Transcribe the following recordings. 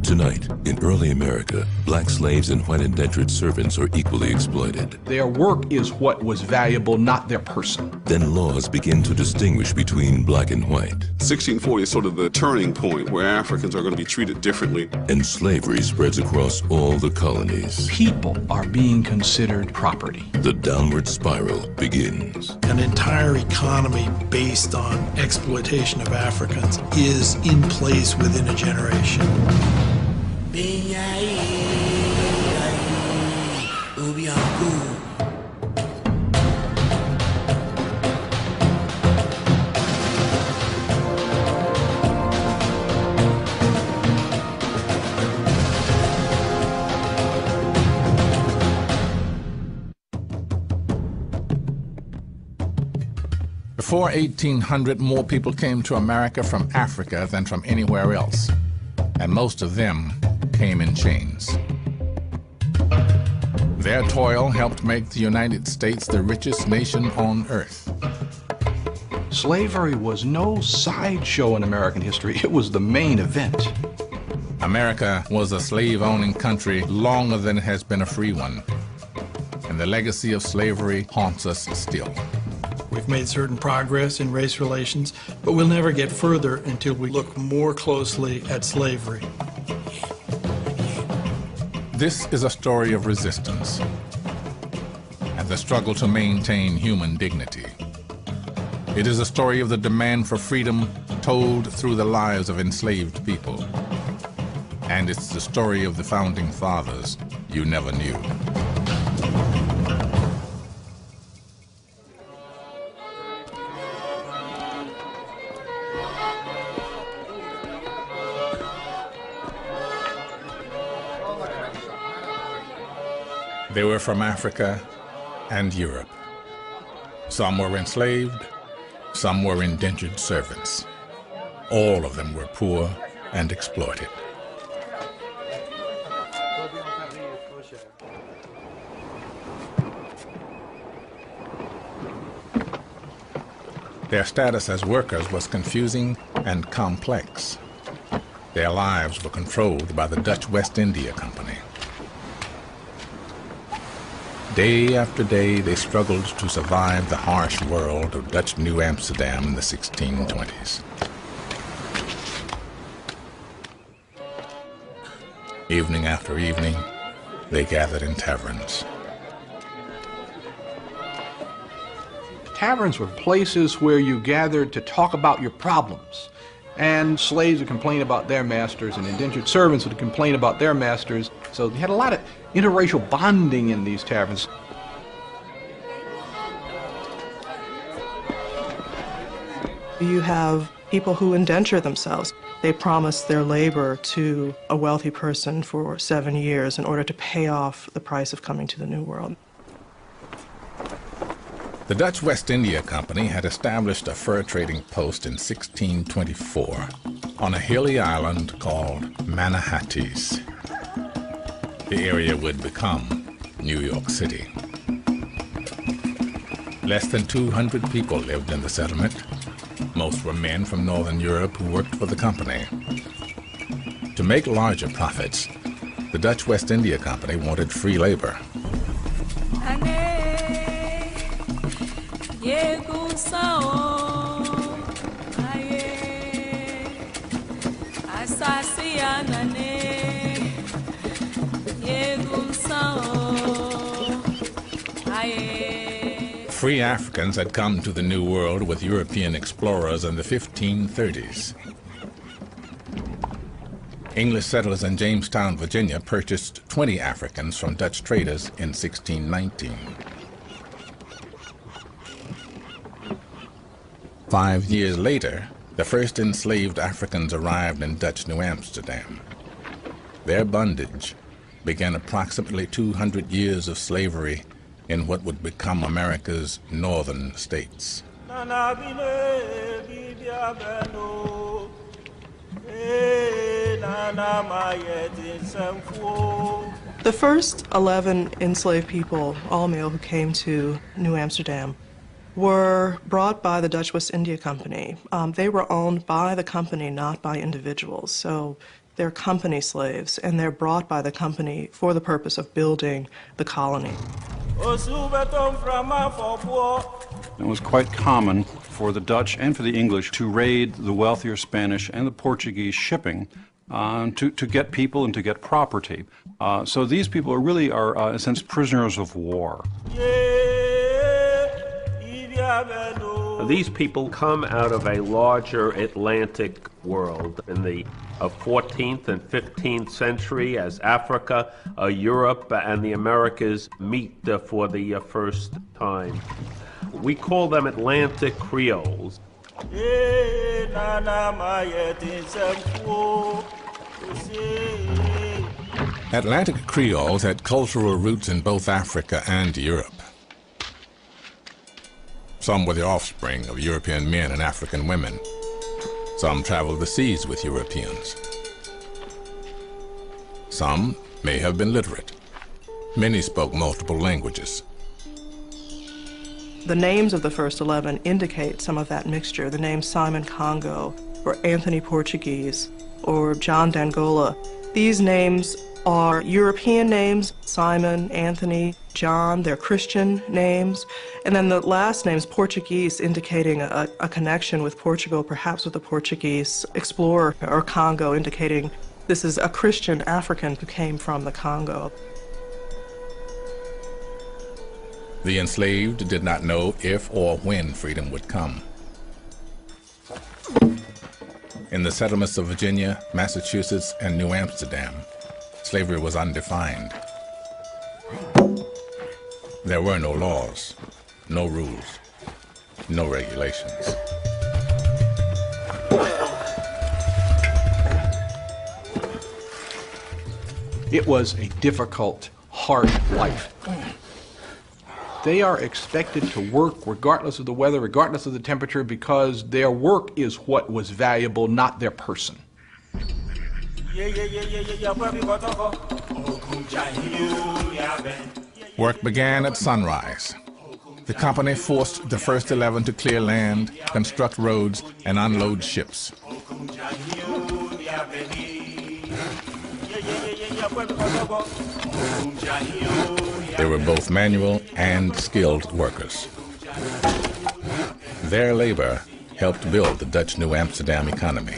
Tonight, in early America, black slaves and white indentured servants are equally exploited. Their work is what was valuable, not their person. Then laws begin to distinguish between black and white. 1640 is sort of the turning point where Africans are going to be treated differently. And slavery spreads across all the colonies. People are being considered property. The downward spiral begins. An entire economy based on exploitation of Africans is in place within a generation. Before 1800, more people came to America from Africa than from anywhere else, and most of them came in chains. Their toil helped make the United States the richest nation on earth. Slavery was no sideshow in American history. It was the main event. America was a slave-owning country longer than it has been a free one, and the legacy of slavery haunts us still. We've made certain progress in race relations, but we'll never get further until we look more closely at slavery. This is a story of resistance and the struggle to maintain human dignity. It is a story of the demand for freedom told through the lives of enslaved people. And it's the story of the founding fathers you never knew. They were from Africa and Europe. Some were enslaved, some were indentured servants. All of them were poor and exploited. Their status as workers was confusing and complex. Their lives were controlled by the Dutch West India Company. Day after day, they struggled to survive the harsh world of Dutch New Amsterdam in the 1620s. Evening after evening, they gathered in taverns. Taverns were places where you gathered to talk about your problems. And slaves would complain about their masters, and indentured servants would complain about their masters. So you had a lot of interracial bonding in these taverns. You have people who indenture themselves. They promise their labor to a wealthy person for 7 years in order to pay off the price of coming to the New World. The Dutch West India Company had established a fur trading post in 1624 on a hilly island called Manhattan. The area would become New York City. Less than 200 people lived in the settlement. Most were men from Northern Europe who worked for the company. To make larger profits, the Dutch West India Company wanted free labor. Free Africans had come to the New World with European explorers in the 1530s. English settlers in Jamestown, Virginia purchased 20 Africans from Dutch traders in 1619. 5 years later, the first enslaved Africans arrived in Dutch New Amsterdam. Their bondage began approximately 200 years of slavery in what would become America's northern states. The first 11 enslaved people, all male, who came to New Amsterdam were brought by the Dutch West India Company. They were owned by the company, not by individuals. So They're company slaves, and they're brought by the company for the purpose of building the colony. It was quite common for the Dutch and for the English to raid the wealthier Spanish and the Portuguese shipping to get people and to get property. So these people really are, in a sense, prisoners of war. These people come out of a larger Atlantic world in the 14th and 15th century as Africa, Europe, and the Americas meet for the first time. We call them Atlantic Creoles. Atlantic Creoles had cultural roots in both Africa and Europe. Some were the offspring of European men and African women. Some traveled the seas with Europeans. Some may have been literate. Many spoke multiple languages. The names of the first 11 indicate some of that mixture. The names Simon Congo, or Anthony Portuguese, or John d'Angola. These names are European names, Simon, Anthony, John, they're Christian names. And then the last names, Portuguese, indicating a connection with Portugal, perhaps with a Portuguese explorer, or Congo, indicating this is a Christian African who came from the Congo. The enslaved did not know if or when freedom would come. In the settlements of Virginia, Massachusetts, and New Amsterdam, slavery was undefined. There were no laws, no rules, no regulations. It was a difficult, hard life. They are expected to work regardless of the weather, regardless of the temperature, because their work is what was valuable, not their person. Work began at sunrise. The company forced the first 11 to clear land, construct roads, and unload ships. They were both manual and skilled workers. Their labor helped build the Dutch New Amsterdam economy.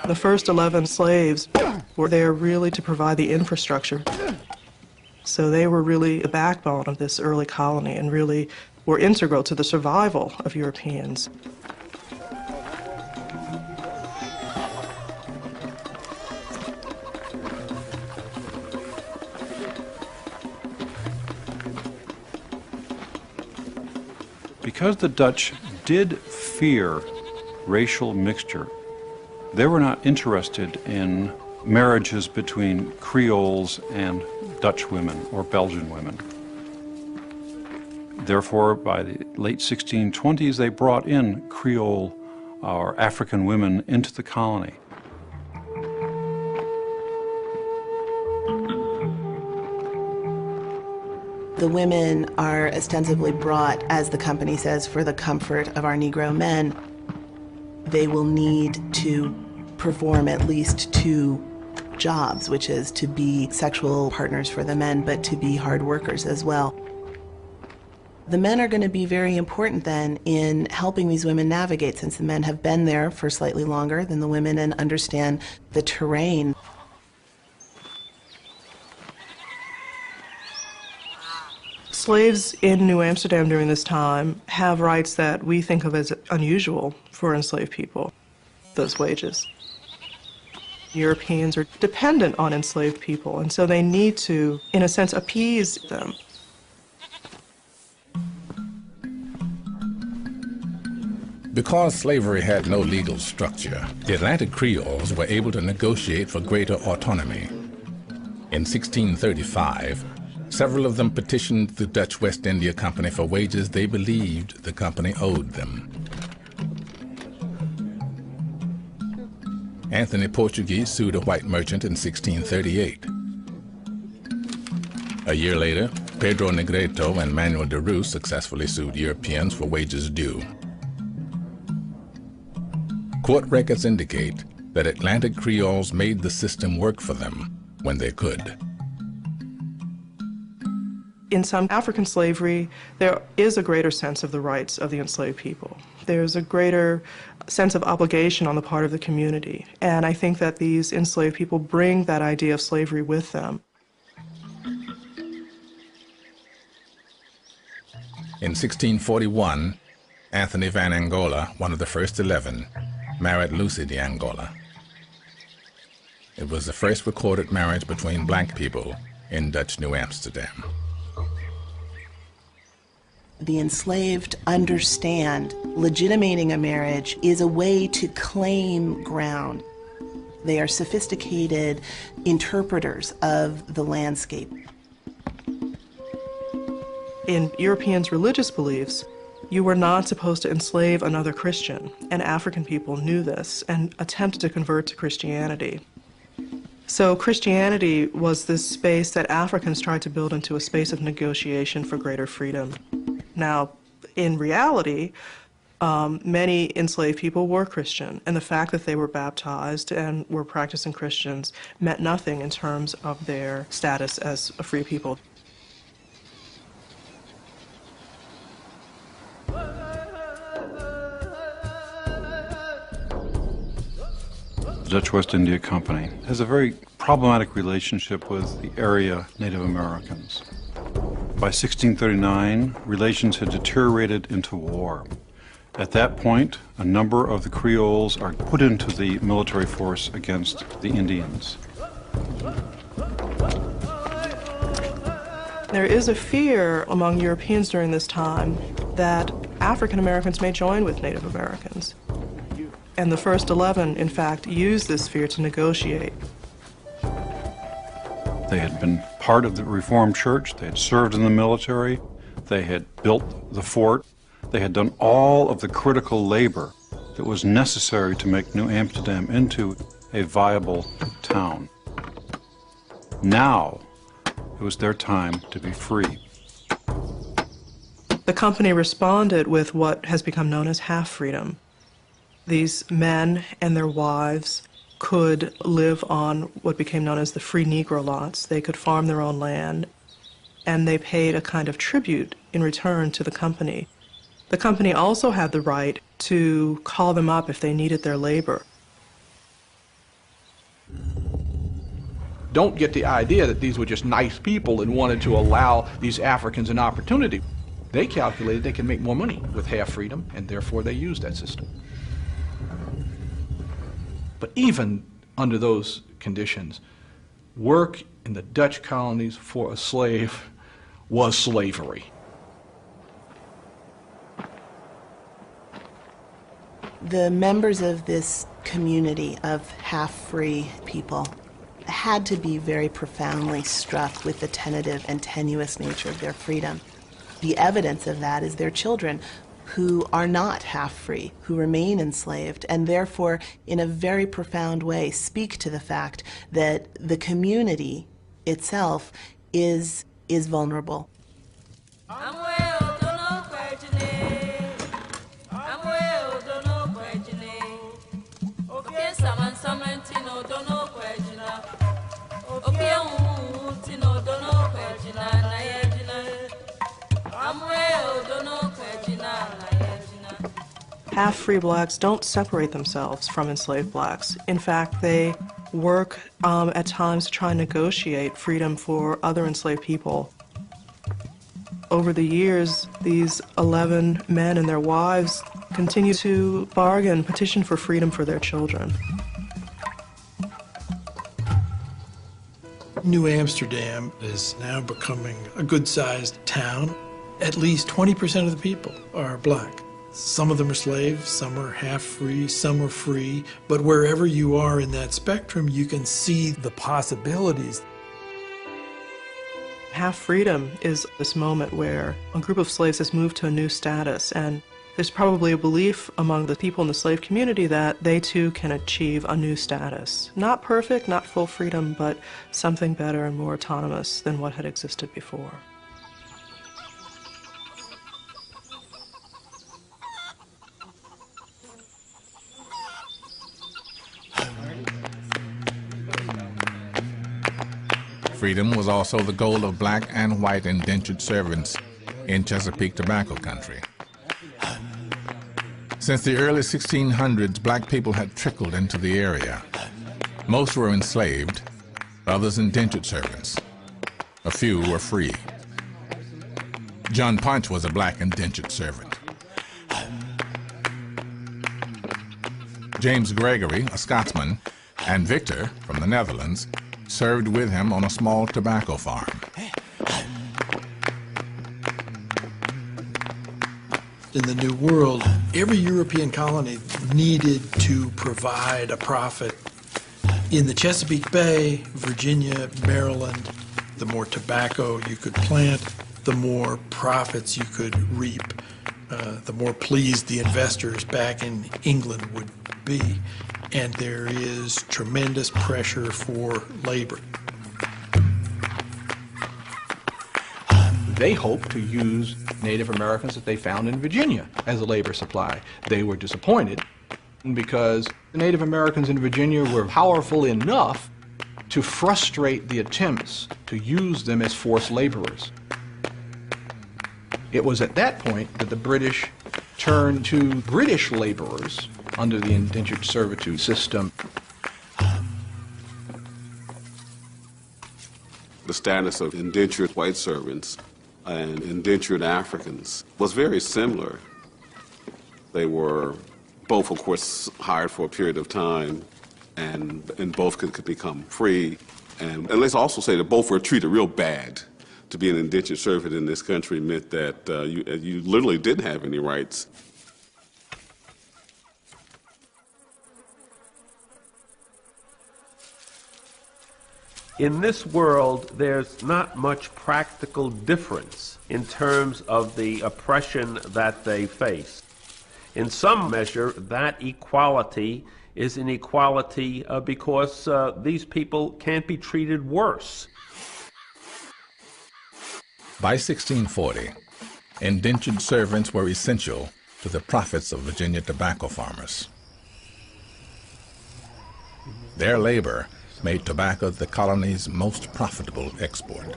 The first 11 slaves were there really to provide the infrastructure. So they were really the backbone of this early colony and really were integral to the survival of Europeans. Because the Dutch did fear racial mixture, they were not interested in marriages between Creoles and Dutch women or Belgian women. Therefore, by the late 1620s, they brought in Creole or African women into the colony. The women are ostensibly brought, as the company says, for the comfort of our Negro men. They will need to perform at least 2 jobs, which is to be sexual partners for the men, but to be hard workers as well. The men are going to be very important then in helping these women navigate, since the men have been there for slightly longer than the women and understand the terrain. Slaves in New Amsterdam during this time have rights that we think of as unusual for enslaved people, those wages. Europeans are dependent on enslaved people, and so they need to, in a sense, appease them. Because slavery had no legal structure, the Atlantic Creoles were able to negotiate for greater autonomy. In 1635, several of them petitioned the Dutch West India Company for wages they believed the company owed them. Anthony Portuguese sued a white merchant in 1638. A year later, Pedro Negreto and Manuel de Rus successfully sued Europeans for wages due. Court records indicate that Atlantic Creoles made the system work for them when they could. In some African slavery, there is a greater sense of the rights of the enslaved people. There's a greater sense of obligation on the part of the community. And I think that these enslaved people bring that idea of slavery with them. In 1641, Anthony van Angola, one of the first 11, married Lucy de Angola. It was the first recorded marriage between black people in Dutch New Amsterdam. The enslaved understand legitimating a marriage is a way to claim ground. They are sophisticated interpreters of the landscape. In Europeans' religious beliefs, you were not supposed to enslave another Christian, and African people knew this and attempted to convert to Christianity. So Christianity was this space that Africans tried to build into a space of negotiation for greater freedom. Now, in reality, many enslaved people were Christian, and the fact that they were baptized and were practicing Christians meant nothing in terms of their status as a free people. The Dutch West India Company has a very problematic relationship with the area Native Americans. By 1639, relations had deteriorated into war. At that point, a number of the Creoles are put into the military force against the Indians. There is a fear among Europeans during this time that African Americans may join with Native Americans. And the first 11, in fact, used this fear to negotiate. They had been part of the Reformed Church, they had served in the military, they had built the fort, they had done all of the critical labor that was necessary to make New Amsterdam into a viable town. Now, it was their time to be free. The company responded with what has become known as half-freedom. These men and their wives could live on what became known as the free Negro lots. They could farm their own land, and they paid a kind of tribute in return to the company. The company also had the right to call them up if they needed their labor. Don't get the idea that these were just nice people and wanted to allow these Africans an opportunity. They calculated they could make more money with half freedom, and therefore they used that system. But even under those conditions, work in the Dutch colonies for a slave was slavery. The members of this community of half-free people had to be very profoundly struck with the tentative and tenuous nature of their freedom. The evidence of that is their children, who are not half-free, who remain enslaved, and therefore, in a very profound way, speak to the fact that the community itself is vulnerable. Half-free blacks don't separate themselves from enslaved blacks. In fact, they work at times to try and negotiate freedom for other enslaved people. Over the years, these 11 men and their wives continue to bargain, petition for freedom for their children. New Amsterdam is now becoming a good-sized town. At least 20% of the people are black. Some of them are slaves, some are half-free, some are free, but wherever you are in that spectrum, you can see the possibilities. Half-freedom is this moment where a group of slaves has moved to a new status, and there's probably a belief among the people in the slave community that they too can achieve a new status. Not perfect, not full freedom, but something better and more autonomous than what had existed before. Freedom was also the goal of black and white indentured servants in Chesapeake Tobacco Country. Since the early 1600s, black people had trickled into the area. Most were enslaved, others indentured servants. A few were free. John Punch was a black indentured servant. James Gregory, a Scotsman, and Victor, from the Netherlands, served with him on a small tobacco farm. In the New World, every European colony needed to provide a profit. In the Chesapeake Bay, Virginia, Maryland, the more tobacco you could plant, the more profits you could reap, the more pleased the investors back in England would be. And there is tremendous pressure for labor. They hoped to use Native Americans that they found in Virginia as a labor supply. They were disappointed because the Native Americans in Virginia were powerful enough to frustrate the attempts to use them as forced laborers. It was at that point that the British turned to British laborers under the indentured servitude system. The status of indentured white servants and indentured Africans was very similar. They were both, of course, hired for a period of time, and both could become free. And let's also say that both were treated real bad. To be an indentured servant in this country meant that you literally didn't have any rights. In this world, there's not much practical difference in terms of the oppression that they face. In some measure, that equality is an equality because these people can't be treated worse. By 1640, indentured servants were essential to the profits of Virginia tobacco farmers. Their labor made tobacco the colony's most profitable export.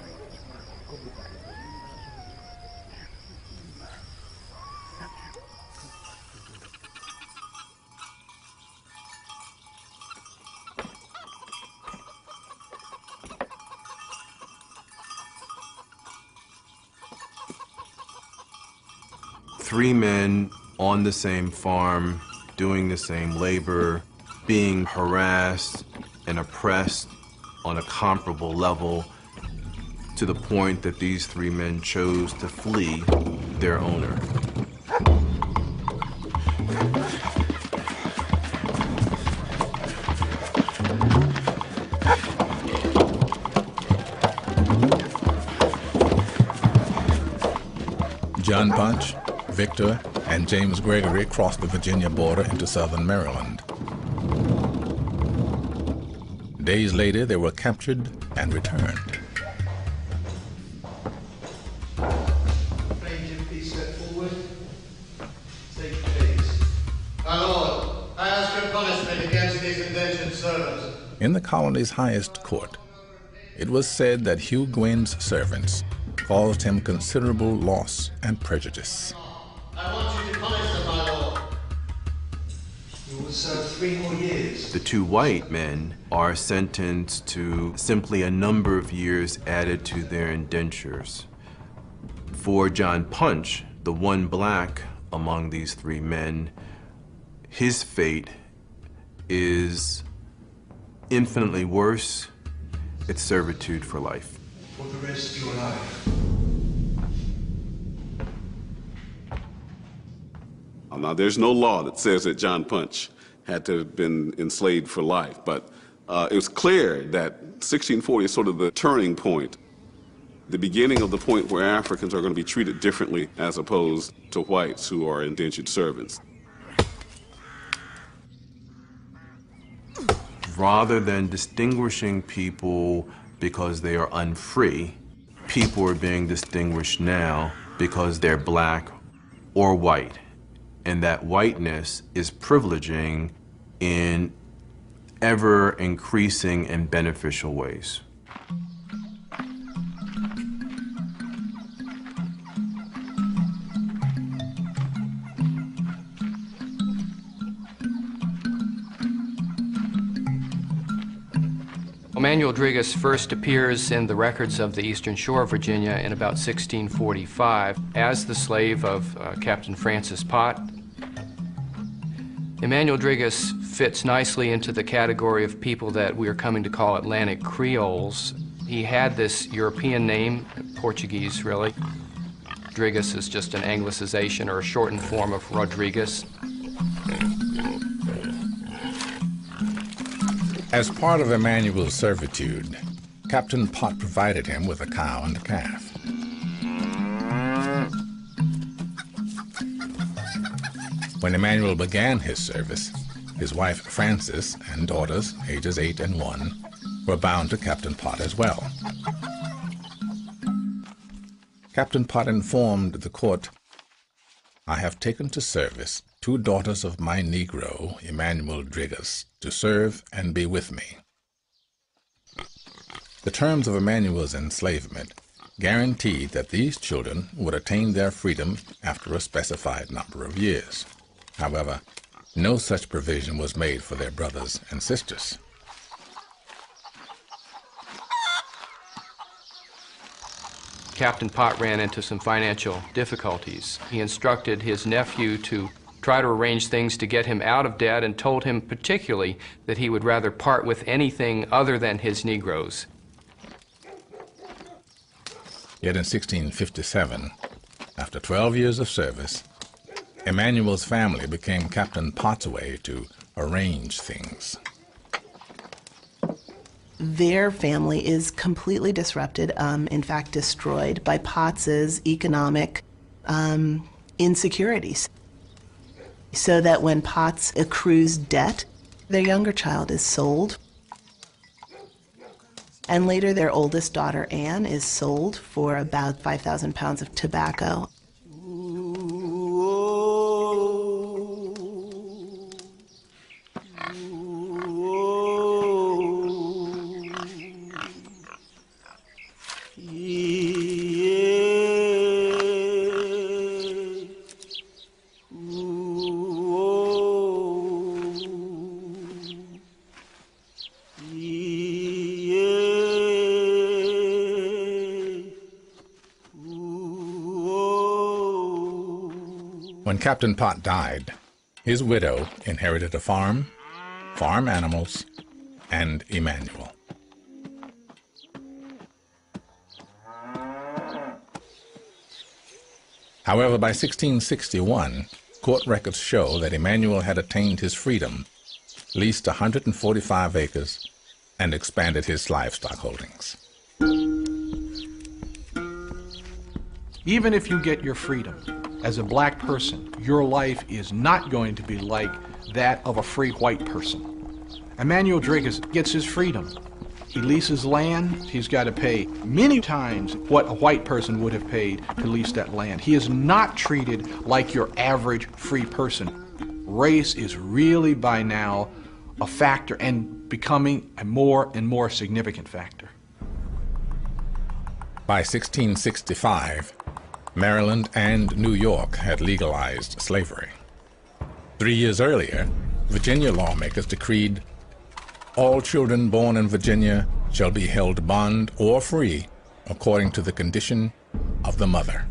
Three men on the same farm, doing the same labor, being harassed and oppressed on a comparable level, to the point that these three men chose to flee their owner. John Punch, Victor, and James Gregory crossed the Virginia border into southern Maryland. Days later, they were captured and returned. Plaintiff, please step forward. State your case. My lord, I ask your punishment against these indentured servants. In the colony's highest court, it was said that Hugh Gwynn's servants caused him considerable loss and prejudice. I want you to punish them, my lord. You will serve 3 more years. The two white men are sentenced to simply a number of years added to their indentures. For John Punch, the one black among these three men, his fate is infinitely worse. It's servitude for life. For the rest of your life. Now, there's no law that says that John Punch had to have been enslaved for life, but it was clear that 1640 is sort of the turning point, the beginning of the point where Africans are going to be treated differently as opposed to whites who are indentured servants. Rather than distinguishing people because they are unfree, people are being distinguished now because they're black or white. And that whiteness is privileging in ever increasing and beneficial ways. Emmanuel Drigas first appears in the records of the Eastern Shore of Virginia in about 1645 as the slave of Captain Francis Pott. Emmanuel Drigas fits nicely into the category of people that we are coming to call Atlantic Creoles. He had this European name, Portuguese really. Drigas is just an anglicization or a shortened form of Rodriguez. As part of Emmanuel's servitude, Captain Pott provided him with a cow and a calf. When Emmanuel began his service, his wife Frances and daughters, ages 8 and 1, were bound to Captain Pott as well. Captain Pott informed the court, "I have taken to service 2 daughters of my Negro, Emmanuel Drigas, to serve and be with me." The terms of Emmanuel's enslavement guaranteed that these children would attain their freedom after a specified number of years. However, no such provision was made for their brothers and sisters. Captain Pott ran into some financial difficulties. He instructed his nephew to try to arrange things to get him out of debt and told him particularly that he would rather part with anything other than his Negroes. Yet in 1657, after 12 years of service, Emmanuel's family became Captain Pott's way to arrange things. Their family is completely disrupted, in fact destroyed, by Potts's economic insecurities. So that when Potts accrues debt, their younger child is sold. And later their oldest daughter, Anne, is sold for about 5,000 pounds of tobacco. When Captain Pott died, his widow inherited a farm, farm animals, and Emmanuel. However, by 1661, court records show that Emmanuel had attained his freedom, leased 145 acres, and expanded his livestock holdings. Even if you get your freedom, as a black person, your life is not going to be like that of a free white person. Emmanuel Drigas gets his freedom. He leases land. He's got to pay many times what a white person would have paid to lease that land. He is not treated like your average free person. Race is really by now a factor and becoming a more and more significant factor. By 1665, Maryland and New York had legalized slavery. 3 years earlier, Virginia lawmakers decreed, "All children born in Virginia shall be held bond or free according to the condition of the mother."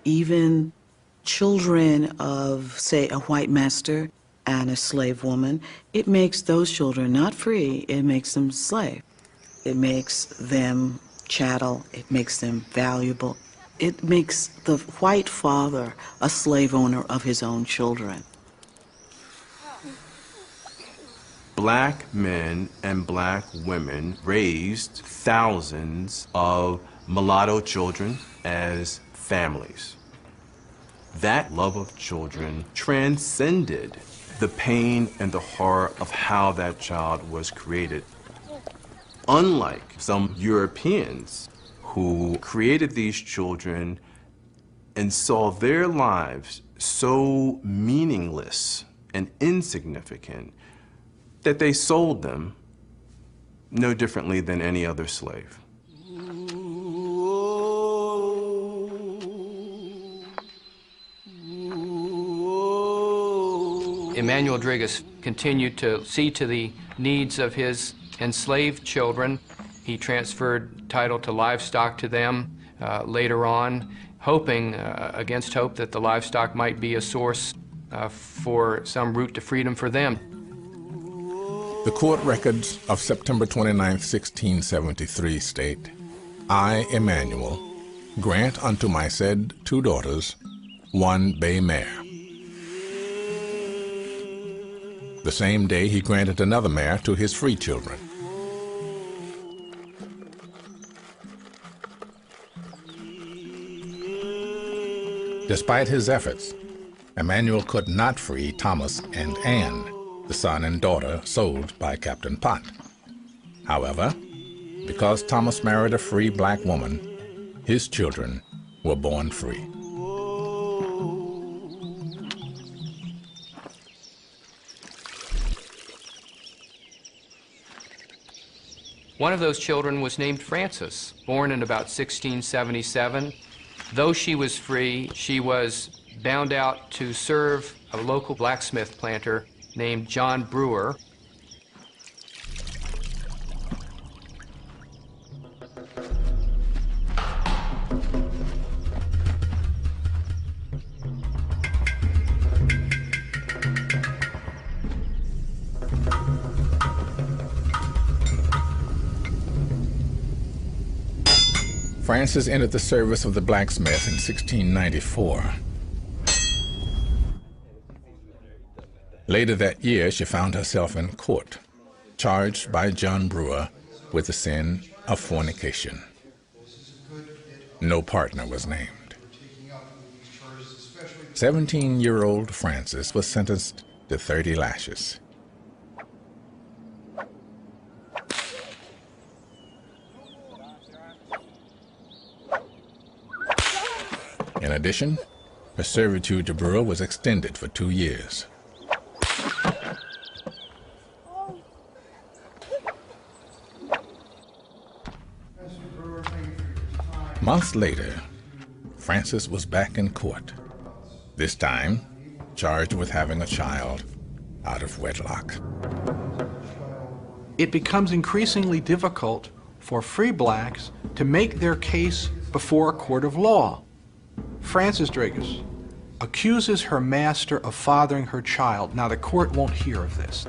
Even children of, say, a white master and a slave woman, it makes those children not free, it makes them slave. It makes them chattel, it makes them valuable. It makes the white father a slave owner of his own children. Black men and black women raised thousands of mulatto children as families. That love of children transcended the pain and the horror of how that child was created. Unlike some Europeans who created these children and saw their lives so meaningless and insignificant that they sold them no differently than any other slave. Emmanuel Drigas continued to see to the needs of his enslaved children. He transferred title to livestock to them later on, hoping against hope that the livestock might be a source for some route to freedom for them. The court records of September 29, 1673 state, I, Emmanuel, grant unto my said 2 daughters 1 bay mare. The same day he granted another mare to his free children. Despite his efforts, Emmanuel could not free Thomas and Anne, the son and daughter sold by Captain Pott. However, because Thomas married a free black woman, his children were born free. One of those children was named Frances, born in about 1677. Though she was free, she was bound out to serve a local blacksmith planter named John Brewer. Frances entered the service of the blacksmith in 1694. Later that year, she found herself in court, charged by John Brewer with the sin of fornication. No partner was named. 17-year-old Frances was sentenced to 30 lashes. In addition, her servitude to Brewer was extended for 2 years. Months later, Frances was back in court, this time charged with having a child out of wedlock. It becomes increasingly difficult for free blacks to make their case before a court of law. Frances Drigas accuses her master of fathering her child. Now, the court won't hear of this.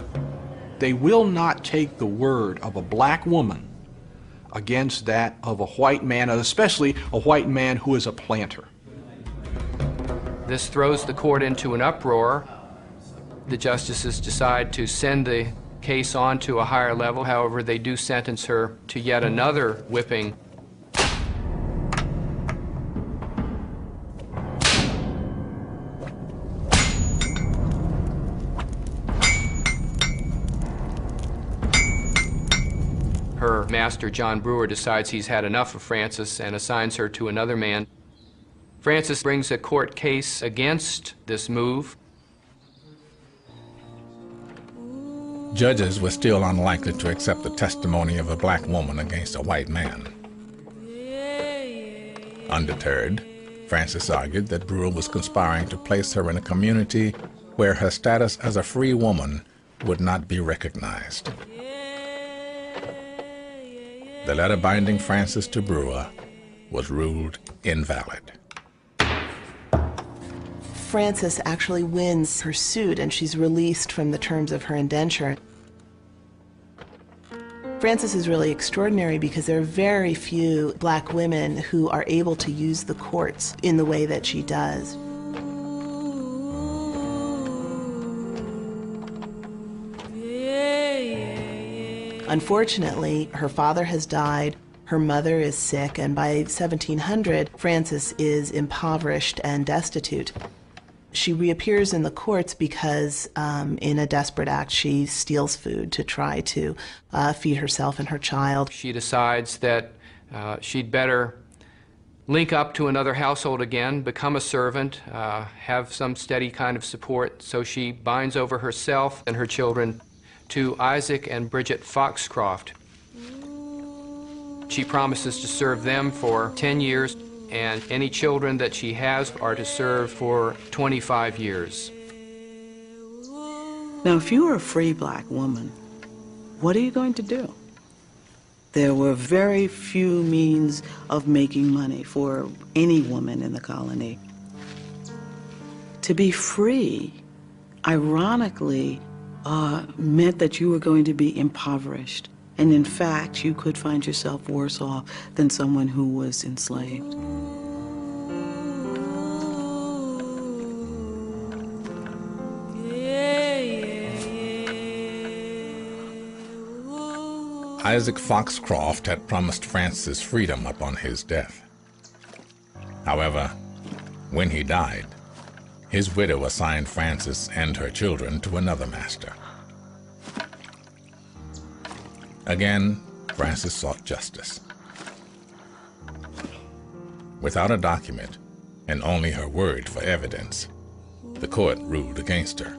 They will not take the word of a black woman against that of a white man, and especially a white man who is a planter. This throws the court into an uproar. The justices decide to send the case on to a higher level. However, they do sentence her to yet another whipping. Her master, John Brewer, decides he's had enough of Frances and assigns her to another man. Frances brings a court case against this move. Judges were still unlikely to accept the testimony of a black woman against a white man. Undeterred, Frances argued that Brewer was conspiring to place her in a community where her status as a free woman would not be recognized. The letter binding Frances to Brewer was ruled invalid. Frances actually wins her suit and she's released from the terms of her indenture. Frances is really extraordinary because there are very few black women who are able to use the courts in the way that she does. Unfortunately, her father has died, her mother is sick, and by 1700, Frances is impoverished and destitute. She reappears in the courts because, in a desperate act, she steals food to try to feed herself and her child. She decides that she'd better link up to another household again, become a servant, have some steady kind of support, so she binds over herself and her children to Isaac and Bridget Foxcroft. She promises to serve them for 10 years, and any children that she has are to serve for 25 years. Now, if you were a free black woman, what are you going to do? There were very few means of making money for any woman in the colony. To be free, ironically, meant that you were going to be impoverished. And in fact, you could find yourself worse off than someone who was enslaved. Isaac Foxcroft had promised Francis freedom upon his death. However, when he died, his widow assigned Francis and her children to another master. Again, Francis sought justice. Without a document, and only her word for evidence, the court ruled against her.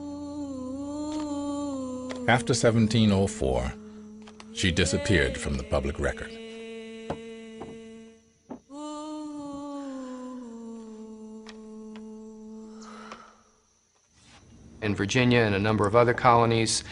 After 1704, she disappeared from the public record. In Virginia and a number of other colonies,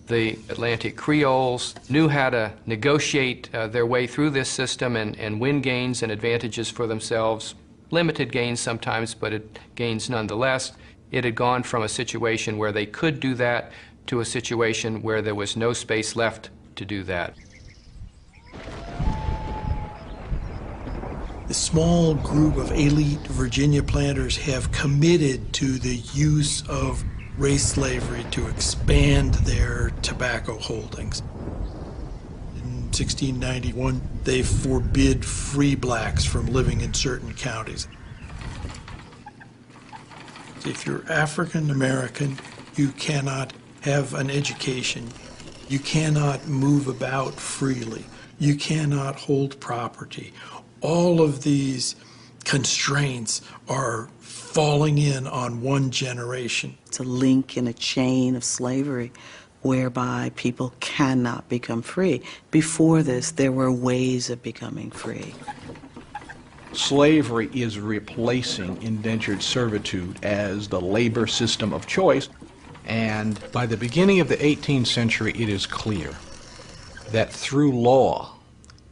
the Atlantic Creoles knew how to negotiate their way through this system and win gains and advantages for themselves. Limited gains sometimes, but gains nonetheless. It had gone from a situation where they could do that to a situation where there was no space left to do that. The small group of elite Virginia planters have committed to the use of race slavery to expand their tobacco holdings. In 1691, they forbid free blacks from living in certain counties. If you're African American, you cannot have an education. You cannot move about freely. You cannot hold property. All of these constraints are falling in on one generation. It's a link in a chain of slavery whereby people cannot become free. Before this, there were ways of becoming free. Slavery is replacing indentured servitude as the labor system of choice. And by the beginning of the 18th century, it is clear that through law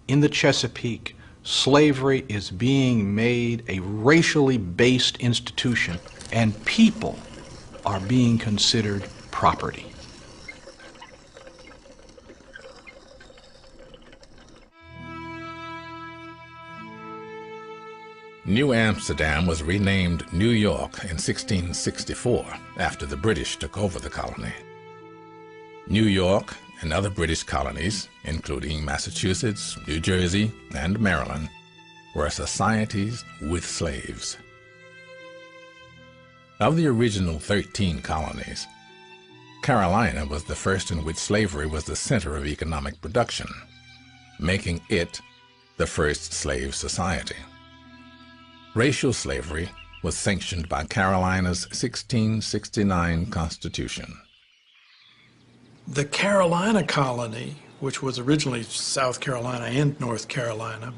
in the Chesapeake, slavery is being made a racially based institution, and people are being considered property. New Amsterdam was renamed New York in 1664 after the British took over the colony. New York and other British colonies, including Massachusetts, New Jersey, and Maryland, were societies with slaves. Of the original 13 colonies, Carolina was the first in which slavery was the center of economic production, making it the first slave society. Racial slavery was sanctioned by Carolina's 1669 Constitution. The Carolina colony, which was originally South Carolina and North Carolina,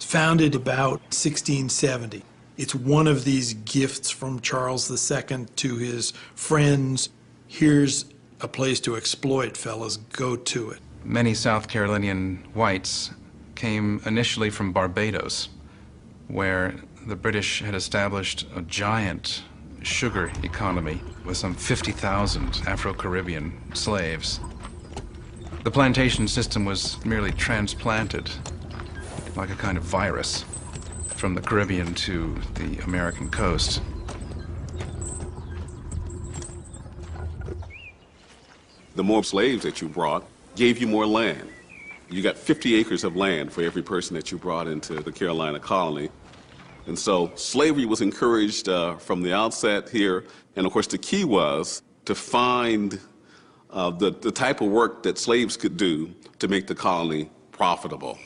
is founded about 1670. It's one of these gifts from Charles II to his friends. Here's a place to exploit, fellas, go to it. Many South Carolinian whites came initially from Barbados, where the British had established a giant sugar economy with some 50,000 Afro-Caribbean slaves. The plantation system was merely transplanted, like a kind of virus, from the Caribbean to the American coast. The more slaves that you brought gave you more land. You got 50 acres of land for every person that you brought into the Carolina colony. And so slavery was encouraged from the outset here. And of course, the key was to find the type of work that slaves could do to make the colony profitable.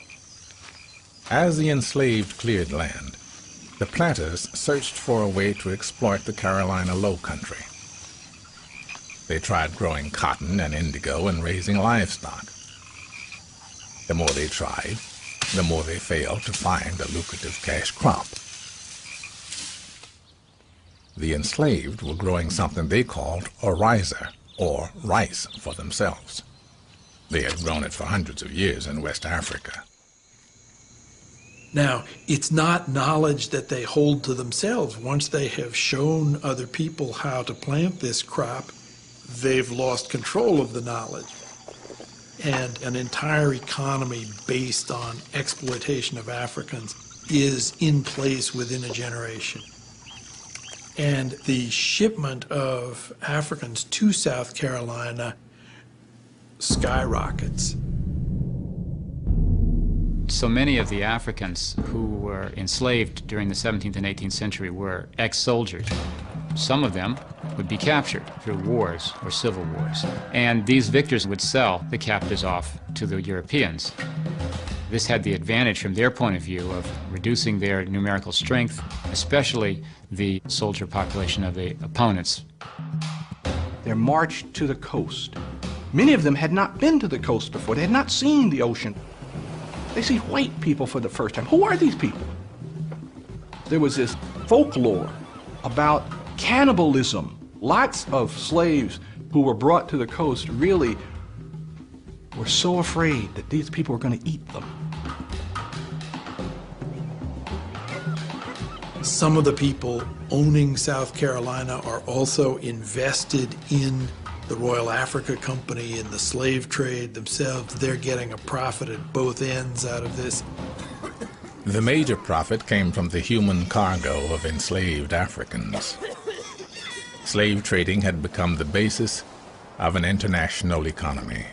As the enslaved cleared land, the planters searched for a way to exploit the Carolina Low Country. They tried growing cotton and indigo and raising livestock. The more they tried, the more they failed to find a lucrative cash crop. The enslaved were growing something they called a riser, or rice for themselves. They had grown it for hundreds of years in West Africa. Now, it's not knowledge that they hold to themselves. Once they have shown other people how to plant this crop, they've lost control of the knowledge. And an entire economy based on exploitation of Africans is in place within a generation. And the shipment of Africans to South Carolina skyrockets. So many of the Africans who were enslaved during the 17th and 18th century were ex-soldiers. Some of them would be captured through wars or civil wars. And these victors would sell the captives off to the Europeans. This had the advantage from their point of view of reducing their numerical strength, especially the soldier population of the opponents. Their march to the coast. Many of them had not been to the coast before. They had not seen the ocean. They see white people for the first time. Who are these people? There was this folklore about cannibalism. Lots of slaves who were brought to the coast really were so afraid that these people were going to eat them. Some of the people owning South Carolina are also invested in the Royal Africa Company and the slave trade themselves. They're getting a profit at both ends out of this. The major profit came from the human cargo of enslaved Africans. Slave trading had become the basis of an international economy.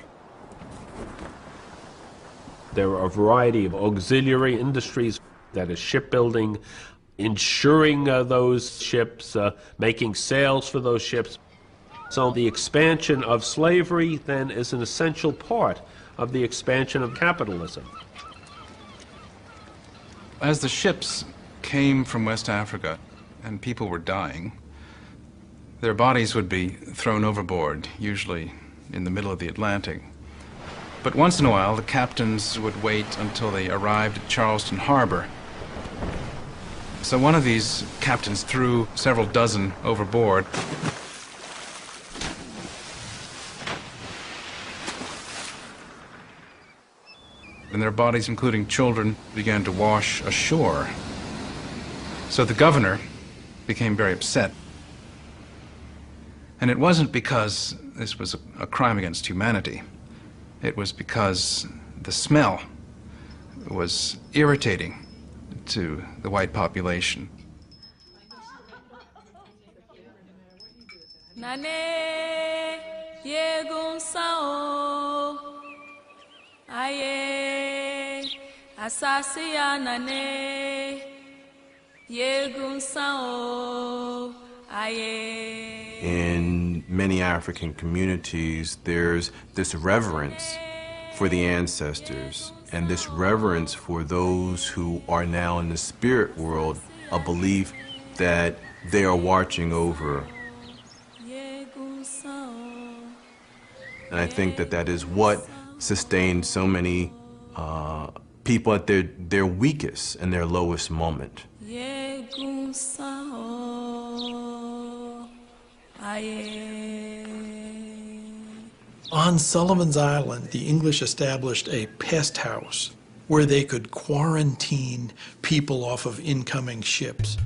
There are a variety of auxiliary industries, that is shipbuilding, insuring those ships, making sales for those ships. So the expansion of slavery then is an essential part of the expansion of capitalism. As the ships came from West Africa and people were dying, their bodies would be thrown overboard, usually in the middle of the Atlantic. But once in a while, the captains would wait until they arrived at Charleston Harbor. So one of these captains threw several dozen overboard. And their bodies, including children, began to wash ashore. So the governor became very upset. And it wasn't because this was a crime against humanity. It was because the smell was irritating to the white population. In many African communities, there's this reverence for the ancestors and this reverence for those who are now in the spirit world, a belief that they are watching over. And I think that that is what sustained so many people at their weakest and their lowest moment. On Sullivan's Island, the English established a pest house where they could quarantine people off of incoming ships.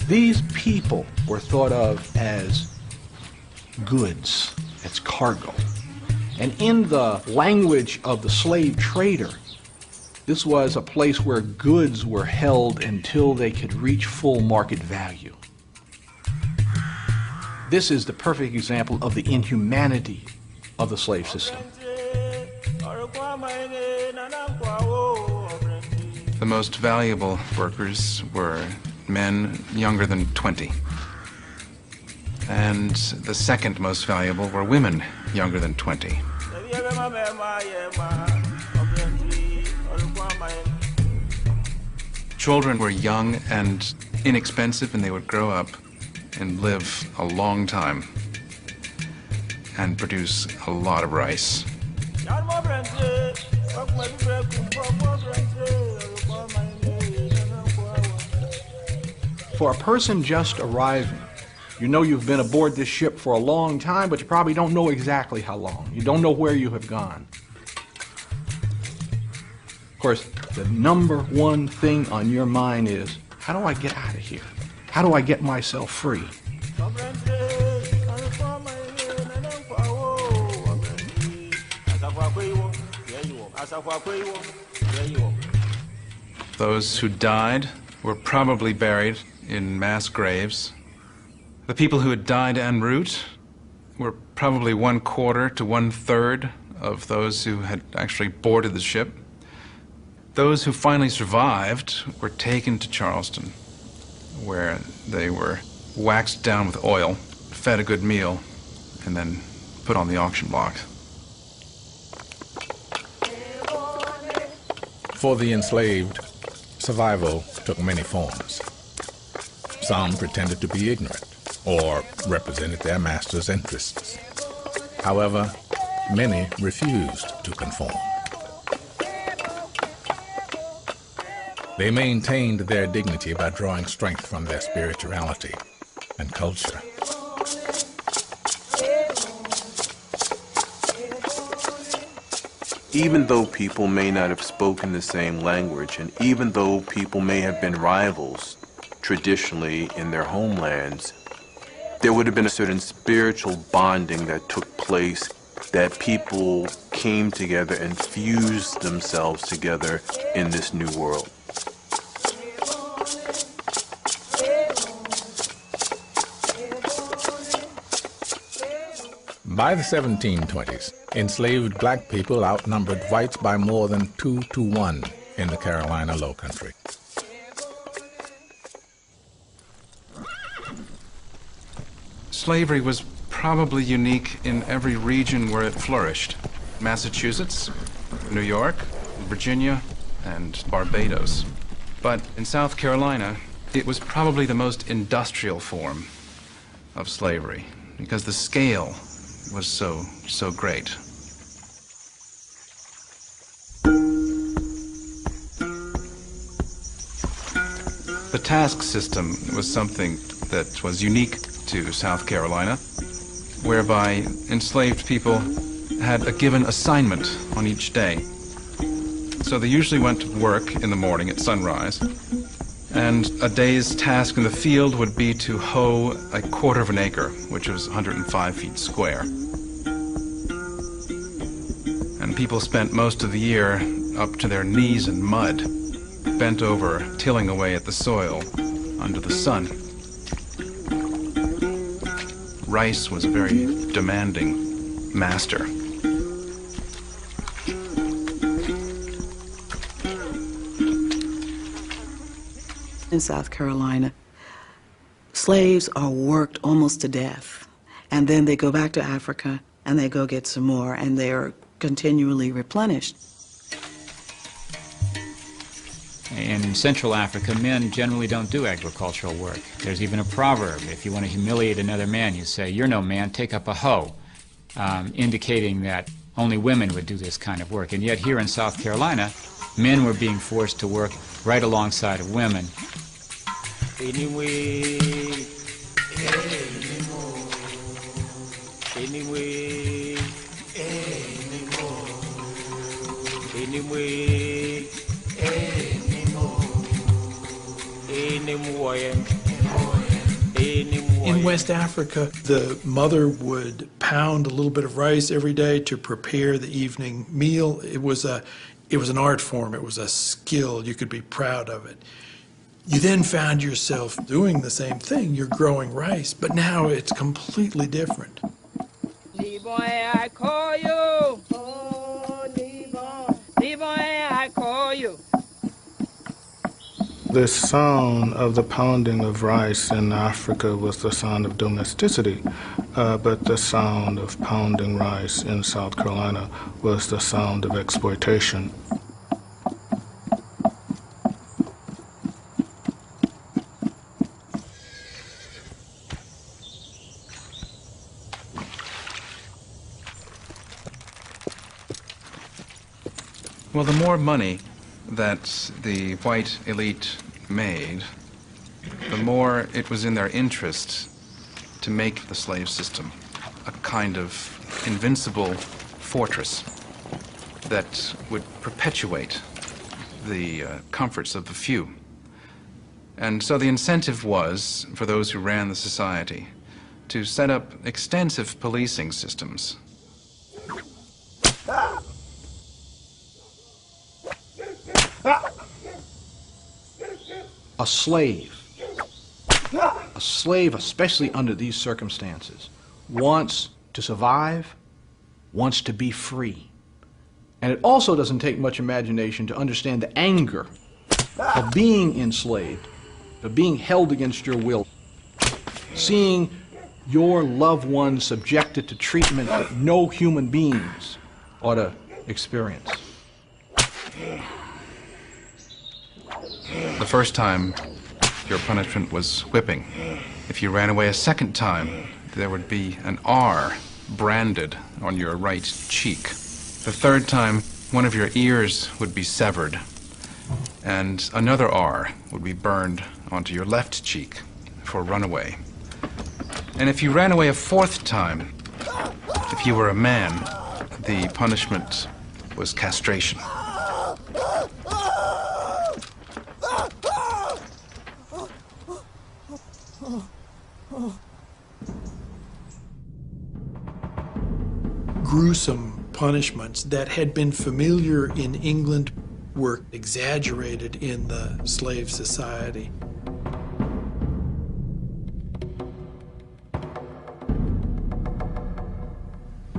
These people were thought of as goods, as cargo. And in the language of the slave trader, this was a place where goods were held until they could reach full market value. This is the perfect example of the inhumanity of the slave system. The most valuable workers were men younger than 20. And the second most valuable were women younger than 20. Children were young and inexpensive, and they would grow up and live a long time and produce a lot of rice. for a person just arriving, you know you've been aboard this ship for a long time, but you probably don't know exactly how long. You don't know where you have gone. Of course, the number one thing on your mind is, how do I get out of here? How do I get myself free? Those who died were probably buried in mass graves. The people who had died en route were probably 1/4 to 1/3 of those who had actually boarded the ship. Those who finally survived were taken to Charleston, where they were waxed down with oil, fed a good meal, and then put on the auction block. For the enslaved, survival took many forms. Some pretended to be ignorant or represented their master's interests. However, many refused to conform. They maintained their dignity by drawing strength from their spirituality and culture. Even though people may not have spoken the same language, and even though people may have been rivals traditionally in their homelands, there would have been a certain spiritual bonding that took place, that people came together and fused themselves together in this new world. By the 1720s, enslaved black people outnumbered whites by more than 2 to 1 in the Carolina Low Country. Slavery was probably unique in every region where it flourished. Massachusetts, New York, Virginia, and Barbados. But in South Carolina, it was probably the most industrial form of slavery because the scale was so great. The task system was something that was unique to South Carolina, whereby enslaved people had a given assignment on each day. So they usually went to work in the morning at sunrise, and a day's task in the field would be to hoe 1/4 of an acre, which was 105 feet square. And people spent most of the year up to their knees in mud, bent over, tilling away at the soil under the sun. Rice was a very demanding master. In South Carolina, slaves are worked almost to death, and then they go back to Africa and they go get some more, and they are continually replenished. In Central Africa, men generally don't do agricultural work. There's even a proverb: if you want to humiliate another man, you say, "You're no man, take up a hoe," indicating that only women would do this kind of work. And yet here in South Carolina, men were being forced to work right alongside of women. In West Africa, the mother would pound a little bit of rice every day to prepare the evening meal. It was an art form. It was a skill. You could be proud of it. You then found yourself doing the same thing. You're growing rice, but now it's completely different. Lee boy, I call you. Oh, Lee boy. Lee boy, I call you. The sound of the pounding of rice in Africa was the sound of domesticity, but the sound of pounding rice in South Carolina was the sound of exploitation. Well, the more money that the white elite made, the more it was in their interest to make the slave system a kind of invincible fortress that would perpetuate the comforts of the few. And so the incentive was, for those who ran the society, to set up extensive policing systems. A slave, especially under these circumstances, wants to survive, wants to be free. And it also doesn't take much imagination to understand the anger of being enslaved, of being held against your will, seeing your loved ones subjected to treatment that no human beings ought to experience. The first time, your punishment was whipping. If you ran away a second time, there would be an R branded on your right cheek. The third time, one of your ears would be severed, and another R would be burned onto your left cheek for runaway. And if you ran away a fourth time, if you were a man, the punishment was castration. Gruesome punishments that had been familiar in England were exaggerated in the slave society.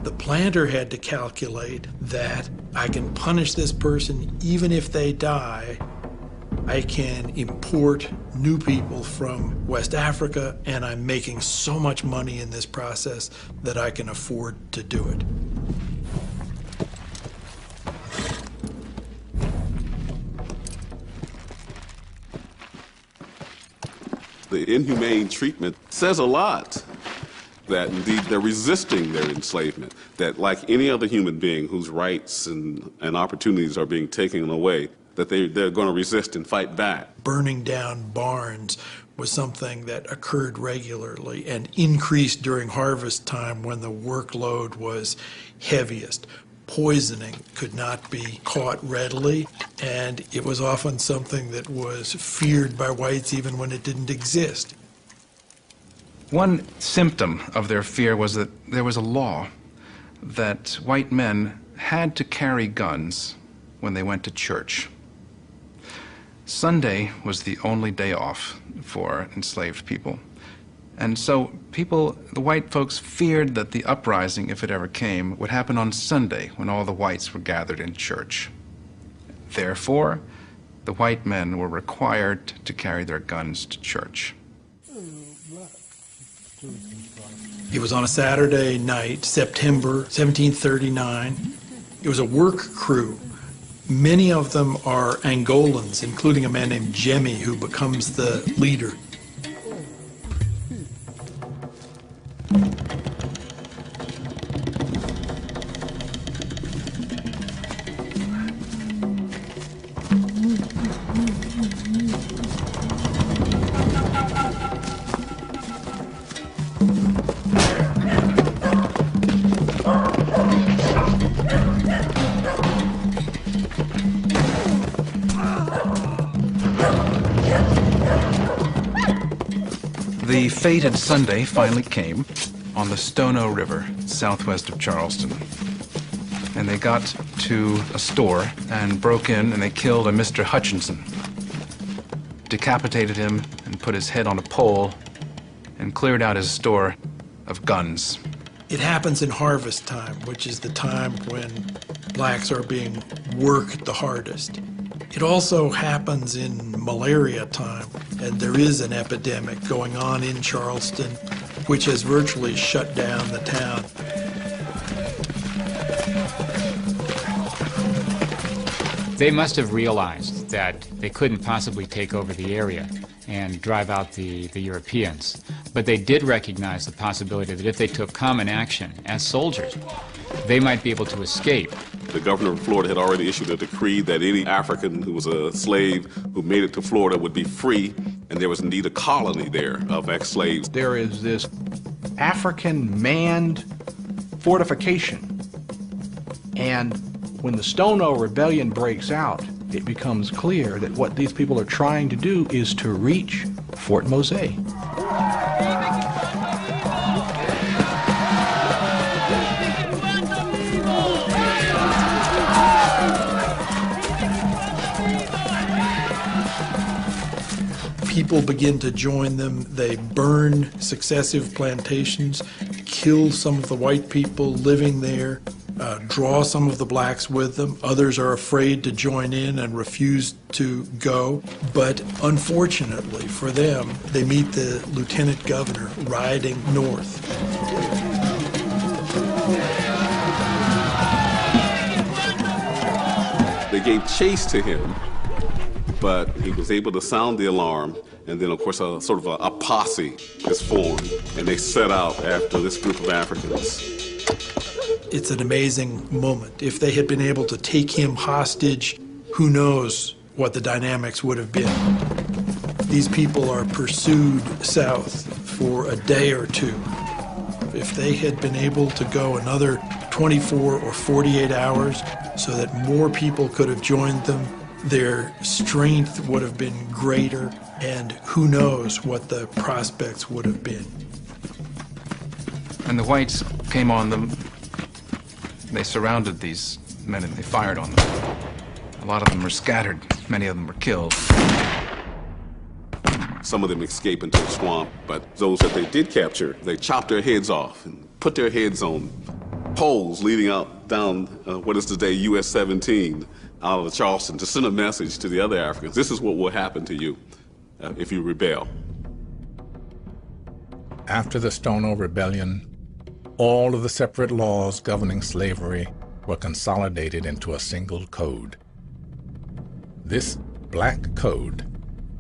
The planter had to calculate that I can punish this person even if they die. I can import new people from West Africa, and I'm making so much money in this process that I can afford to do it. The inhumane treatment says a lot, that indeed they're resisting their enslavement, that like any other human being whose rights and opportunities are being taken away, that they're going to resist and fight back. Burning down barns was something that occurred regularly and increased during harvest time when the workload was heaviest. Poisoning could not be caught readily, and it was often something that was feared by whites even when it didn't exist. One symptom of their fear was that there was a law that white men had to carry guns when they went to church. Sunday was the only day off for enslaved people. And so the white folks feared that the uprising, if it ever came, would happen on Sunday when all the whites were gathered in church. Therefore, the white men were required to carry their guns to church. It was on a Saturday night, September 1739. It was a work crew. Many of them are Angolans, including a man named Jemmy, who becomes the leader. The fated Sunday finally came on the Stono River, southwest of Charleston. And they got to a store and broke in, and they killed a Mr. Hutchinson, decapitated him and put his head on a pole and cleared out his store of guns. It happens in harvest time, which is the time when blacks are being worked the hardest. It also happens in malaria time, and there is an epidemic going on in Charleston, which has virtually shut down the town. They must have realized that they couldn't possibly take over the area and drive out the Europeans. But they did recognize the possibility that if they took common action as soldiers, they might be able to escape. The governor of Florida had already issued a decree that any African who was a slave who made it to Florida would be free And there was indeed a colony there of ex-slaves. There is this African manned fortification. And when the Stono Rebellion breaks out, it becomes clear that what these people are trying to do is to reach Fort Mose. People begin to join them. They burn successive plantations, kill some of the white people living there, draw some of the blacks with them. Others are afraid to join in and refuse to go. But unfortunately for them, they meet the lieutenant governor riding north. They gave chase to him, but he was able to sound the alarm, and then, of course, a sort of a posse is formed, and they set out after this group of Africans. It's an amazing moment. If they had been able to take him hostage, who knows what the dynamics would have been. These people are pursued south for a day or two. If they had been able to go another 24 or 48 hours so that more people could have joined them, their strength would have been greater, and who knows what the prospects would have been. And the whites came on them. They surrounded these men and they fired on them. A lot of them were scattered. Many of them were killed. Some of them escaped into the swamp, but those that they did capture, they chopped their heads off and put their heads on poles leading out down what is today US 17 out of Charleston to send a message to the other Africans. This is what will happen to you if you rebel. After the Stono Rebellion, all of the separate laws governing slavery were consolidated into a single code. This black code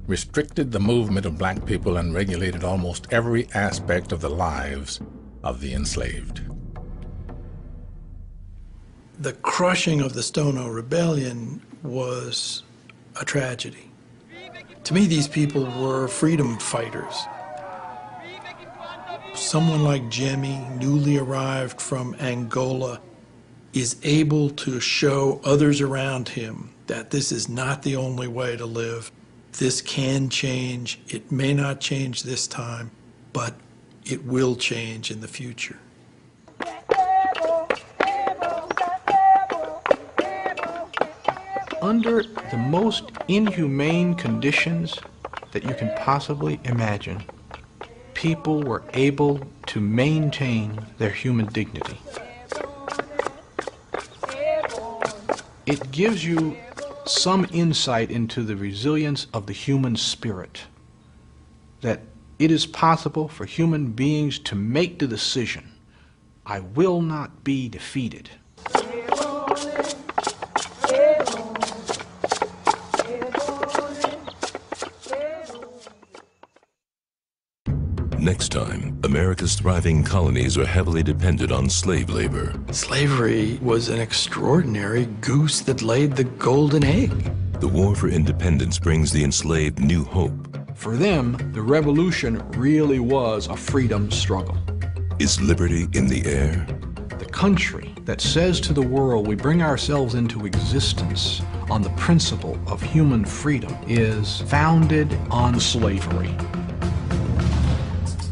restricted the movement of black people and regulated almost every aspect of the lives of the enslaved. The crushing of the Stono Rebellion was a tragedy. To me, these people were freedom fighters. Someone like Jimmy, newly arrived from Angola, is able to show others around him that this is not the only way to live. This can change. It may not change this time, but it will change in the future. Under the most inhumane conditions that you can possibly imagine, people were able to maintain their human dignity. It gives you some insight into the resilience of the human spirit, that it is possible for human beings to make the decision, I will not be defeated. Next time, America's thriving colonies are heavily dependent on slave labor. Slavery was an extraordinary goose that laid the golden egg. The war for independence brings the enslaved new hope. For them, the revolution really was a freedom struggle. Is liberty in the air? The country that says to the world we bring ourselves into existence on the principle of human freedom is founded on slavery.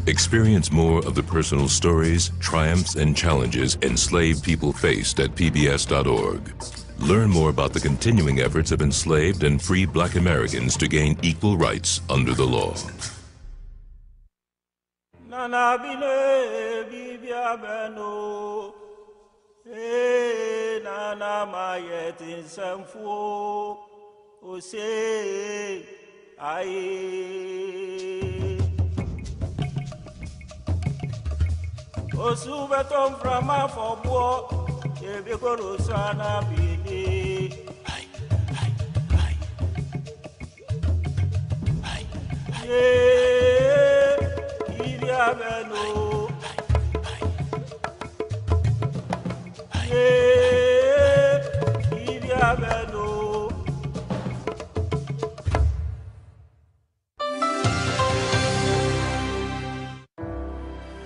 Experience more of the personal stories, triumphs, and challenges enslaved people faced at pbs.org. Learn more about the continuing efforts of enslaved and free Black Americans to gain equal rights under the law. Osubetom frama for boy, ebekoro sana bini. Iria beno. Iria beno.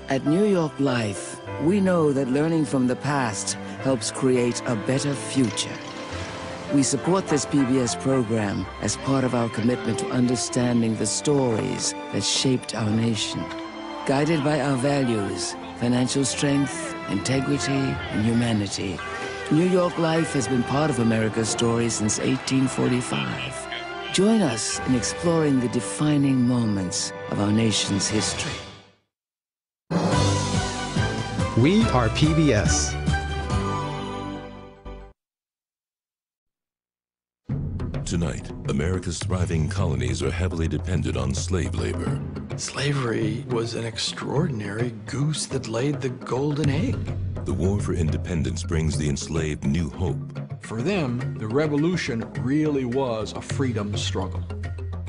At New York Life, we know that learning from the past helps create a better future. We support this PBS program as part of our commitment to understanding the stories that shaped our nation. Guided by our values, financial strength, integrity, and humanity, New York Life has been part of America's story since 1845. Join us in exploring the defining moments of our nation's history. We are PBS. Tonight, America's thriving colonies are heavily dependent on slave labor. Slavery was an extraordinary goose that laid the golden egg. The war for independence brings the enslaved new hope. For them, the revolution really was a freedom struggle.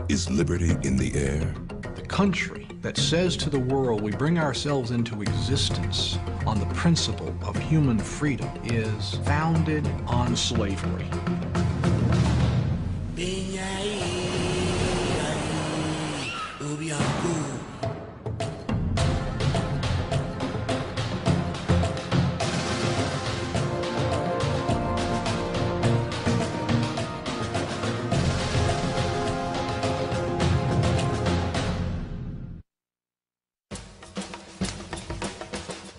Is liberty in the air? The country that says to the world we bring ourselves into existence on the principle of human freedom is founded on slavery.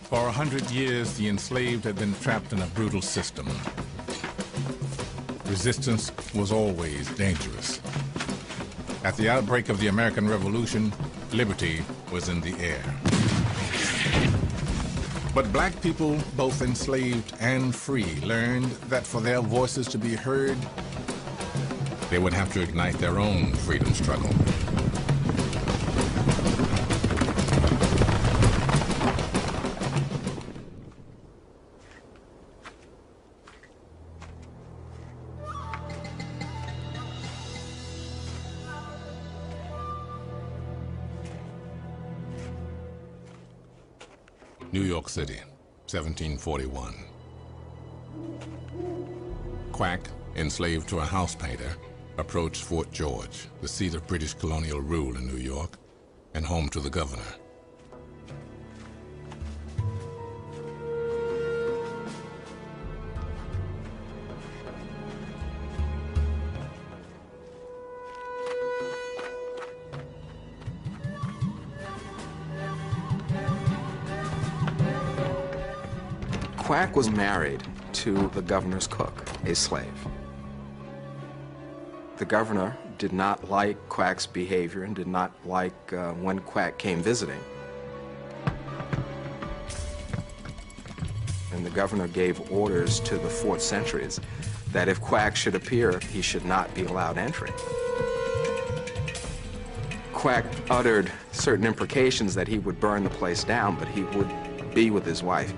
For 100 years, the enslaved had been trapped in a brutal system. Resistance was always dangerous. At the outbreak of the American Revolution, liberty was in the air. But black people, both enslaved and free, learned that for their voices to be heard, they would have to ignite their own freedom struggle. New York City, 1741. Quack, enslaved to a house painter, approached Fort George, the seat of British colonial rule in New York, and home to the governor. Quack was married to the governor's cook, a slave. The governor did not like Quack's behavior and did not like when Quack came visiting. And the governor gave orders to the fort sentries that if Quack should appear, he should not be allowed entry. Quack uttered certain imprecations that he would burn the place down, but he would be with his wife.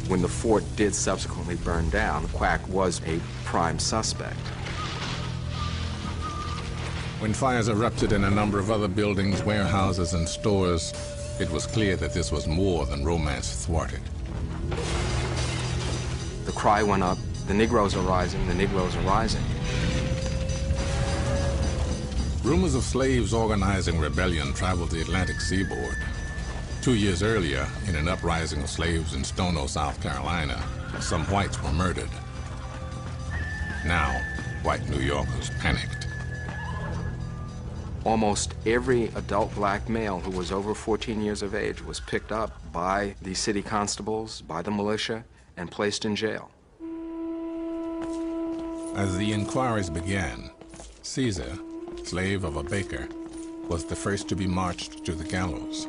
When the fort did subsequently burn down, Quack was a prime suspect. When fires erupted in a number of other buildings, warehouses, and stores, it was clear that this was more than romance thwarted. The cry went up, the Negroes are rising, the Negroes are rising. Rumors of slaves organizing rebellion traveled the Atlantic seaboard. 2 years earlier, in an uprising of slaves in Stono, South Carolina, some whites were murdered. Now, white New Yorkers panicked. Almost every adult black male who was over 14 years of age was picked up by the city constables, by the militia, and placed in jail. As the inquiries began, Caesar, slave of a baker, was the first to be marched to the gallows.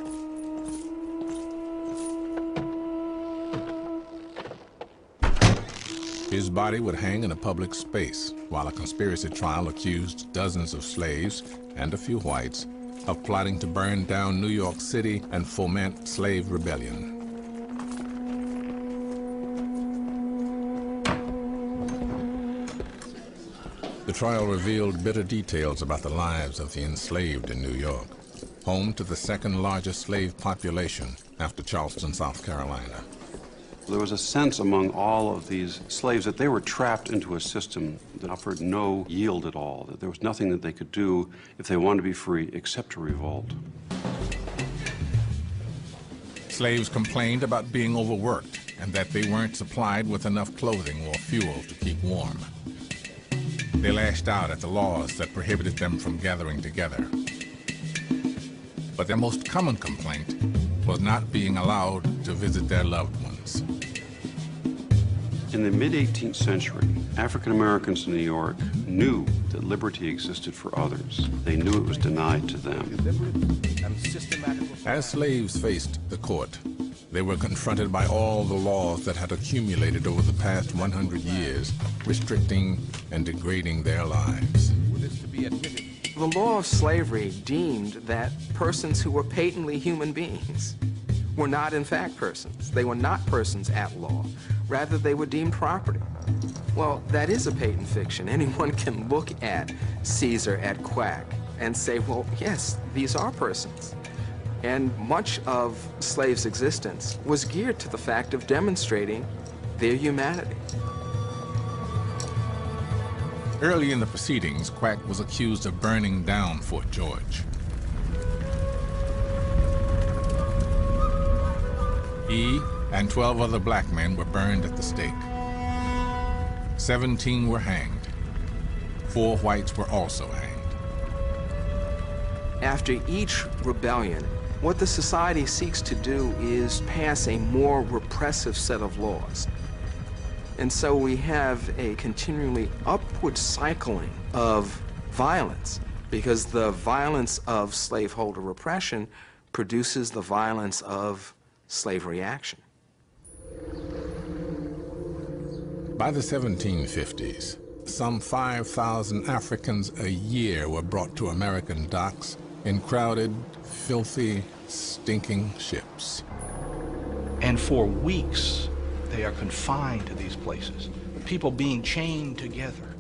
His body would hang in a public space, while a conspiracy trial accused dozens of slaves and a few whites of plotting to burn down New York City and foment slave rebellion. The trial revealed bitter details about the lives of the enslaved in New York, home to the second largest slave population after Charleston, South Carolina. There was a sense among all of these slaves that they were trapped into a system that offered no yield at all, that there was nothing that they could do if they wanted to be free except to revolt. Slaves complained about being overworked and that they weren't supplied with enough clothing or fuel to keep warm. They lashed out at the laws that prohibited them from gathering together. But their most common complaint was not being allowed to visit their loved ones. In the mid-18th century, African Americans in New York knew that liberty existed for others. They knew it was denied to them. As slaves faced the court, they were confronted by all the laws that had accumulated over the past 100 years, restricting and degrading their lives. The law of slavery deemed that persons who were patently human beings were not in fact persons. They were not persons at law. Rather, they were deemed property. Well, that is a patent fiction. Anyone can look at Caesar, at Quack, and say, well, yes, these are persons. And much of slaves' existence was geared to the fact of demonstrating their humanity. Early in the proceedings, Quack was accused of burning down Fort George. He and 12 other black men were burned at the stake. 17 were hanged. 4 whites were also hanged. After each rebellion, what the society seeks to do is pass a more repressive set of laws. And so we have a continually upward cycling of violence, because the violence of slaveholder repression produces the violence of slave reaction. By the 1750s, some 5,000 Africans a year were brought to American docks in crowded, filthy, stinking ships. And for weeks, they are confined to these places. People being chained together.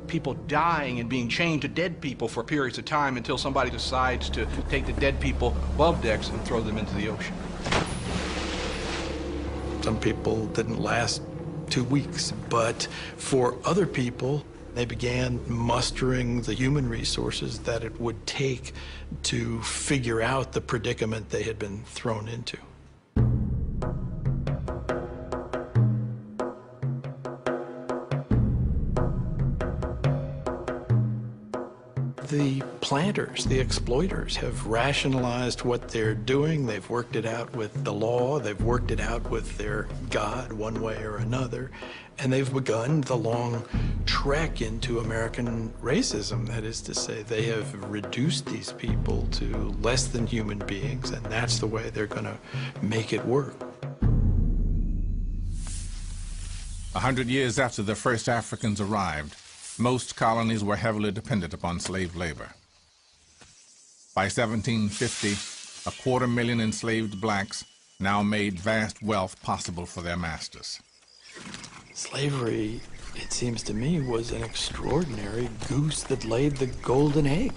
People dying and being chained to dead people for periods of time until somebody decides to take the dead people above decks and throw them into the ocean. Some people didn't last 2 weeks, but for other people, they began mustering the human resources that it would take to figure out the predicament they had been thrown into. The planters, the exploiters, have rationalized what they're doing. They've worked it out with the law. They've worked it out with their God one way or another. And they've begun the long trek into American racism. That is to say, they have reduced these people to less than human beings, and that's the way they're going to make it work. 100 years after the first Africans arrived, most colonies were heavily dependent upon slave labor. By 1750, 250,000 enslaved blacks now made vast wealth possible for their masters. Slavery, it seems to me, was an extraordinary goose that laid the golden egg.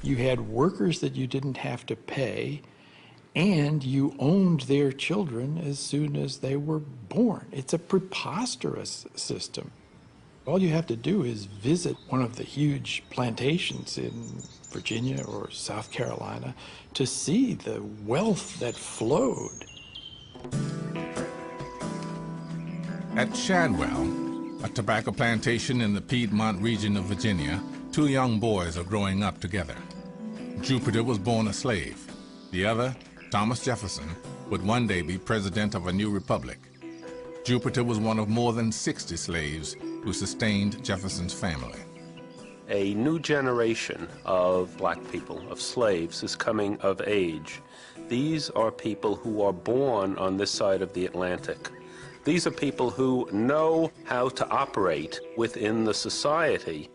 You had workers that you didn't have to pay, and you owned their children as soon as they were born. It's a preposterous system. All you have to do is visit one of the huge plantations in Virginia or South Carolina to see the wealth that flowed. At Shadwell, a tobacco plantation in the Piedmont region of Virginia, 2 young boys are growing up together. Jupiter was born a slave. The other, Thomas Jefferson, would one day be president of a new republic. Jupiter was one of more than 60 slaves who sustained Jefferson's family. A new generation of black people, of slaves, is coming of age. These are people who are born on this side of the Atlantic. These are people who know how to operate within the society.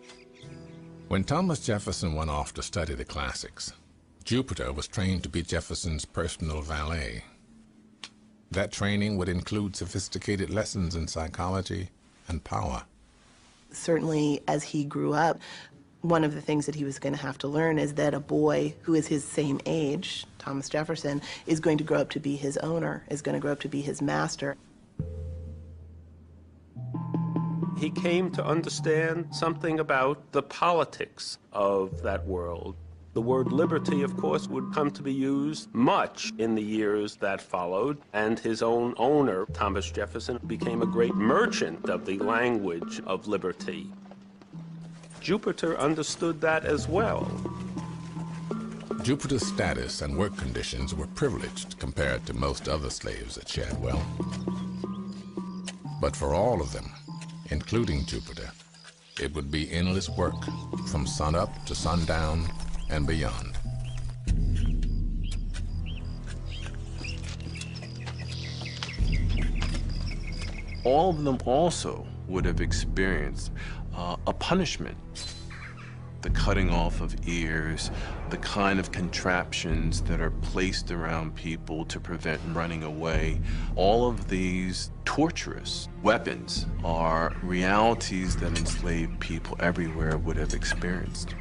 When Thomas Jefferson went off to study the classics, Jupiter was trained to be Jefferson's personal valet. That training would include sophisticated lessons in psychology and power. Certainly, as he grew up, one of the things that he was going to have to learn is that a boy who is his same age, Thomas Jefferson, is going to grow up to be his owner, is going to grow up to be his master. He came to understand something about the politics of that world. The word liberty, of course, would come to be used much in the years that followed, and his own owner, Thomas Jefferson, became a great merchant of the language of liberty. Jupiter understood that as well. Jupiter's status and work conditions were privileged compared to most other slaves at Shadwell. But for all of them, including Jupiter, it would be endless work from sunup to sundown and beyond. All of them also would have experienced a punishment. The cutting off of ears, the kind of contraptions that are placed around people to prevent running away. All of these torturous weapons are realities that enslaved people everywhere would have experienced.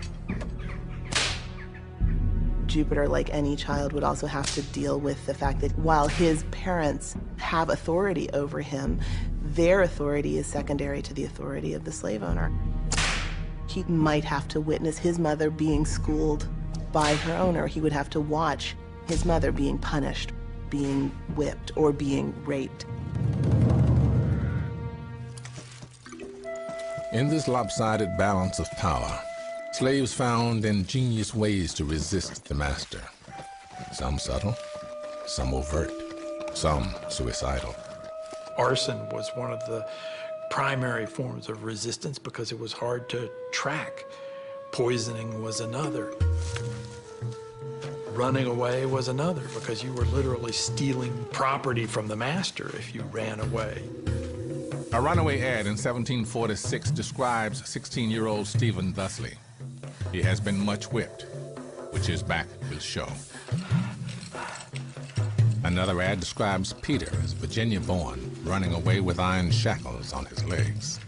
Jupiter, like any child, would also have to deal with the fact that while his parents have authority over him, their authority is secondary to the authority of the slave owner. He might have to witness his mother being schooled by her owner. He would have to watch his mother being punished, being whipped, or being raped. In this lopsided balance of power, slaves found ingenious ways to resist the master. Some subtle, some overt, some suicidal. Arson was one of the primary forms of resistance because it was hard to track. Poisoning was another. Running away was another because you were literally stealing property from the master if you ran away. A runaway ad in 1746 describes 16-year-old Stephen thusly. He has been much whipped, which his back will show. Another ad describes Peter as Virginia-born, running away with iron shackles on his legs.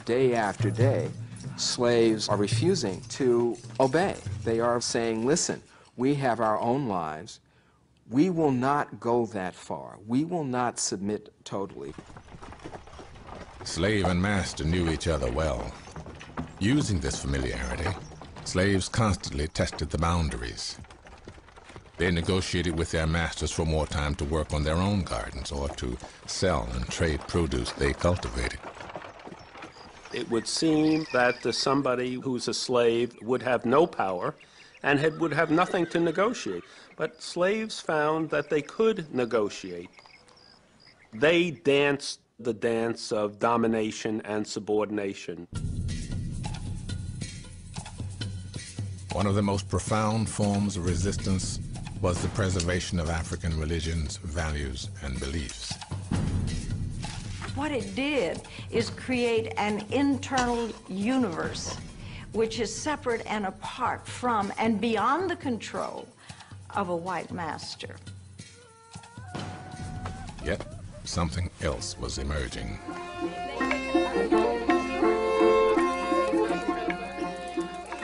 Day after day, slaves are refusing to obey. They are saying, listen, we have our own lives. We will not go that far. We will not submit totally. Slave and master knew each other well. Using this familiarity, slaves constantly tested the boundaries. They negotiated with their masters for more time to work on their own gardens or to sell and trade produce they cultivated. It would seem that somebody who's a slave would have no power and would have nothing to negotiate. But slaves found that they could negotiate. They danced the dance of domination and subordination. One of the most profound forms of resistance was the preservation of African religions, values, and beliefs. What it did is create an internal universe which is separate and apart from and beyond the control of a white master. Yet, something else was emerging.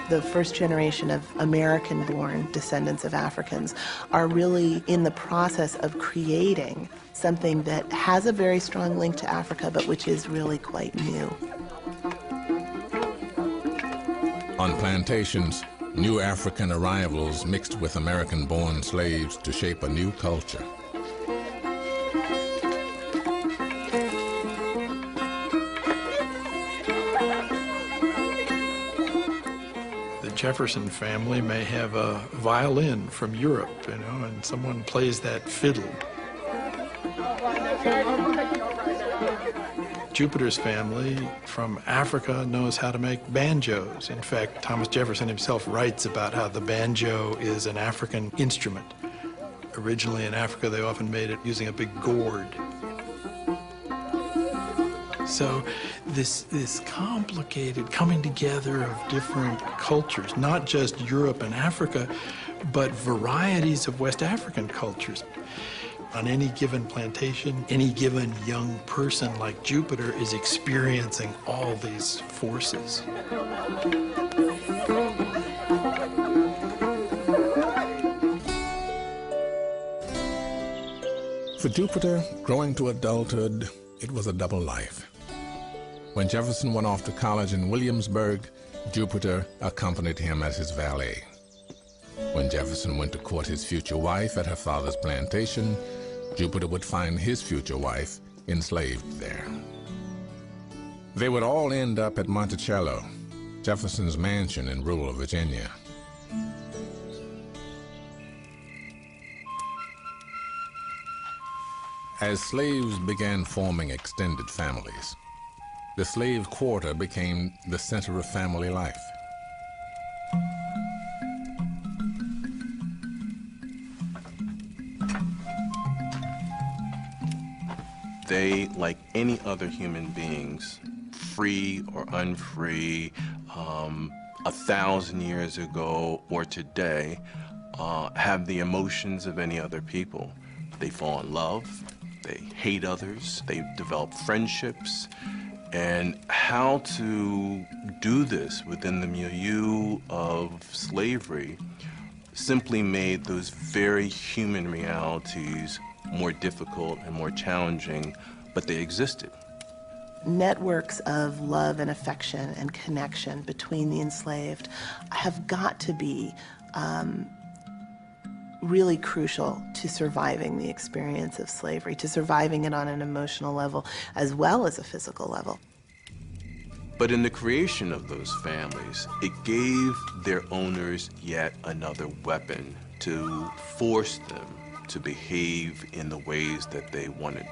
The first generation of American-born descendants of Africans are really in the process of creating something that has a very strong link to Africa, but which is really quite new. On plantations, new African arrivals mixed with American-born slaves to shape a new culture. Jefferson family may have a violin from Europe, you know, and someone plays that fiddle. Jupiter's family from Africa knows how to make banjos. In fact, Thomas Jefferson himself writes about how the banjo is an African instrument. Originally in Africa, they often made it using a big gourd. So this complicated coming together of different cultures, not just Europe and Africa, but varieties of West African cultures. On any given plantation, any given young person like Jupiter is experiencing all these forces. For Jupiter, growing to adulthood it was a double life. When Jefferson went off to college in Williamsburg, Jupiter accompanied him as his valet. When Jefferson went to court his future wife at her father's plantation, Jupiter would find his future wife enslaved there. They would all end up at Monticello, Jefferson's mansion in rural Virginia. As slaves began forming extended families, the slave quarter became the center of family life. They, like any other human beings, free or unfree, 1,000 years ago or today, have the emotions of any other people. They fall in love, they hate others, they develop friendships, and how to do this within the milieu of slavery simply made those very human realities more difficult and more challenging, but they existed. Networks of love and affection and connection between the enslaved have got to be really crucial to surviving the experience of slavery, to surviving it on an emotional level as well as a physical level. But in the creation of those families, it gave their owners yet another weapon to force them to behave in the ways that they wanted.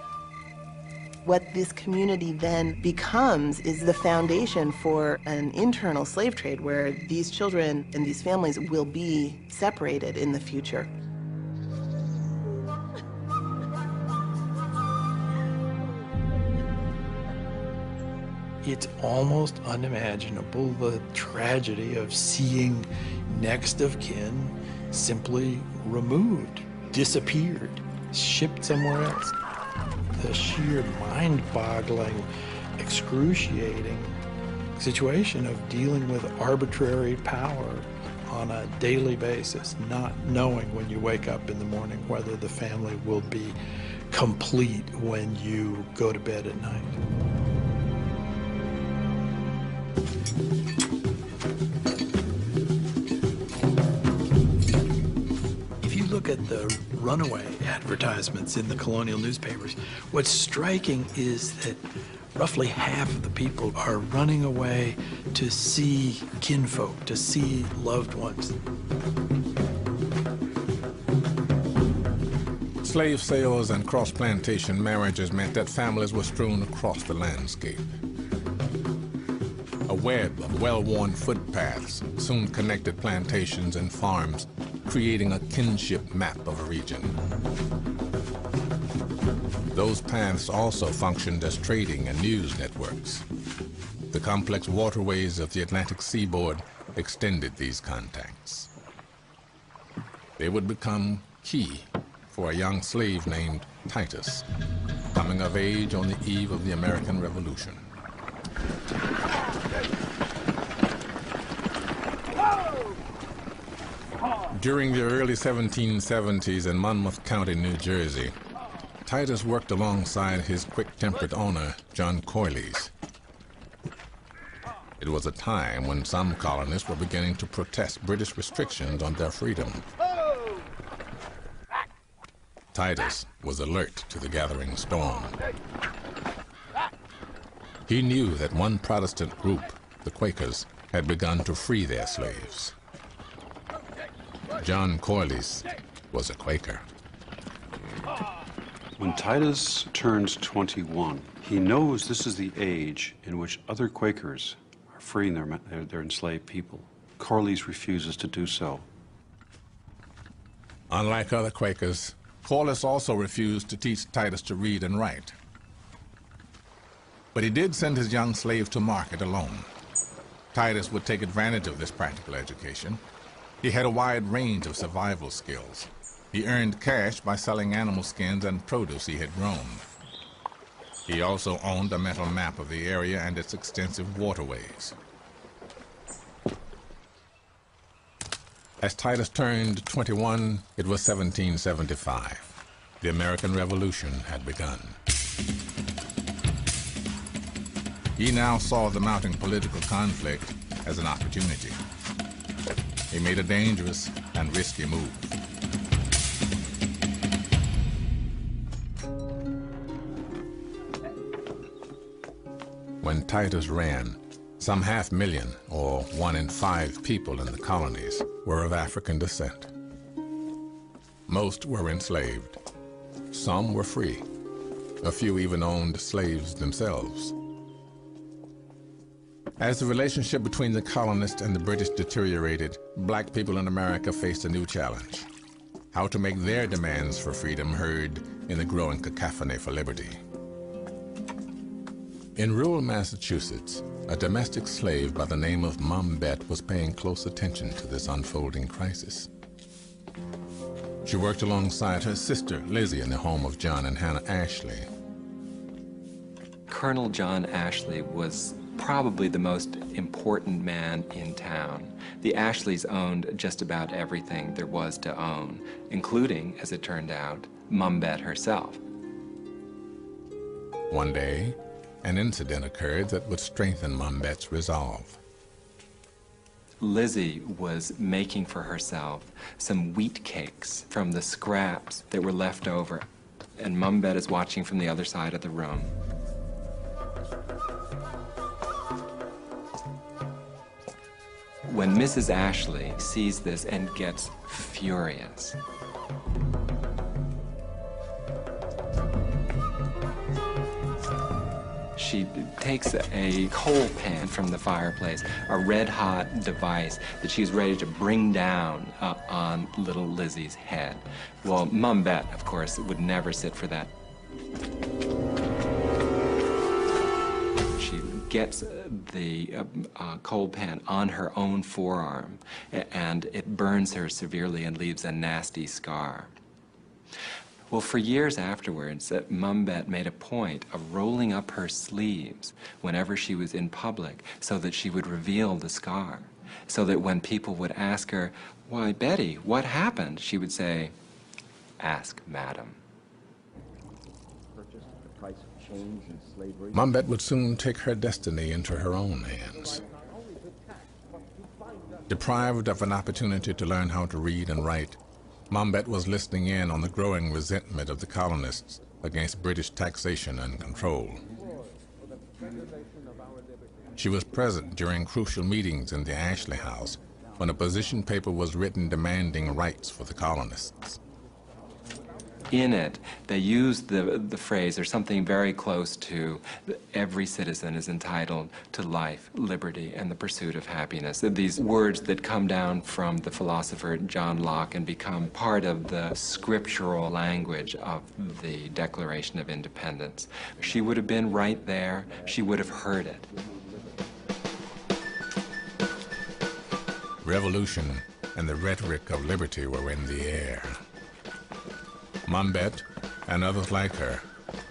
What this community then becomes is the foundation for an internal slave trade where these children and these families will be separated in the future. It's almost unimaginable, the tragedy of seeing next of kin simply removed, disappeared, shipped somewhere else. The sheer mind-boggling, excruciating situation of dealing with arbitrary power on a daily basis, not knowing when you wake up in the morning whether the family will be complete when you go to bed at night. If you look at the runaway advertisements in the colonial newspapers, what's striking is that roughly half of the people are running away to see kinfolk, to see loved ones. Slave sales and cross-plantation marriages meant that families were strewn across the landscape. A web of well-worn footpaths soon connected plantations and farms, creating a kinship map of a region. Those paths also functioned as trading and news networks. The complex waterways of the Atlantic seaboard extended these contacts. They would become key for a young slave named Titus, coming of age on the eve of the American Revolution. During the early 1770s in Monmouth County, New Jersey, Titus worked alongside his quick-tempered owner, John Corliss. It was a time when some colonists were beginning to protest British restrictions on their freedom. Titus was alert to the gathering storm. He knew that one Protestant group, the Quakers, had begun to free their slaves. John Corliss was a Quaker. When Titus turns 21, he knows this is the age in which other Quakers are freeing their enslaved people. Corliss refuses to do so. Unlike other Quakers, Corliss also refused to teach Titus to read and write. But he did send his young slave to market alone. Titus would take advantage of this practical education. He had a wide range of survival skills. He earned cash by selling animal skins and produce he had grown. He also owned a mental map of the area and its extensive waterways. As Titus turned 21, it was 1775. The American Revolution had begun. He now saw the mounting political conflict as an opportunity. He made a dangerous and risky move. When Titus ran, some 500,000, or 1 in 5 people in the colonies, were of African descent. Most were enslaved. Some were free. A few even owned slaves themselves. As the relationship between the colonists and the British deteriorated, black people in America faced a new challenge: how to make their demands for freedom heard in the growing cacophony for liberty. In rural Massachusetts, a domestic slave by the name of Mom Bet was paying close attention to this unfolding crisis. She worked alongside her sister, Lizzie, in the home of John and Hannah Ashley. Colonel John Ashley was probably the most important man in town. The Ashleys owned just about everything there was to own, including, as it turned out, Mom Bet herself. One day, an incident occurred that would strengthen Mom Bet's resolve. Lizzie was making for herself some wheat cakes from the scraps that were left over, and Mom Bet is watching from the other side of the room. When Mrs. Ashley sees this and gets furious, she takes a coal pan from the fireplace, a red-hot device that she's ready to bring down on little Lizzie's head. Well, Mom Bet, of course, would never sit for that. She gets the coal pan on her own forearm, and it burns her severely and leaves a nasty scar. Well, for years afterwards, Mom Bet made a point of rolling up her sleeves whenever she was in public so that she would reveal the scar, so that when people would ask her, "Why, Betty, what happened?" she would say, "Ask Madam." Mom Bet would soon take her destiny into her own hands. Deprived of an opportunity to learn how to read and write, Mom Bet was listening in on the growing resentment of the colonists against British taxation and control. She was present during crucial meetings in the Ashley House when a position paper was written demanding rights for the colonists. In it, they used the phrase, or something very close to, every citizen is entitled to life, liberty, and the pursuit of happiness. These words that come down from the philosopher John Locke and become part of the scriptural language of the Declaration of Independence. She would have been right there. She would have heard it. Revolution and the rhetoric of liberty were in the air. Mom Bet and others like her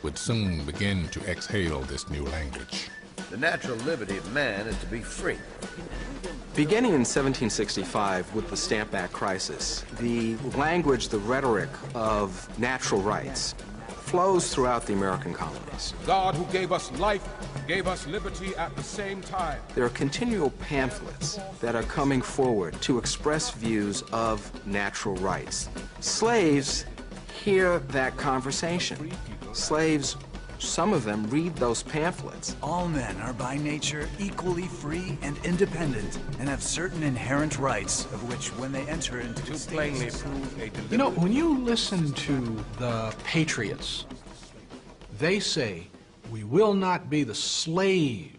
would soon begin to exhale this new language. The natural liberty of man is to be free. Beginning in 1765 with the Stamp Act crisis, the language, the rhetoric of natural rights flows throughout the American colonies. God, who gave us life, gave us liberty at the same time. There are continual pamphlets that are coming forward to express views of natural rights. Slaves hear that conversation. Slaves, some of them read those pamphlets. All men are by nature equally free and independent and have certain inherent rights of which when they enter into the plainly prove a You know, when you listen to the patriots, they say, we will not be the slaves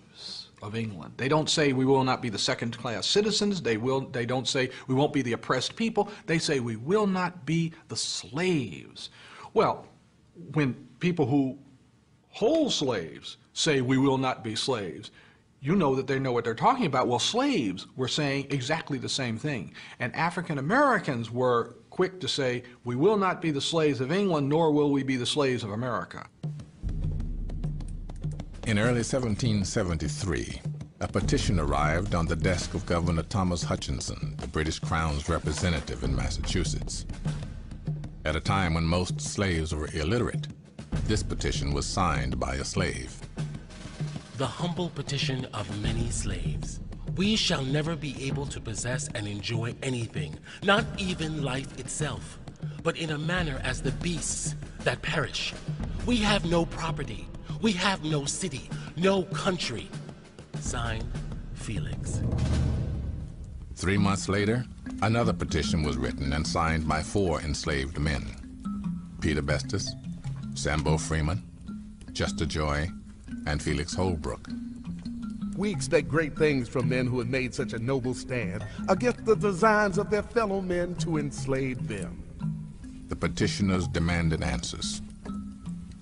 of England. They don't say we will not be the second-class citizens. They don't say we won't be the oppressed people. They say we will not be the slaves. Well, when people who hold slaves say we will not be slaves, you know that they know what they're talking about. Well, slaves were saying exactly the same thing. And African Americans were quick to say, we will not be the slaves of England, nor will we be the slaves of America. In early 1773, a petition arrived on the desk of Governor Thomas Hutchinson, the British Crown's representative in Massachusetts. At a time when most slaves were illiterate, this petition was signed by a slave. the humble petition of many slaves. We shall never be able to possess and enjoy anything, not even life itself, but in a manner as the beasts that perish. We have no property, we have no city, no country. Signed, Felix. 3 months later, another petition was written and signed by 4 enslaved men: Peter Bestus, Sambo Freeman, Chester Joy, and Felix Holbrook. We expect great things from men who have made such a noble stand against the designs of their fellow men to enslave them. The petitioners demanded answers.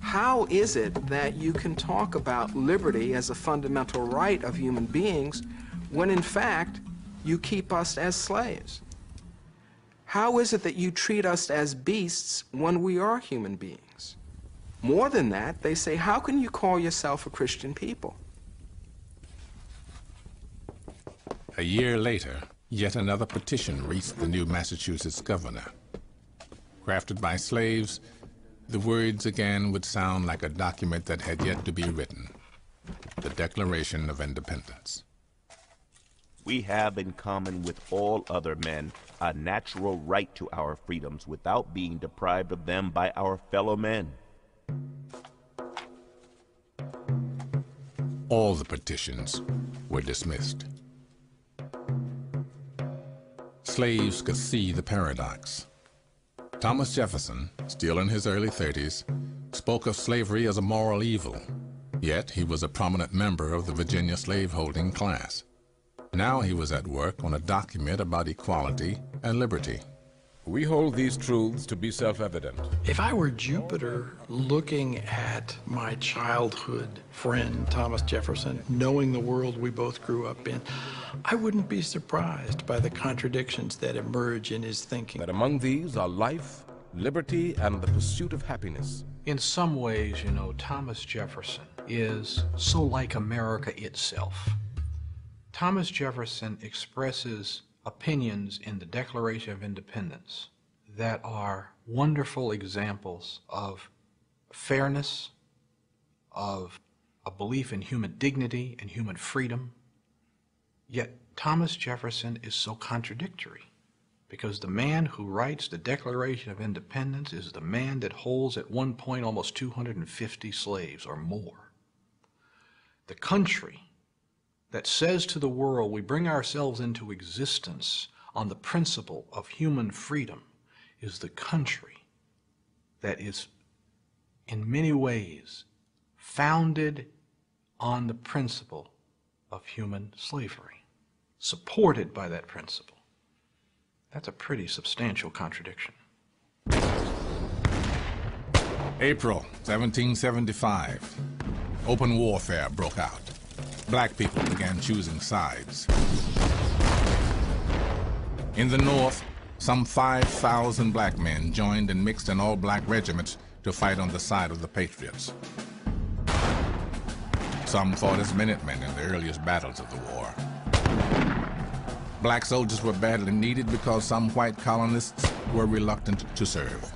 How is it that you can talk about liberty as a fundamental right of human beings when in fact you keep us as slaves? How is it that you treat us as beasts when we are human beings? More than that, they say, how can you call yourself a Christian people? A year later, yet another petition reached the new Massachusetts governor. Crafted by slaves, the words again would sound like a document that had yet to be written: the Declaration of Independence. We have in common with all other men a natural right to our freedoms without being deprived of them by our fellow men. All the petitions were dismissed. Slaves could see the paradox. Thomas Jefferson, still in his early 30s, spoke of slavery as a moral evil, yet he was a prominent member of the Virginia slaveholding class. Now he was at work on a document about equality and liberty. We hold these truths to be self-evident. If I were Jupiter looking at my childhood friend, Thomas Jefferson, knowing the world we both grew up in, I wouldn't be surprised by the contradictions that emerge in his thinking. That among these are life, liberty, and the pursuit of happiness. In some ways, you know, Thomas Jefferson is so like America itself. Thomas Jefferson expresses opinions in the Declaration of Independence that are wonderful examples of fairness, of a belief in human dignity and human freedom. Yet Thomas Jefferson is so contradictory, because the man who writes the Declaration of Independence is the man that holds at one point almost 250 slaves or more. The country that says to the world we bring ourselves into existence on the principle of human freedom is the country that is in many ways founded on the principle of human slavery, supported by that principle. That's a pretty substantial contradiction. April 1775. Open warfare broke out. Black people began choosing sides. In the North, some 5,000 black men joined and mixed in all-black regiments to fight on the side of the Patriots. Some fought as Minutemen in the earliest battles of the war. Black soldiers were badly needed because some white colonists were reluctant to serve.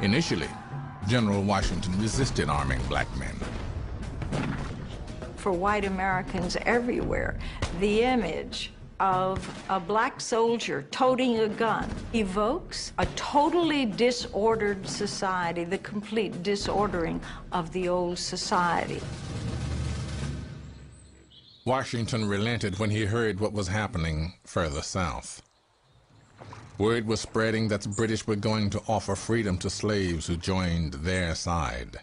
Initially, General Washington resisted arming black men. For white Americans everywhere, the image of a black soldier toting a gun evokes a totally disordered society, the complete disordering of the old society. Washington relented when he heard what was happening further south. Word was spreading that the British were going to offer freedom to slaves who joined their side.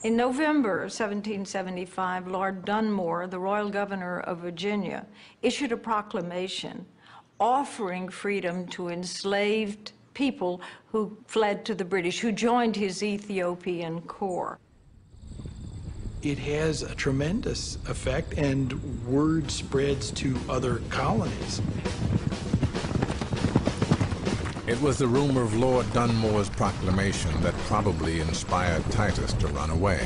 In November of 1775, Lord Dunmore, the Royal Governor of Virginia, issued a proclamation offering freedom to enslaved people who fled to the British, who joined his Ethiopian Corps. It has a tremendous effect, and word spreads to other colonies. It was the rumor of Lord Dunmore's proclamation that probably inspired Titus to run away.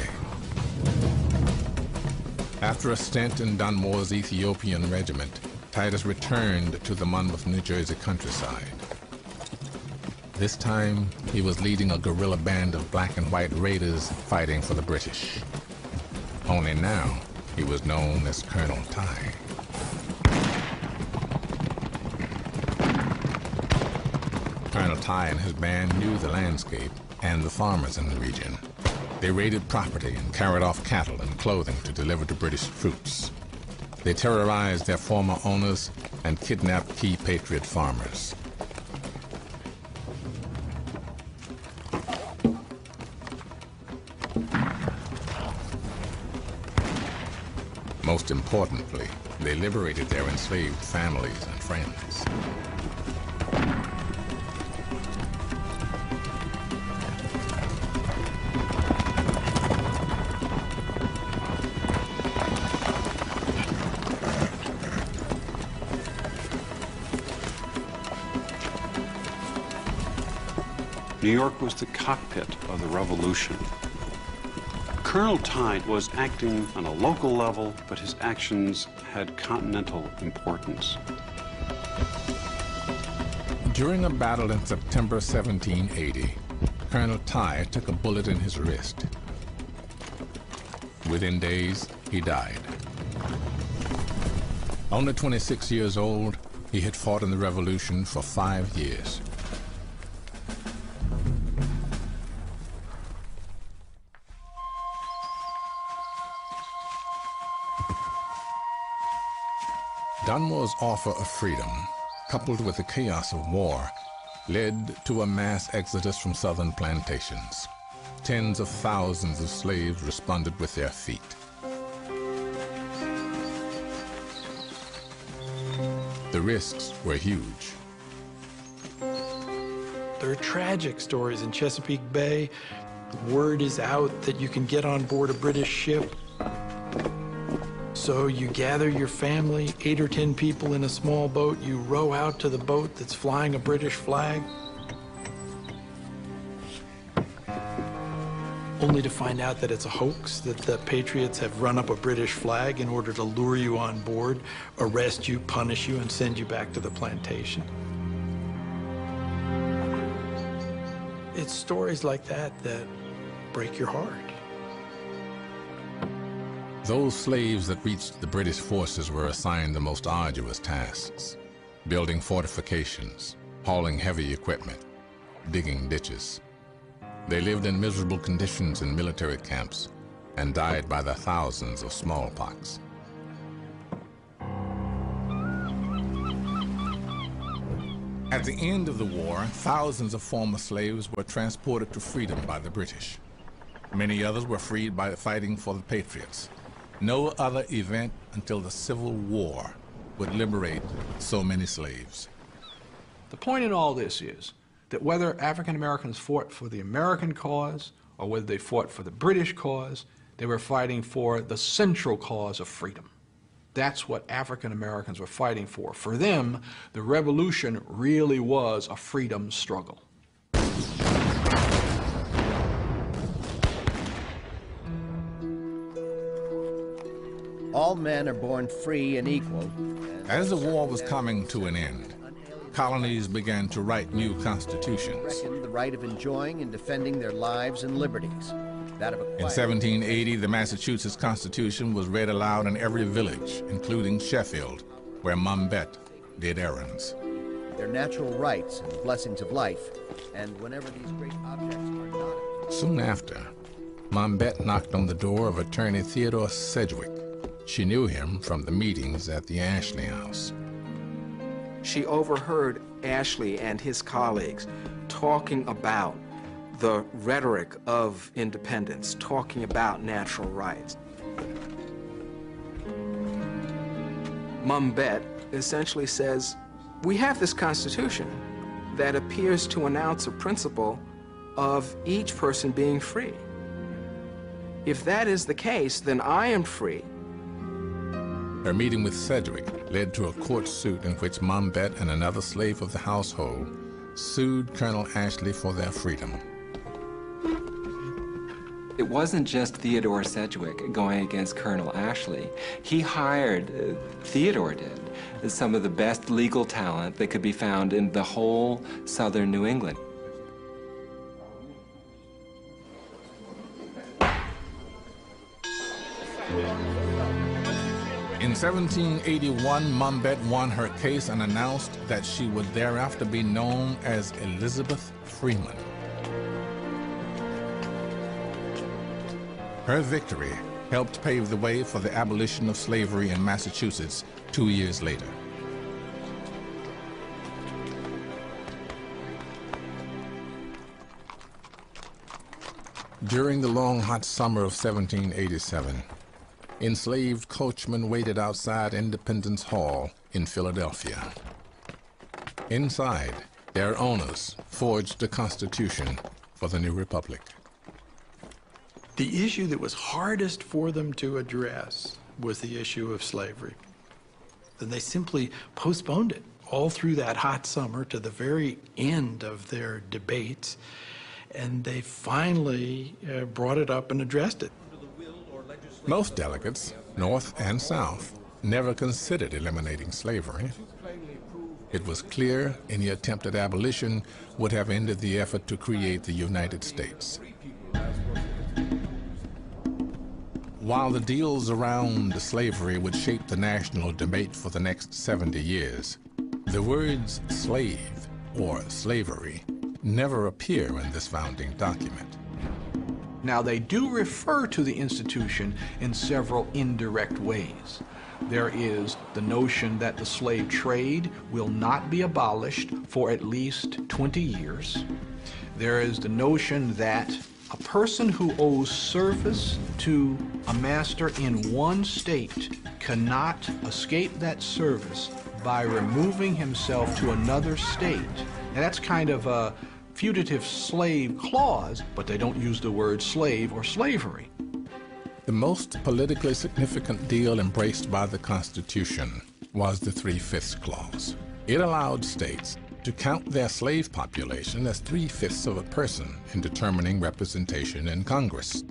After a stint in Dunmore's Ethiopian regiment, Titus returned to the Monmouth, New Jersey countryside. This time, he was leading a guerrilla band of black and white raiders fighting for the British. Only now, he was known as Colonel Ty. Colonel Ty and his band knew the landscape and the farmers in the region. They raided property and carried off cattle and clothing to deliver to British troops. They terrorized their former owners and kidnapped key patriot farmers. Most importantly, they liberated their enslaved families and friends. New York was the cockpit of the revolution. Colonel Ty was acting on a local level, but his actions had continental importance. During a battle in September 1780, Colonel Ty took a bullet in his wrist. Within days, he died. Only 26 years old, he had fought in the Revolution for 5 years. Dunmore's offer of freedom, coupled with the chaos of war, led to a mass exodus from southern plantations. Tens of thousands of slaves responded with their feet. The risks were huge. There are tragic stories in Chesapeake Bay. Word is out that you can get on board a British ship. So you gather your family, 8 or 10 people in a small boat, you row out to the boat that's flying a British flag, only to find out that it's a hoax, that the Patriots have run up a British flag in order to lure you on board, arrest you, punish you, and send you back to the plantation. It's stories like that that break your heart. Those slaves that reached the British forces were assigned the most arduous tasks: building fortifications, hauling heavy equipment, digging ditches. They lived in miserable conditions in military camps and died by the thousands of smallpox. At the end of the war, thousands of former slaves were transported to freedom by the British. Many others were freed by fighting for the Patriots. No other event until the Civil War would liberate so many slaves. The point in all this is that whether African Americans fought for the American cause or whether they fought for the British cause, they were fighting for the central cause of freedom. That's what African Americans were fighting for. For them, the revolution really was a freedom struggle. All men are born free and equal. As the war was coming to an end, colonies began to write new constitutions. The right of enjoying and defending their lives and liberties. That of In 1780, the Massachusetts Constitution was read aloud in every village, including Sheffield, where Mum Bet did errands. their natural rights and blessings of life, and whenever these great objects are not... Soon after, Mum Bet knocked on the door of attorney Theodore Sedgwick. She knew him from the meetings at the Ashley House. She overheard Ashley and his colleagues talking about the rhetoric of independence, talking about natural rights. Mum Bet essentially says, we have this Constitution that appears to announce a principle of each person being free. If that is the case, then I am free. Her meeting with Sedgwick led to a court suit in which Mum Bet and another slave of the household sued Colonel Ashley for their freedom. It wasn't just Theodore Sedgwick going against Colonel Ashley. He hired, Theodore did, some of the best legal talent that could be found in the whole southern New England. In 1781, Mumbet won her case and announced that she would thereafter be known as Elizabeth Freeman. Her victory helped pave the way for the abolition of slavery in Massachusetts 2 years later. During the long, hot summer of 1787, enslaved coachmen waited outside Independence Hall in Philadelphia. Inside, their owners forged a constitution for the new republic. The issue that was hardest for them to address was the issue of slavery. And they simply postponed it all through that hot summer to the very end of their debates. And they finally brought it up and addressed it. Most delegates, North and South, never considered eliminating slavery. It was clear any attempt at abolition would have ended the effort to create the United States. While the deals around slavery would shape the national debate for the next 70 years, the words slave or slavery never appear in this founding document. Now, they do refer to the institution in several indirect ways. There is the notion that the slave trade will not be abolished for at least 20 years. There is the notion that a person who owes service to a master in one state cannot escape that service by removing himself to another state. And that's kind of a fugitive slave clause, but they don't use the word slave or slavery. The most politically significant deal embraced by the Constitution was the 3/5 clause. It allowed states to count their slave population as 3/5 of a person in determining representation in Congress.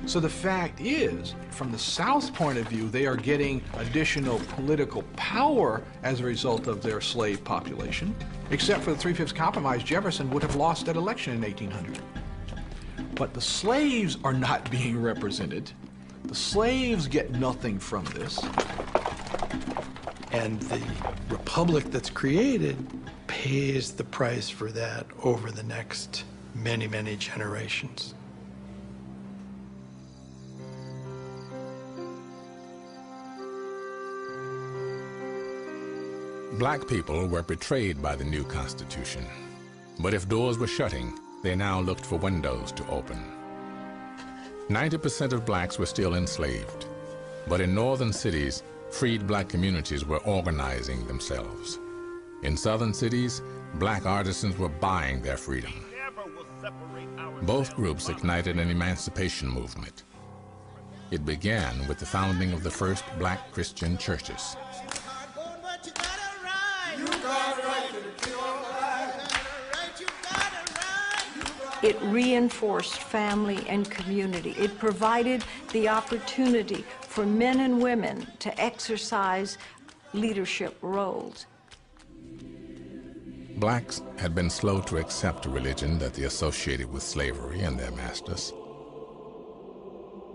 So the fact is, from the South's point of view, they are getting additional political power as a result of their slave population. Except for the 3/5 compromise, Jefferson would have lost that election in 1800. But the slaves are not being represented. The slaves get nothing from this. And the republic that's created pays the price for that over the next many, many generations. Black people were betrayed by the new Constitution. But if doors were shutting, they now looked for windows to open. 90% of blacks were still enslaved. But in northern cities, freed black communities were organizing themselves. In southern cities, black artisans were buying their freedom. Both groups ignited an emancipation movement. It began with the founding of the first black Christian churches. It reinforced family and community. It provided the opportunity for men and women to exercise leadership roles. Blacks had been slow to accept a religion that they associated with slavery and their masters.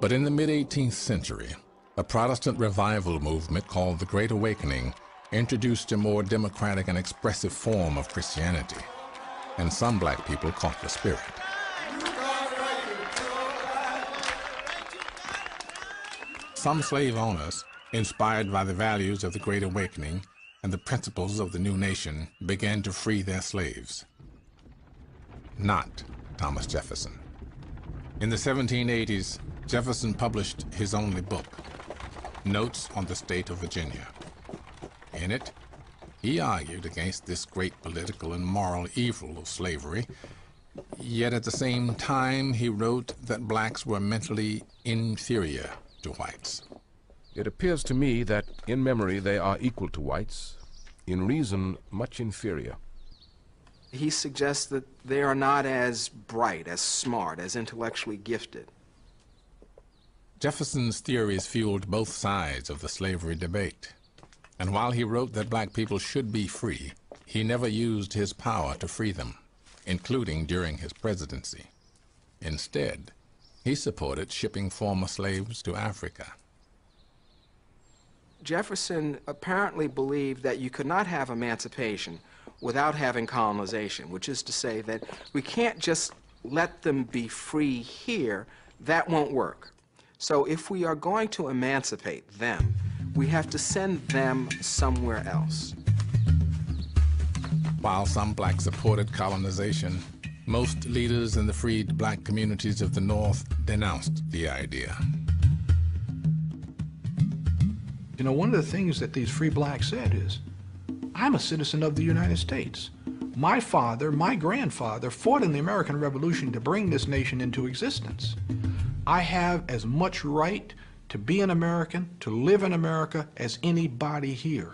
But in the mid-18th century, a Protestant revival movement called the Great Awakening introduced a more democratic and expressive form of Christianity, and some black people caught the spirit. Some slave owners, inspired by the values of the Great Awakening and the principles of the new nation, began to free their slaves. Not Thomas Jefferson. In the 1780s, Jefferson published his only book, Notes on the State of Virginia. In it, he argued against this great political and moral evil of slavery, yet at the same time he wrote that blacks were mentally inferior to whites. It appears to me that in memory they are equal to whites, in reason much inferior. He suggests that they are not as bright, as smart, as intellectually gifted. Jefferson's theories fueled both sides of the slavery debate. And while he wrote that black people should be free, he never used his power to free them, including during his presidency. Instead, he supported shipping former slaves to Africa Jefferson apparently believed that you could not have emancipation without having colonization, which is to say that we can't just let them be free here. That won't work. So if we are going to emancipate them, we have to send them somewhere else. While some blacks supported colonization, most leaders in the freed black communities of the North denounced the idea. You know, one of the things that these free blacks said is, I'm a citizen of the United States. My father, my grandfather fought in the American Revolution to bring this nation into existence. I have as much right to be an American, to live in America, as anybody here.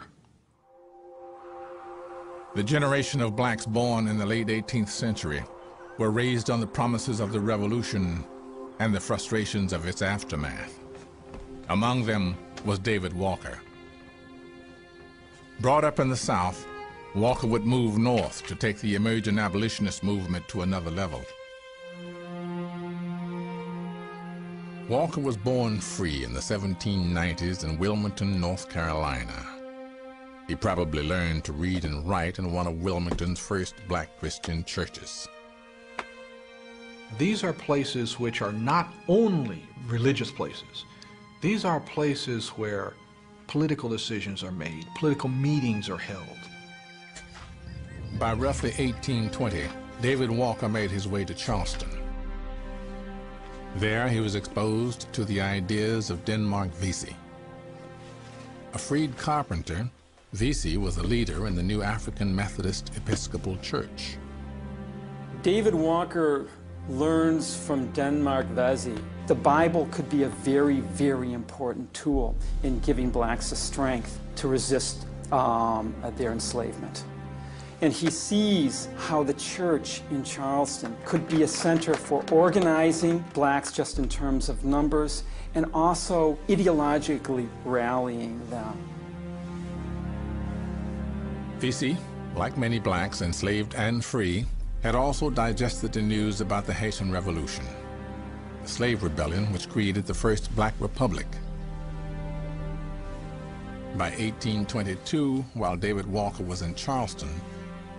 The generation of blacks born in the late 18th century were raised on the promises of the Revolution and the frustrations of its aftermath. Among them was David Walker. Brought up in the South, Walker would move north to take the emerging abolitionist movement to another level. Walker was born free in the 1790s in Wilmington, North Carolina. He probably learned to read and write in one of Wilmington's first black Christian churches. These are places which are not only religious places. These are places where political decisions are made, political meetings are held. By roughly 1820, David Walker made his way to Charleston. There he was exposed to the ideas of Denmark Vesey. A freed carpenter, Vesey was a leader in the new African Methodist Episcopal Church. David Walker learns from Denmark Vesey. The Bible could be a very, very important tool in giving blacks the strength to resist their enslavement. And he sees how the church in Charleston could be a center for organizing blacks just in terms of numbers and also ideologically rallying them. Vesey, like many blacks, enslaved and free, had also digested the news about the Haitian Revolution, the slave rebellion which created the first black republic. By 1822, while David Walker was in Charleston,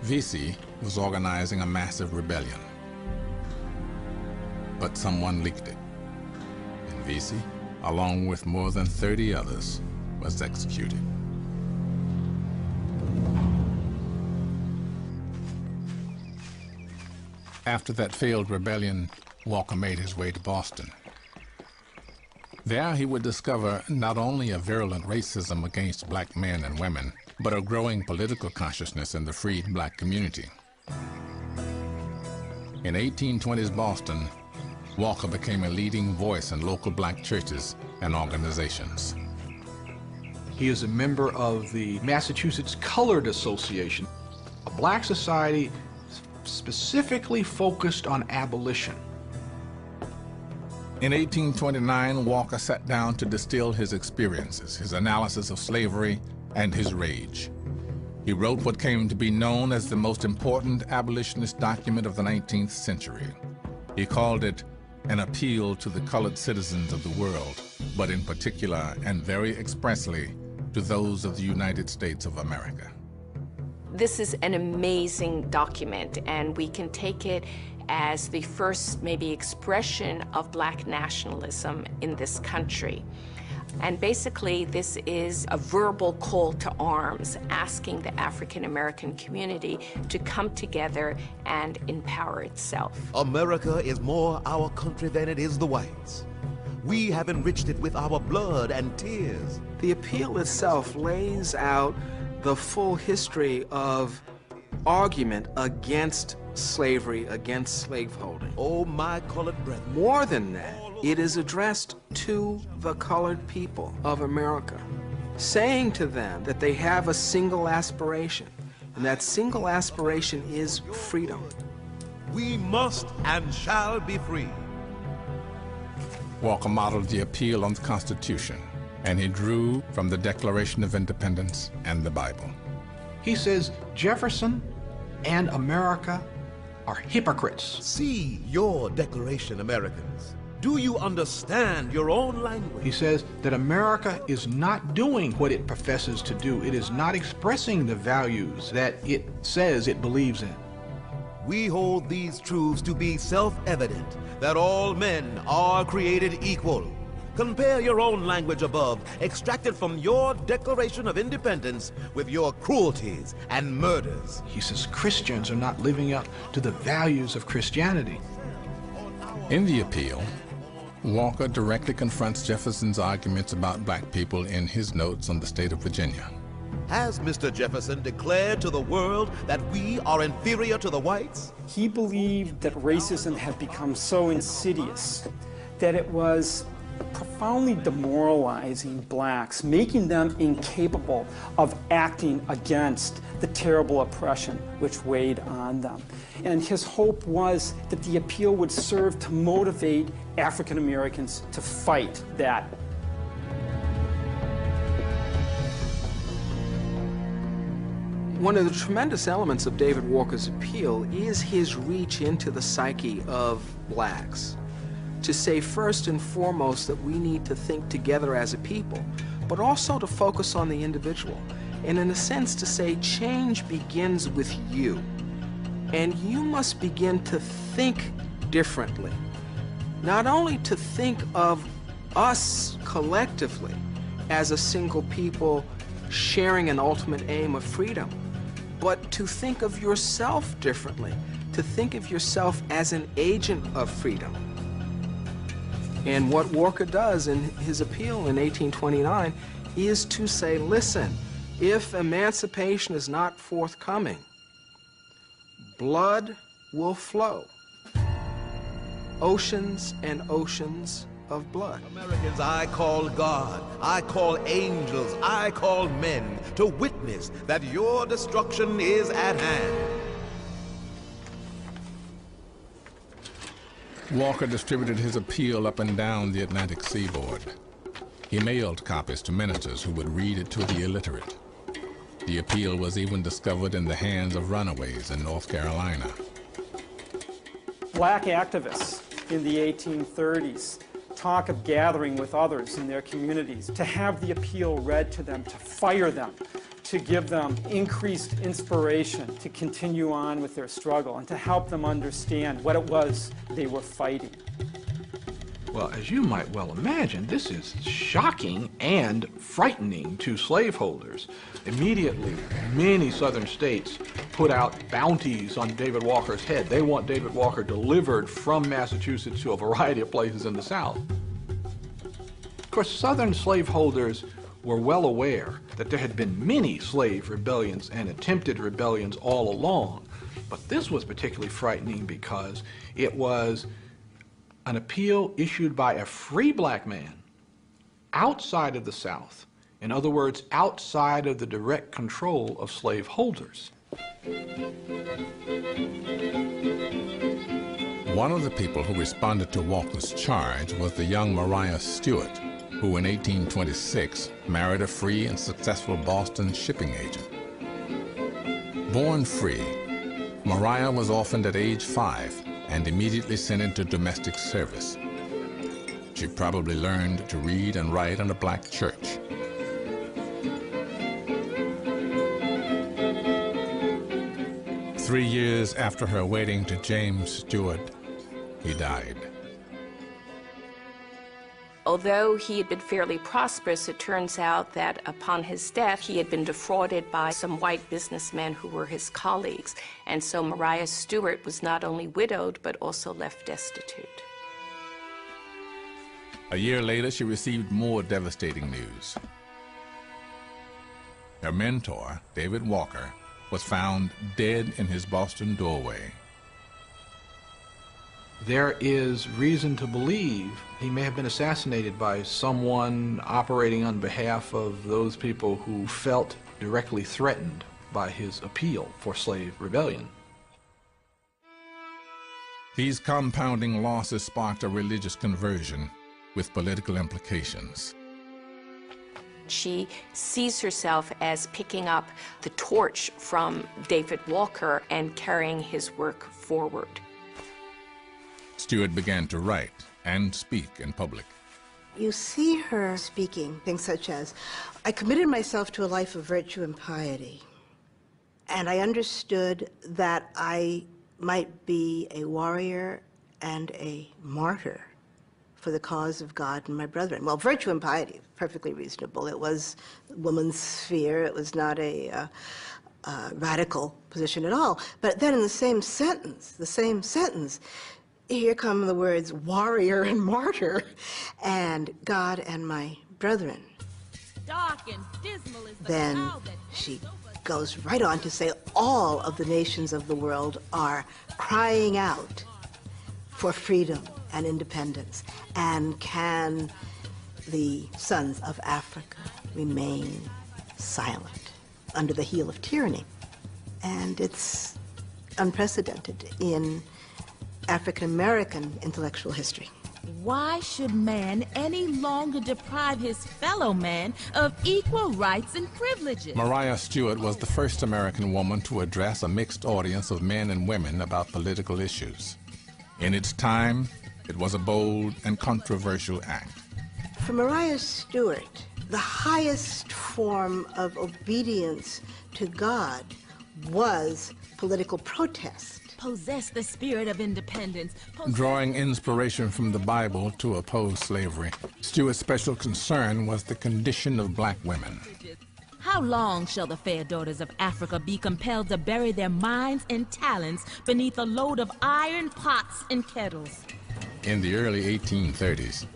Vesey was organizing a massive rebellion. But someone leaked it, and Vesey, along with more than 30 others, was executed. After that failed rebellion, Walker made his way to Boston. There he would discover not only a virulent racism against black men and women, but a growing political consciousness in the freed black community. In 1820s Boston, Walker became a leading voice in local black churches and organizations. He is a member of the Massachusetts Colored Association, a black society specifically focused on abolition. In 1829, Walker sat down to distill his experiences, his analysis of slavery, and his rage. He wrote what came to be known as the most important abolitionist document of the 19th century. He called it an appeal to the colored citizens of the world, but in particular and very expressly to those of the United States of America. This is an amazing document, and we can take it as the first maybe expression of black nationalism in this country. And basically, this is a verbal call to arms, asking the African American community to come together and empower itself. America is more our country than it is the whites. We have enriched it with our blood and tears. The appeal itself lays out the full history of argument against slavery, against slaveholding. Oh, my colored brethren. More than that, it is addressed to the colored people of America, saying to them that they have a single aspiration, and that single aspiration is freedom. We must and shall be free. Walker modeled the appeal on the Constitution, and he drew from the Declaration of Independence and the Bible. He says Jefferson and America are hypocrites. See your declaration, Americans. Do you understand your own language? He says that America is not doing what it professes to do. It is not expressing the values that it says it believes in. We hold these truths to be self-evident, that all men are created equal. Compare your own language above, extracted from your Declaration of Independence, with your cruelties and murders. He says Christians are not living up to the values of Christianity. In the appeal, Walker directly confronts Jefferson's arguments about black people in his notes on the state of Virginia. Has Mr. Jefferson declared to the world that we are inferior to the whites? He believed that racism had become so insidious that it was profoundly demoralizing blacks, making them incapable of acting against the terrible oppression which weighed on them. And his hope was that the appeal would serve to motivate African Americans to fight that. One of the tremendous elements of David Walker's appeal is his reach into the psyche of blacks, to say first and foremost that we need to think together as a people, but also to focus on the individual, and in a sense to say change begins with you, and you must begin to think differently. Not only to think of us collectively as a single people sharing an ultimate aim of freedom, but to think of yourself differently, to think of yourself as an agent of freedom. And what Walker does in his appeal in 1829 is to say, listen, if emancipation is not forthcoming, blood will flow. Oceans and oceans of blood. Americans, I call God, I call angels, I call men to witness that your destruction is at hand. Walker distributed his appeal up and down the Atlantic seaboard. He mailed copies to ministers who would read it to the illiterate. The appeal was even discovered in the hands of runaways in North Carolina. Black activists in the 1830s talk of gathering with others in their communities, to have the appeal read to them, to fire them, to give them increased inspiration to continue on with their struggle and to help them understand what it was they were fighting. Well, as you might well imagine, this is shocking and frightening to slaveholders. Immediately, many southern states put out bounties on David Walker's head. They want David Walker delivered from Massachusetts to a variety of places in the South. Of course, southern slaveholders were well aware that there had been many slave rebellions and attempted rebellions all along. But this was particularly frightening because it was an appeal issued by a free black man outside of the South. In other words, outside of the direct control of slaveholders. One of the people who responded to Walker's charge was the young Maria Stewart, who in 1826 married a free and successful Boston shipping agent. Born free, Maria was orphaned at age 5 and immediately sent into domestic service. She probably learned to read and write in a black church. Three years after her wedding to James Stewart, he died. Although he had been fairly prosperous, it turns out that upon his death, he had been defrauded by some white businessmen who were his colleagues. And so Maria Stewart was not only widowed, but also left destitute. A year later, she received more devastating news. Her mentor, David Walker, was found dead in his Boston doorway. There is reason to believe he may have been assassinated by someone operating on behalf of those people who felt directly threatened by his appeal for slave rebellion. These compounding losses sparked a religious conversion with political implications. She sees herself as picking up the torch from David Walker and carrying his work forward. Stewart began to write and speak in public. You see her speaking things such as, I committed myself to a life of virtue and piety, and I understood that I might be a warrior and a martyr for the cause of God and my brethren. Well, virtue and piety, perfectly reasonable. It was woman's sphere. It was not a radical position at all. But then in the same sentence, here come the words warrior and martyr and God and my brethren. Dark and dismal is the Then cloud that she goes right on to say all of the nations of the world are crying out for freedom and independence. And can the sons of Africa remain silent under the heel of tyranny? And it's unprecedented in African-American intellectual history. Why should man any longer deprive his fellow man of equal rights and privileges? Maria Stewart was the first American woman to address a mixed audience of men and women about political issues. In its time, it was a bold and controversial act. For Maria Stewart, the highest form of obedience to God was political protest. Possess the spirit of independence. Drawing inspiration from the Bible to oppose slavery, Stewart's special concern was the condition of black women. How long shall the fair daughters of Africa be compelled to bury their minds and talents beneath a load of iron pots and kettles? In the early 1830s,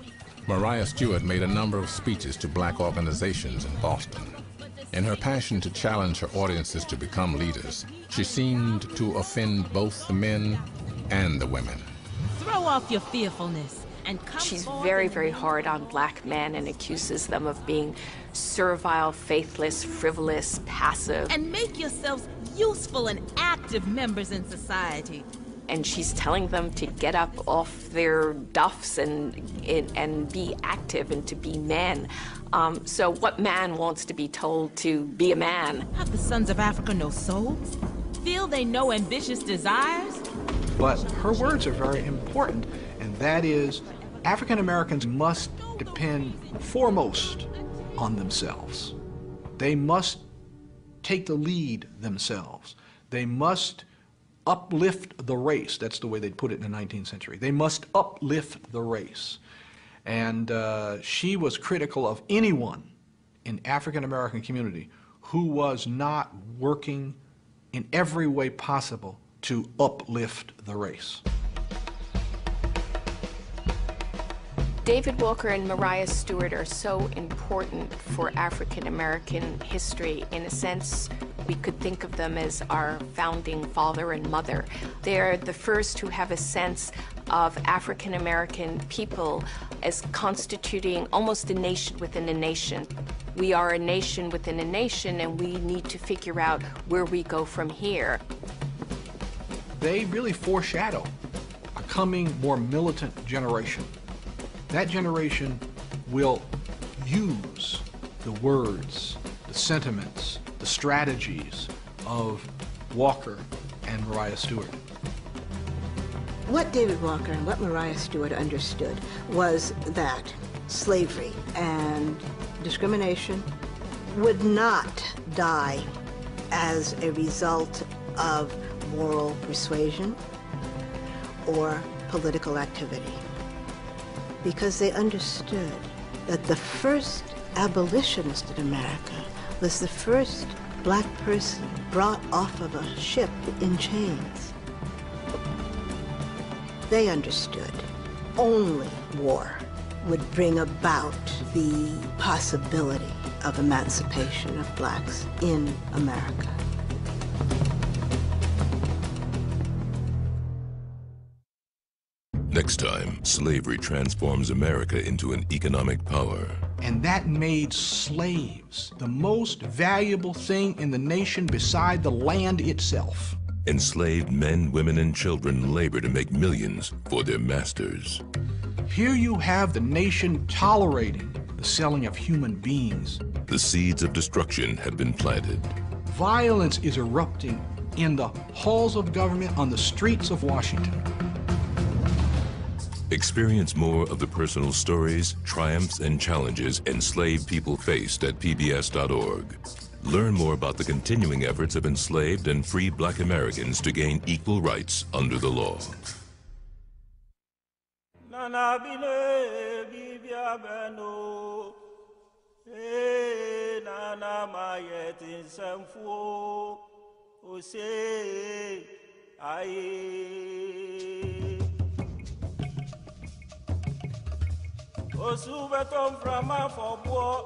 Maria Stewart made a number of speeches to black organizations in Boston. In her passion to challenge her audiences to become leaders, she seemed to offend both the men and the women. Throw off your fearfulness and come. She's very, very hard on black men and accuses them of being servile, faithless, frivolous, passive. And make yourselves useful and active members in society. And she's telling them to get up off their duffs and be active and to be men. So what man wants to be told to be a man? Have the sons of Africa no souls? Feel they no ambitious desires? But her words are very important, and that is African Americans must depend foremost on themselves. They must take the lead themselves. They must uplift the race. That's the way they'd put it in the 19th century. They must uplift the race. And she was critical of anyone in African American community who was not working in every way possible to uplift the race. David Walker and Maria Stewart are so important for African American history. In a sense, we could think of them as our founding father and mother. They're the first who have a sense of African American people as constituting almost a nation within a nation. We are a nation within a nation, and we need to figure out where we go from here. They really foreshadow a coming more militant generation. That generation will use the words, the sentiments, the strategies of Walker and Maria Stewart. What David Walker and what Maria Stewart understood was that slavery and discrimination would not die as a result of moral persuasion or political activity, because they understood that the first abolitionist in America was the first black person brought off of a ship in chains. They understood only war would bring about the possibility of emancipation of blacks in America. Next time, slavery transforms America into an economic power. And that made slaves the most valuable thing in the nation beside the land itself. Enslaved men, women, and children labor to make millions for their masters. Here you have the nation tolerating the selling of human beings. The seeds of destruction have been planted. Violence is erupting in the halls of government, on the streets of Washington. Experience more of the personal stories, triumphs, and challenges enslaved people faced at pbs.org. Learn more about the continuing efforts of enslaved and free Black Americans to gain equal rights under the law. Osubetom frama for boy,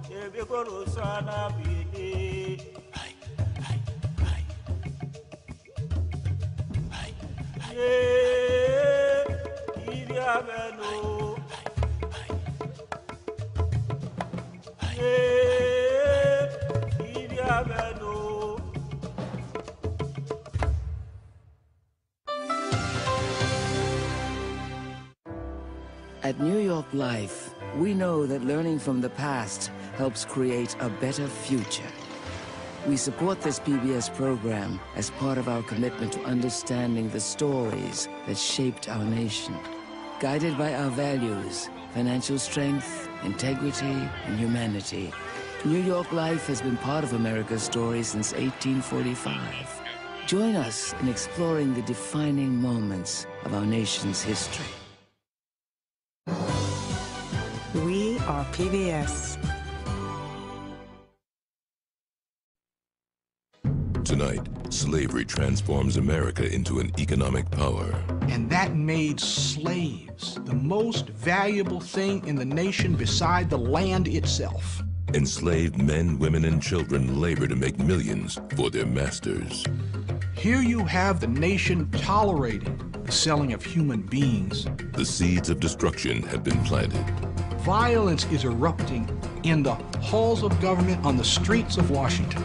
ebekoro sana bidi. At New York Life, we know that learning from the past helps create a better future. We support this PBS program as part of our commitment to understanding the stories that shaped our nation. Guided by our values, financial strength, integrity, and humanity, New York Life has been part of America's story since 1845. Join us in exploring the defining moments of our nation's history. We are PBS. Tonight, slavery transforms America into an economic power. And that made slaves the most valuable thing in the nation beside the land itself. Enslaved men, women, and children labor to make millions for their masters. Here you have the nation tolerating the selling of human beings. The seeds of destruction have been planted. Violence is erupting in the halls of government, on the streets of Washington.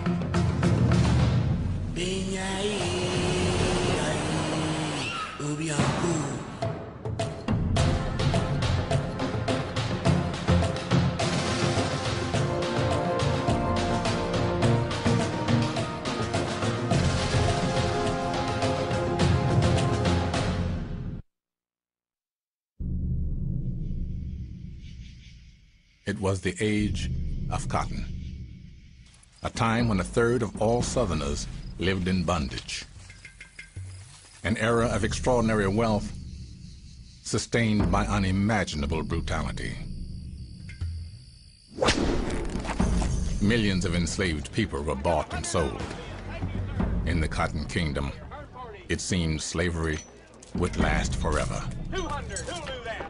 It was the age of cotton, a time when a third of all Southerners lived in bondage, an era of extraordinary wealth sustained by unimaginable brutality. Millions of enslaved people were bought and sold. In the Cotton Kingdom, it seemed slavery would last forever. 200, who'll do that?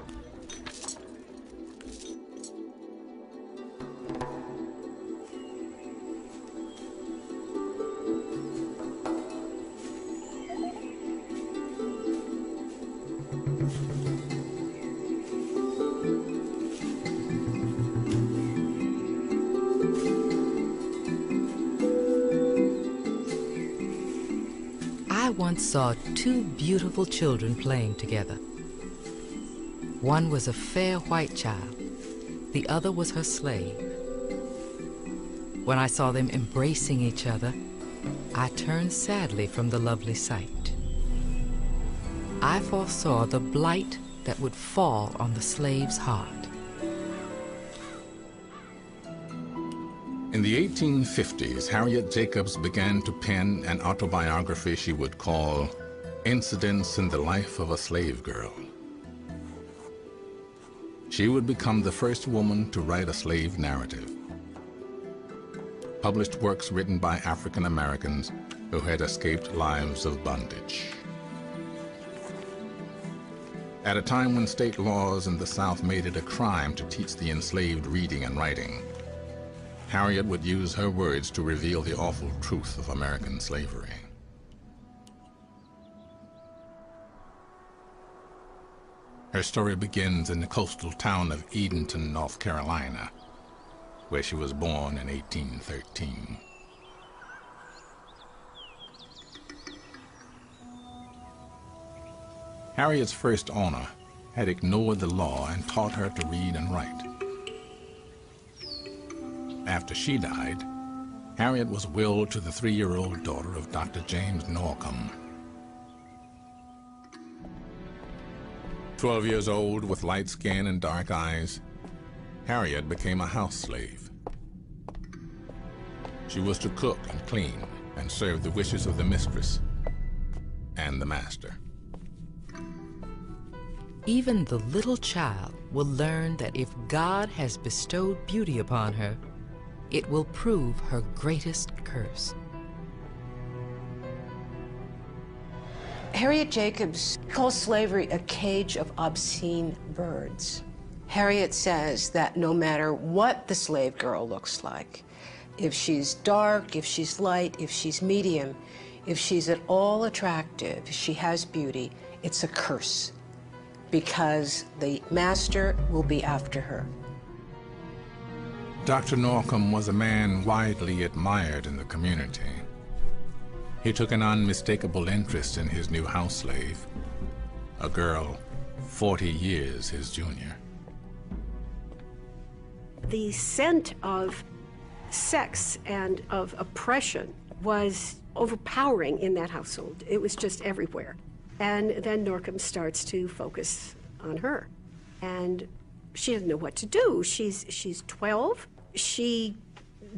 I once saw two beautiful children playing together. One was a fair white child, the other was her slave. When I saw them embracing each other, I turned sadly from the lovely sight. I foresaw the blight that would fall on the slave's heart. In the 1850s, Harriet Jacobs began to pen an autobiography she would call Incidents in the Life of a Slave Girl. She would become the first woman to write a slave narrative. Published works written by African Americans who had escaped lives of bondage. At a time when state laws in the South made it a crime to teach the enslaved reading and writing, Harriet would use her words to reveal the awful truth of American slavery. Her story begins in the coastal town of Edenton, North Carolina, where she was born in 1813. Harriet's first owner had ignored the law and taught her to read and write. After she died, Harriet was willed to the 3-year-old daughter of Dr. James Norcom. 12 years old with light skin and dark eyes, Harriet became a house slave. She was to cook and clean and serve the wishes of the mistress and the master. Even the little child will learn that if God has bestowed beauty upon her, it will prove her greatest curse. Harriet Jacobs calls slavery a cage of obscene birds. Harriet says that no matter what the slave girl looks like, if she's dark, if she's light, if she's medium, if she's at all attractive, if she has beauty, it's a curse, because the master will be after her. Dr. Norcom was a man widely admired in the community. He took an unmistakable interest in his new house slave, a girl 40 years his junior. The scent of sex and of oppression was overpowering in that household. It was just everywhere. And then Norcom starts to focus on her. And she doesn't know what to do. She's 12. She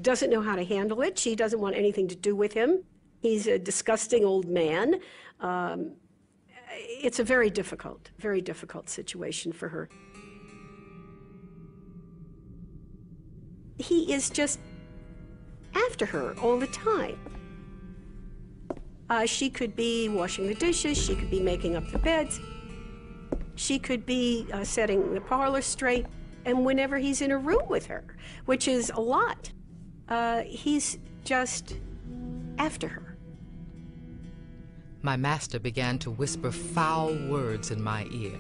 doesn't know how to handle it. She doesn't want anything to do with him. He's a disgusting old man. It's a very difficult situation for her. He is just after her all the time. She could be washing the dishes, she could be making up the beds, she could be setting the parlor straight, and whenever he's in a room with her, which is a lot, he's just after her. My master began to whisper foul words in my ear.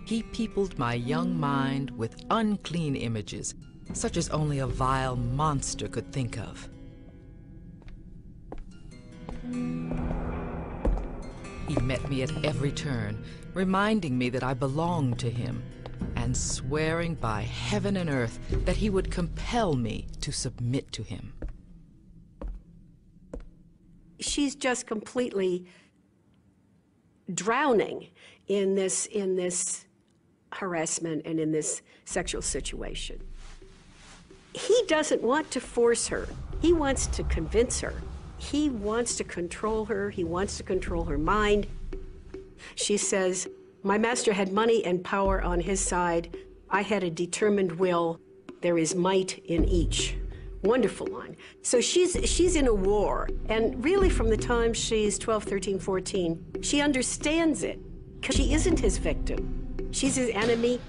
He peopled my young mind with unclean images, such as only a vile monster could think of. He met me at every turn, reminding me that I belonged to him, and swearing by heaven and earth that he would compel me to submit to him. She's just completely drowning in this harassment and in this sexual situation. He doesn't want to force her. He wants to convince her. He wants to control her. He wants to control her mind. She says, "My master had money and power on his side. I had a determined will. There is might in each." Wonderful line. So she's in a war, and really from the time she's 12, 13, 14, she understands it, because she isn't his victim. She's his enemy.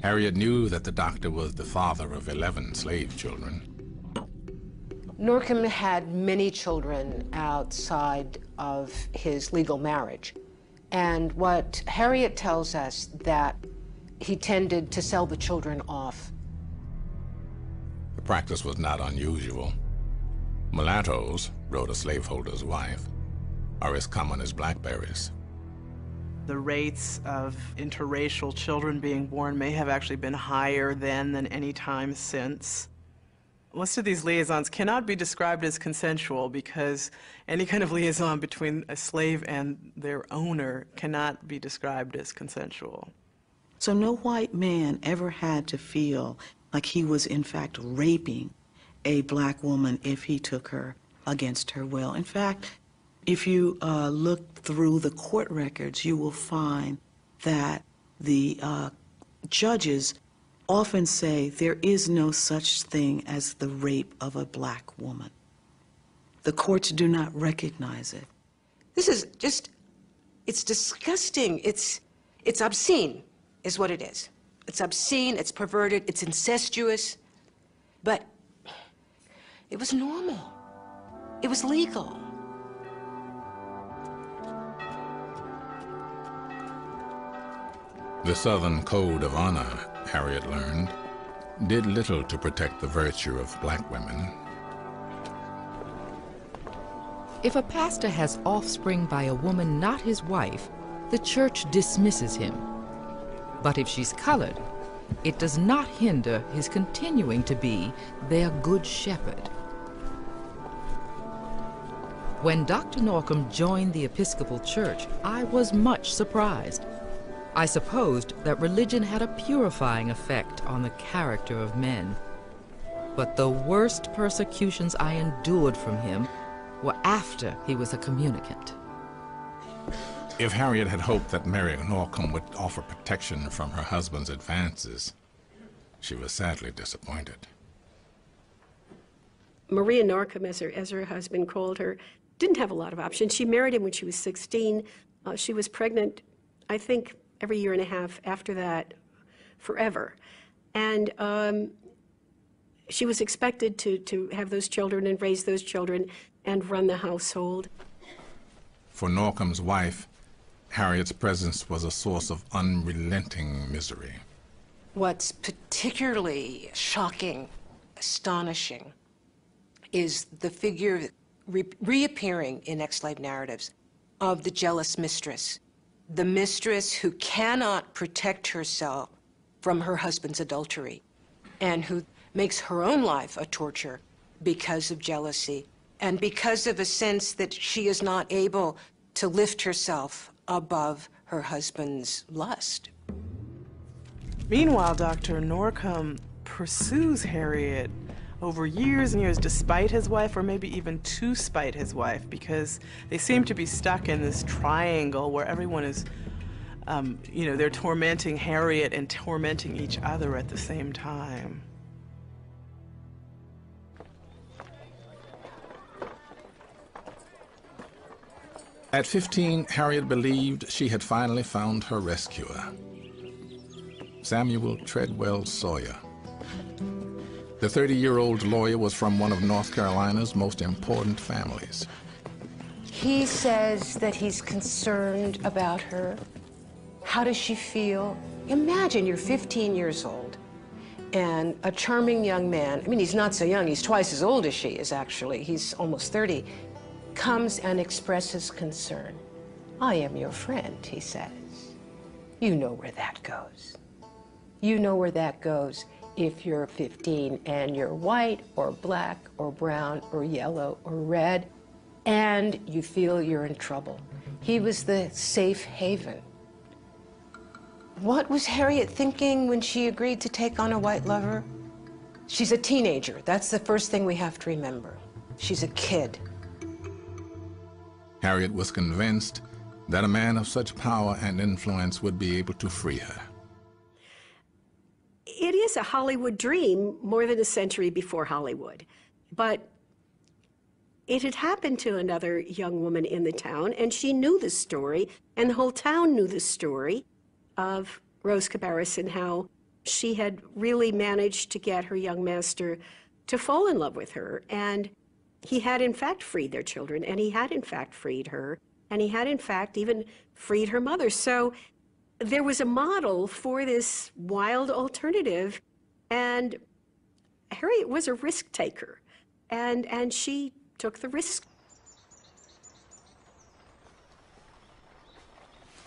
Harriet knew that the doctor was the father of 11 slave children. Norcom had many children outside of his legal marriage. And what Harriet tells us, that he tended to sell the children off. The practice was not unusual. Mulattoes, wrote a slaveholder's wife, are as common as blackberries. The rates of interracial children being born may have actually been higher then than any time since. Most of these liaisons cannot be described as consensual, because any kind of liaison between a slave and their owner cannot be described as consensual. So no white man ever had to feel like he was in fact raping a black woman if he took her against her will. In fact, if you look through the court records, you will find that the judges often say there is no such thing as the rape of a black woman. The courts do not recognize it. This is just, it's disgusting. It's obscene, is what it is. It's obscene, it's perverted, it's incestuous, but it was normal. It was legal. The Southern Code of Honor, Harriet learned, did little to protect the virtue of black women. If a pastor has offspring by a woman not his wife, the church dismisses him. But if she's colored, it does not hinder his continuing to be their good shepherd. When Dr. Norcom joined the Episcopal Church, I was much surprised. I supposed that religion had a purifying effect on the character of men. But the worst persecutions I endured from him were after he was a communicant. If Harriet had hoped that Mary Norcom would offer protection from her husband's advances, she was sadly disappointed. Maria Norcom, as her husband called her, didn't have a lot of options. She married him when she was 16. She was pregnant, I think, every year and a half after that, forever. And she was expected to have those children and raise those children and run the household. For Norcom's wife, Harriet's presence was a source of unrelenting misery. What's particularly shocking, astonishing, is the figure reappearing in ex-slave narratives of the jealous mistress. The mistress who cannot protect herself from her husband's adultery and who makes her own life a torture because of jealousy and because of a sense that she is not able to lift herself above her husband's lust. Meanwhile, Dr. Norcom pursues Harriet over years and years, despite his wife, or maybe even to spite his wife, because they seem to be stuck in this triangle where everyone is, they're tormenting Harriet and tormenting each other at the same time. At 15, Harriet believed she had finally found her rescuer, Samuel Treadwell Sawyer. The 30-year-old lawyer was from one of North Carolina's most important families. He says that he's concerned about her. How does she feel? Imagine you're 15 years old and a charming young man, I mean, he's not so young, he's twice as old as she is actually, he's almost 30, comes and expresses concern. I am your friend, he says. You know where that goes. You know where that goes if you're 15 and you're white or black or brown or yellow or red and you feel you're in trouble. He was the safe haven. What was Harriet thinking when she agreed to take on a white lover? She's a teenager. That's the first thing we have to remember. She's a kid. Harriet was convinced that a man of such power and influence would be able to free her. It is a Hollywood dream more than a century before Hollywood. But it had happened to another young woman in the town, and she knew the story, and the whole town knew the story of Rose Cabarrus and how she had really managed to get her young master to fall in love with her. And he had, in fact, freed their children, and he had, in fact, freed her, and he had, in fact, even freed her mother. So there was a model for this wild alternative, and Harriet was a risk taker, and she took the risk.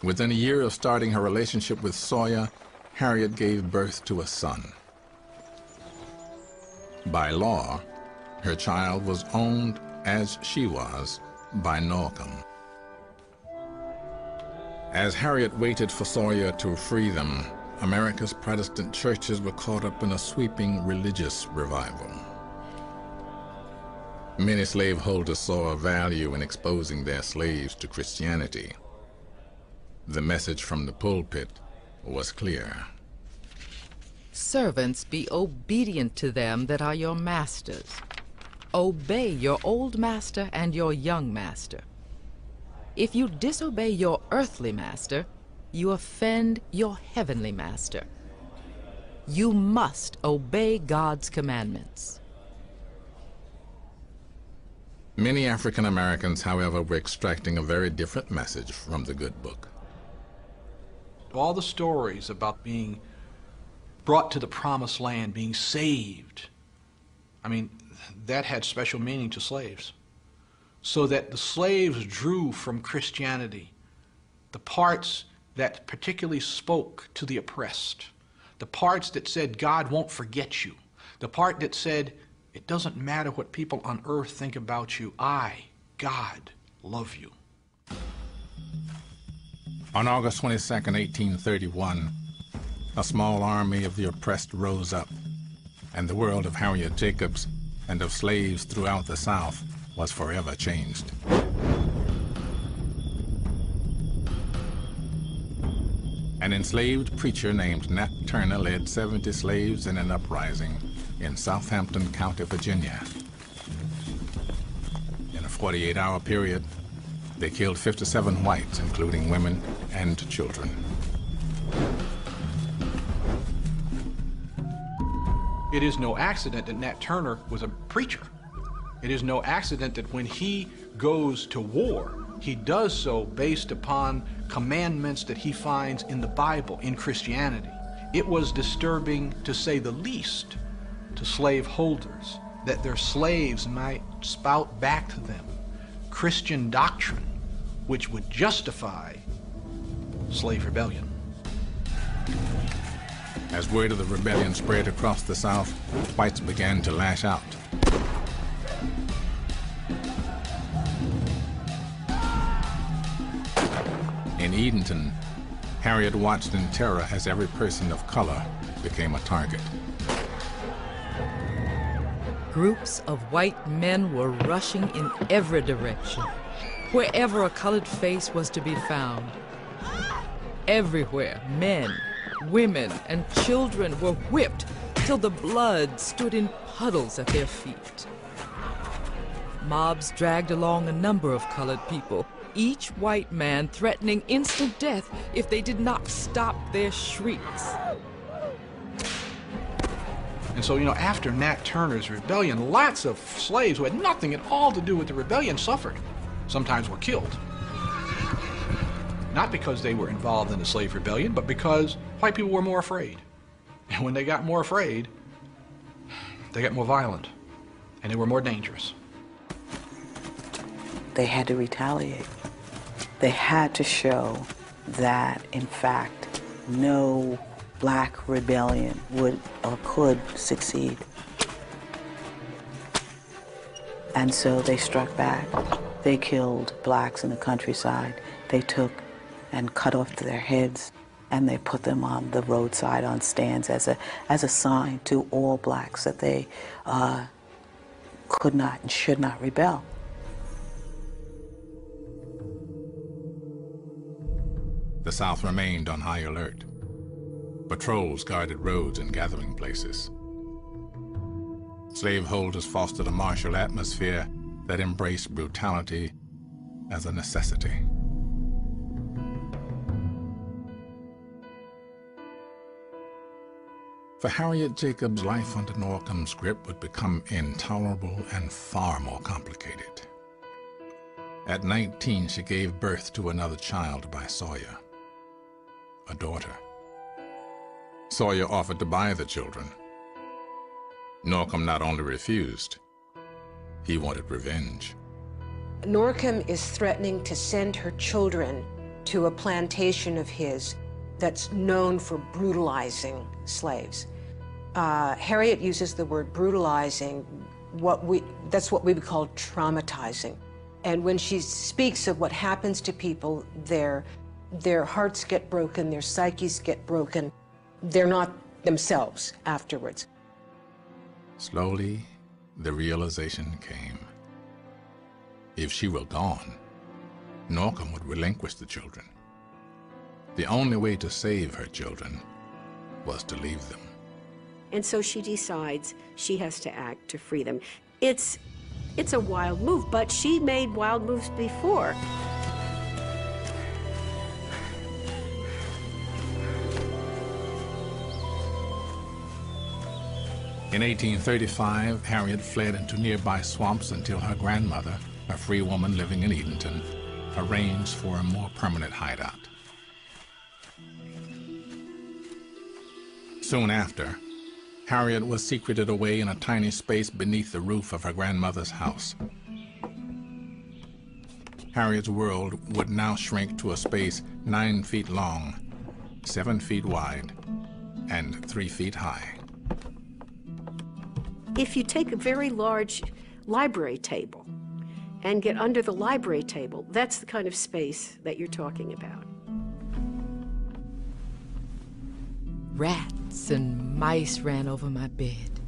Within a year of starting her relationship with Sawyer, Harriet gave birth to a son. By law, her child was owned, as she was, by Norcom. As Harriet waited for Sawyer to free them, America's Protestant churches were caught up in a sweeping religious revival. Many slaveholders saw a value in exposing their slaves to Christianity. The message from the pulpit was clear. Servants, be obedient to them that are your masters. Obey your old master and your young master. If you disobey your earthly master, you offend your heavenly master. You must obey God's commandments. Many African Americans, however, were extracting a very different message from the good book. All the stories about being brought to the promised land, being saved, I mean, that had special meaning to slaves. So that the slaves drew from Christianity the parts that particularly spoke to the oppressed, the parts that said God won't forget you, the part that said it doesn't matter what people on earth think about you, I God love you. On August 22nd, 1831, a small army of the oppressed rose up, and the world of Harriet Jacobs and of slaves throughout the South was forever changed. An enslaved preacher named Nat Turner led 70 slaves in an uprising in Southampton County, Virginia. In a 48-hour period, they killed 57 whites, including women and children. It is no accident that Nat Turner was a preacher. It is no accident that when he goes to war, he does so based upon commandments that he finds in the Bible, in Christianity. It was disturbing, to say the least, to slaveholders that their slaves might spout back to them Christian doctrine which would justify slave rebellion. As word of the rebellion spread across the South, whites began to lash out. In Edenton, Harriet watched in terror as every person of color became a target. Groups of white men were rushing in every direction, wherever a colored face was to be found. Everywhere, men, women, and children were whipped till the blood stood in puddles at their feet. Mobs dragged along a number of colored people, each white man threatening instant death if they did not stop their shrieks. And so, after Nat Turner's rebellion, lots of slaves who had nothing at all to do with the rebellion suffered. Sometimes were killed. Not because they were involved in the slave rebellion, but because white people were more afraid. And when they got more afraid, they got more violent, and they were more dangerous. They had to retaliate. They had to show that, in fact, no black rebellion would or could succeed. And so they struck back. They killed blacks in the countryside. They took and cut off their heads, and they put them on the roadside on stands as a sign to all blacks that they could not and should not rebel. The South remained on high alert. Patrols guarded roads and gathering places. Slaveholders fostered a martial atmosphere that embraced brutality as a necessity. For Harriet Jacobs, life under Norcom's grip would become intolerable and far more complicated. At 19, she gave birth to another child by Sawyer, a daughter. Sawyer offered to buy the children. Norcom not only refused, he wanted revenge. Norcom is threatening to send her children to a plantation of his that's known for brutalizing slaves. Harriet uses the word brutalizing, that's what we would call traumatizing. And when she speaks of what happens to people, their hearts get broken, their psyches get broken. They're not themselves afterwards. Slowly, the realization came. If she were gone, Norcom would relinquish the children. The only way to save her children was to leave them. And so she decides she has to act to free them. It's a wild move, but she made wild moves before. In 1835, Harriet fled into nearby swamps until her grandmother, a free woman living in Edenton, arranged for a more permanent hideout. Soon after, Harriet was secreted away in a tiny space beneath the roof of her grandmother's house. Harriet's world would now shrink to a space 9 feet long, 7 feet wide, and 3 feet high. If you take a very large library table and get under the library table. That's the kind of space that you're talking about. Rats and mice ran over my bed.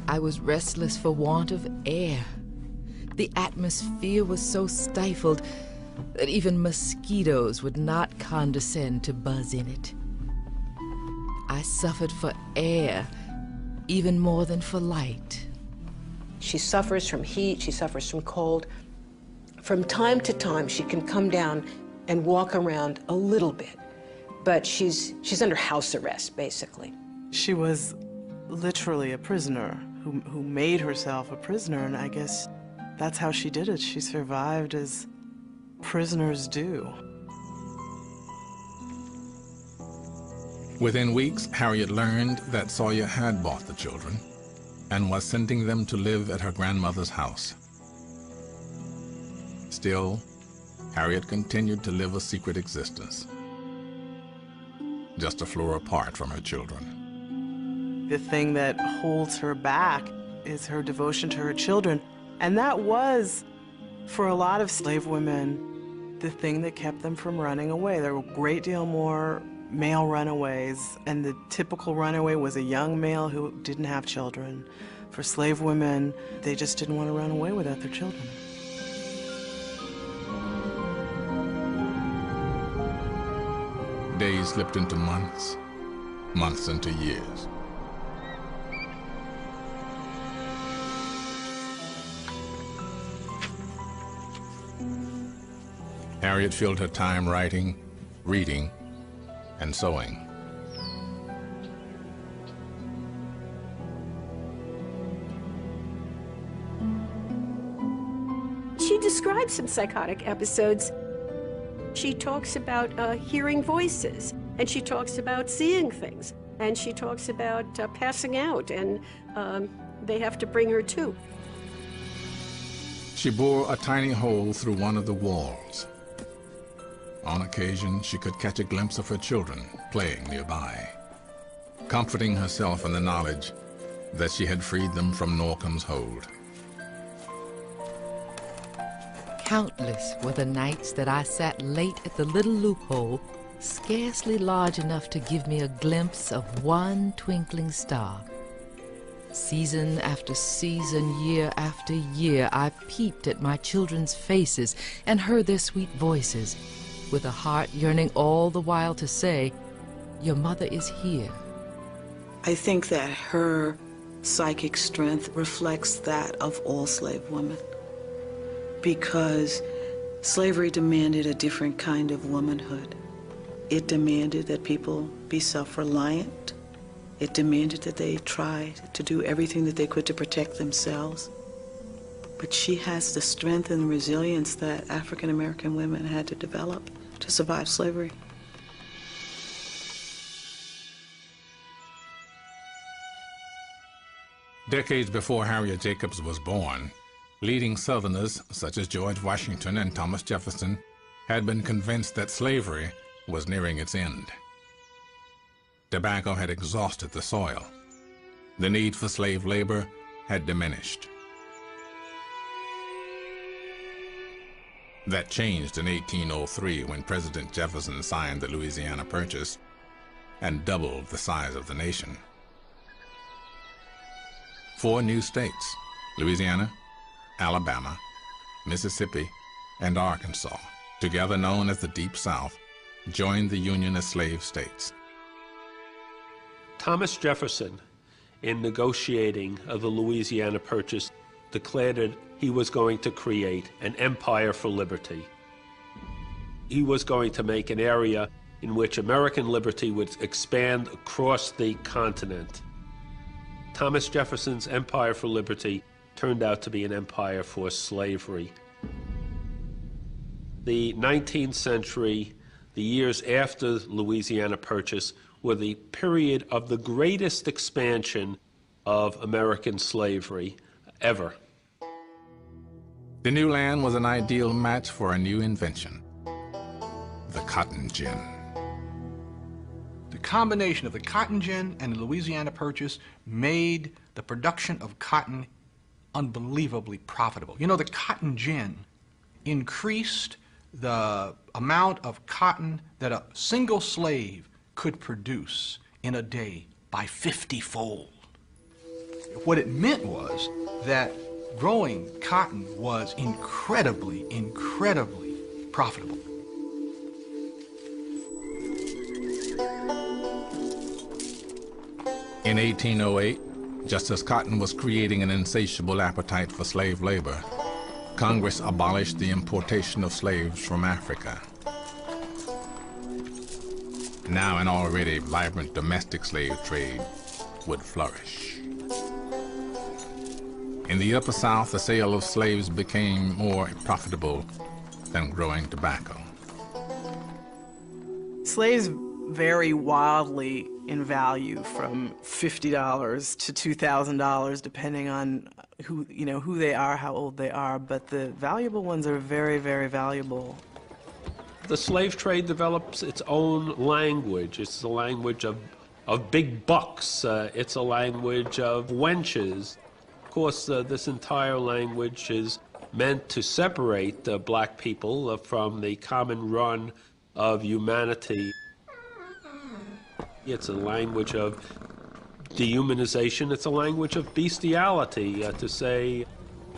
I was restless for want of air. The atmosphere was so stifled that even mosquitoes would not condescend to buzz in it. I suffered for air even more than for light. She suffers from heat, she suffers from cold. From time to time, she can come down and walk around a little bit, but she's under house arrest, basically. She was literally a prisoner who made herself a prisoner, and I guess that's how she did it. She survived as prisoners do. Within weeks, Harriet learned that Sawyer had bought the children and was sending them to live at her grandmother's house. Still, Harriet continued to live a secret existence, just a floor apart from her children. The thing that holds her back is her devotion to her children. And that was, for a lot of slave women, the thing that kept them from running away. There were a great deal more male runaways, and the typical runaway was a young male who didn't have children. For slave women, they just didn't want to run away without their children. Days slipped into months, months into years. Harriet filled her time writing, reading, and sewing. She describes some psychotic episodes. She talks about hearing voices, and she talks about seeing things, and she talks about passing out, and they have to bring her to. She bore a tiny hole through one of the walls. On occasion, she could catch a glimpse of her children playing nearby, comforting herself in the knowledge that she had freed them from Norcom's hold. Countless were the nights that I sat late at the little loophole, scarcely large enough to give me a glimpse of one twinkling star. Season after season, year after year, I peeped at my children's faces and heard their sweet voices, with a heart yearning all the while to say, "Your mother is here." I think that her psychic strength reflects that of all slave women, because slavery demanded a different kind of womanhood. It demanded that people be self-reliant. It demanded that they try to do everything that they could to protect themselves. But she has the strength and resilience that African American women had to develop to survive slavery. Decades before Harriet Jacobs was born, leading Southerners such as George Washington and Thomas Jefferson had been convinced that slavery was nearing its end. Tobacco had exhausted the soil. The need for slave labor had diminished. That changed in 1803 when President Jefferson signed the Louisiana Purchase and doubled the size of the nation. 4 new states, Louisiana, Alabama, Mississippi, and Arkansas, together known as the Deep South, joined the Union as slave states. Thomas Jefferson, in negotiating of the Louisiana Purchase, declared that he was going to create an empire for liberty. He was going to make an area in which American liberty would expand across the continent. Thomas Jefferson's empire for liberty turned out to be an empire for slavery. The 19th century, the years after the Louisiana Purchase, were the period of the greatest expansion of American slavery ever. The new land was an ideal match for a new invention, the cotton gin. The combination of the cotton gin and the Louisiana Purchase made the production of cotton unbelievably profitable. You know, the cotton gin increased the amount of cotton that a single slave could produce in a day by 50-fold. What it meant was that growing cotton was incredibly, incredibly profitable. In 1808, just as cotton was creating an insatiable appetite for slave labor, Congress abolished the importation of slaves from Africa. Now an already vibrant domestic slave trade would flourish. In the Upper South, the sale of slaves became more profitable than growing tobacco. Slaves vary wildly in value, from $50 to $2,000, depending on who they are, how old they are. But the valuable ones are very, very valuable. The slave trade develops its own language. It's the language of big bucks. It's a language of wenches. Of course, this entire language is meant to separate black people from the common run of humanity. It's a language of dehumanization. It's a language of bestiality, to say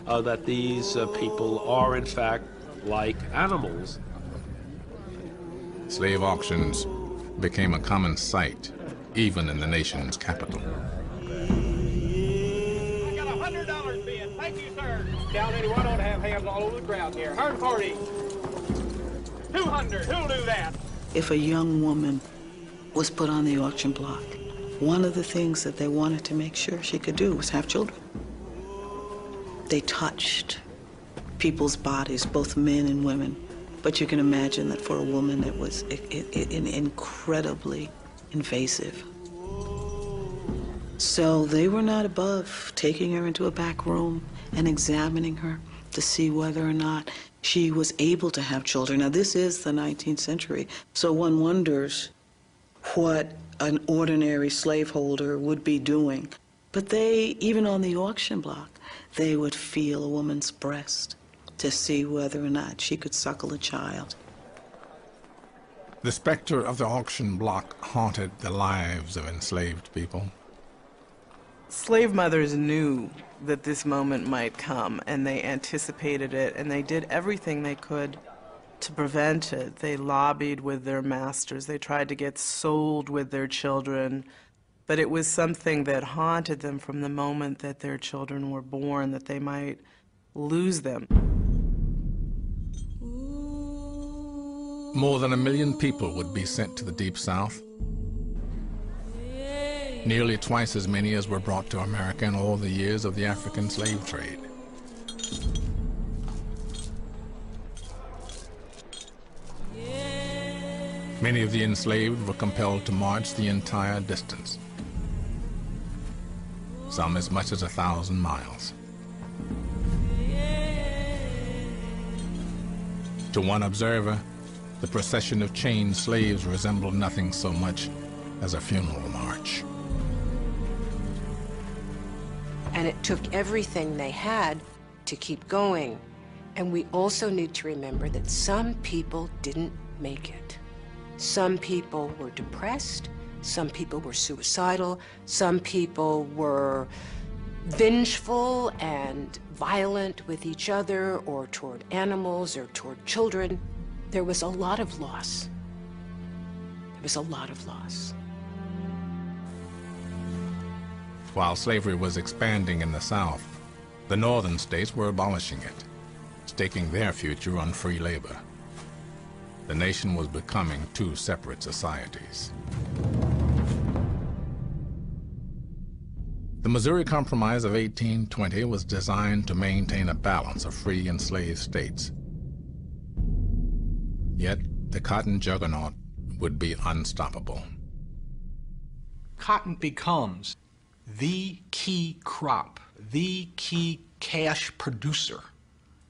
that these people are, in fact, like animals. Slave auctions became a common sight, even in the nation's capital. I got $100 bid. Thank you, sir. Down 81 ought to have hands all over the ground here. 140. 200. Who'll do that? If a young woman was put on the auction block, one of the things that they wanted to make sure she could do was have children. They touched people's bodies, both men and women. But you can imagine that for a woman it was incredibly invasive. So they were not above taking her into a back room and examining her to see whether or not she was able to have children. Now, this is the 19th century, so one wonders what an ordinary slaveholder would be doing. But they, even on the auction block, they would feel a woman's breast to see whether or not she could suckle a child. The specter of the auction block haunted the lives of enslaved people. Slave mothers knew that this moment might come, and they anticipated it, and they did everything they could to prevent it. They lobbied with their masters. They tried to get sold with their children. But it was something that haunted them from the moment that their children were born, that they might lose them. More than 1 million people would be sent to the Deep South. Nearly twice as many as were brought to America in all the years of the African slave trade. Many of the enslaved were compelled to march the entire distance, some as much as 1,000 miles. To one observer, the procession of chained slaves resembled nothing so much as a funeral march. And it took everything they had to keep going. And we also need to remember that some people didn't make it. Some people were depressed, some people were suicidal, some people were vengeful and violent with each other or toward animals or toward children. There was a lot of loss. There was a lot of loss. While slavery was expanding in the South, the northern states were abolishing it, staking their future on free labor. The nation was becoming two separate societies. The Missouri Compromise of 1820 was designed to maintain a balance of free and slave states. Yet, the cotton juggernaut would be unstoppable. Cotton becomes the key crop, the key cash producer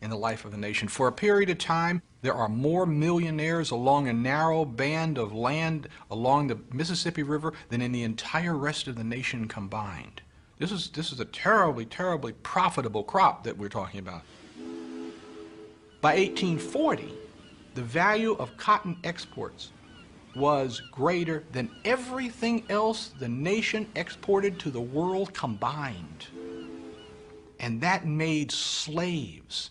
in the life of the nation. For a period of time, there are more millionaires along a narrow band of land along the Mississippi River than in the entire rest of the nation combined. This is a terribly, terribly profitable crop that we're talking about. By 1840, the value of cotton exports was greater than everything else the nation exported to the world combined. And that made slaves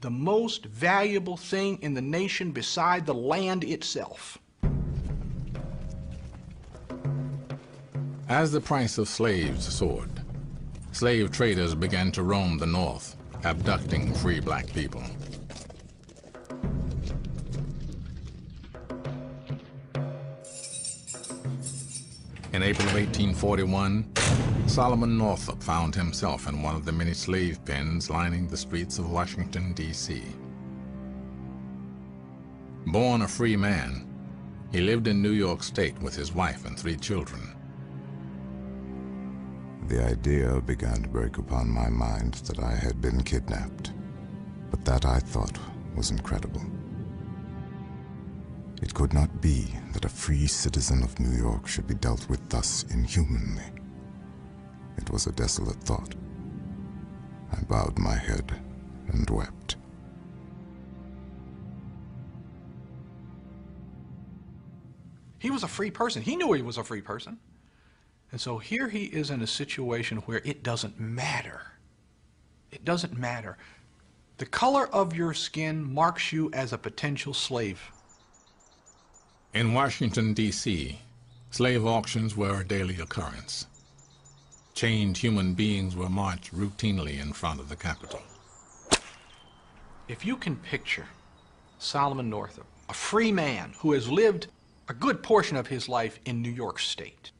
the most valuable thing in the nation beside the land itself. As the price of slaves soared, slave traders began to roam the North, abducting free black people. In April of 1841, Solomon Northup found himself in one of the many slave pens lining the streets of Washington, D.C. Born a free man, he lived in New York State with his wife and 3 children. The idea began to break upon my mind that I had been kidnapped, but that I thought was incredible. It could not be that a free citizen of New York should be dealt with thus inhumanly. It was a desolate thought. I bowed my head and wept. He was a free person. He knew he was a free person. And so here he is in a situation where it doesn't matter. It doesn't matter. The color of your skin marks you as a potential slave. In Washington, D.C., slave auctions were a daily occurrence. Chained human beings were marched routinely in front of the Capitol. If you can picture Solomon Northup, a free man who has lived a good portion of his life in New York State,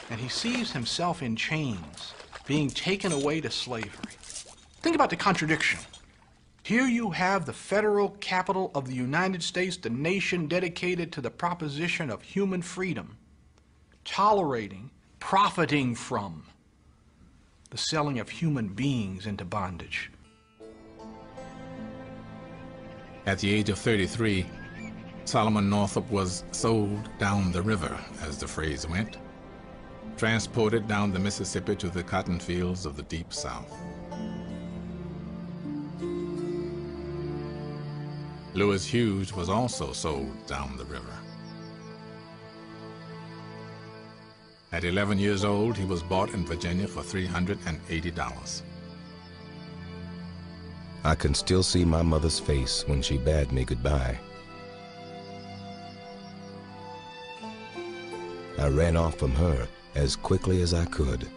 and he sees himself in chains, being taken away to slavery. Think about the contradiction. Here you have the federal capital of the United States, the nation dedicated to the proposition of human freedom, tolerating, profiting from the selling of human beings into bondage. At the age of 33, Solomon Northup was sold down the river, as the phrase went, transported down the Mississippi to the cotton fields of the Deep South. Lewis Hughes was also sold down the river. At 11 years old, he was bought in Virginia for $380. I can still see my mother's face when she bade me goodbye. I ran off from her as quickly as I could,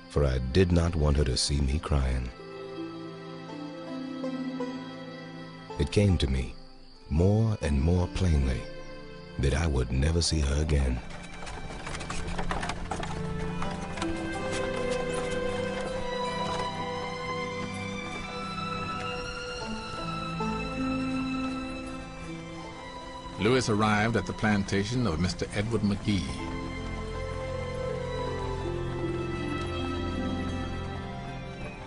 for I did not want her to see me crying. It came to me more and more plainly that I would never see her again. Lewis arrived at the plantation of Mr. Edward McGee.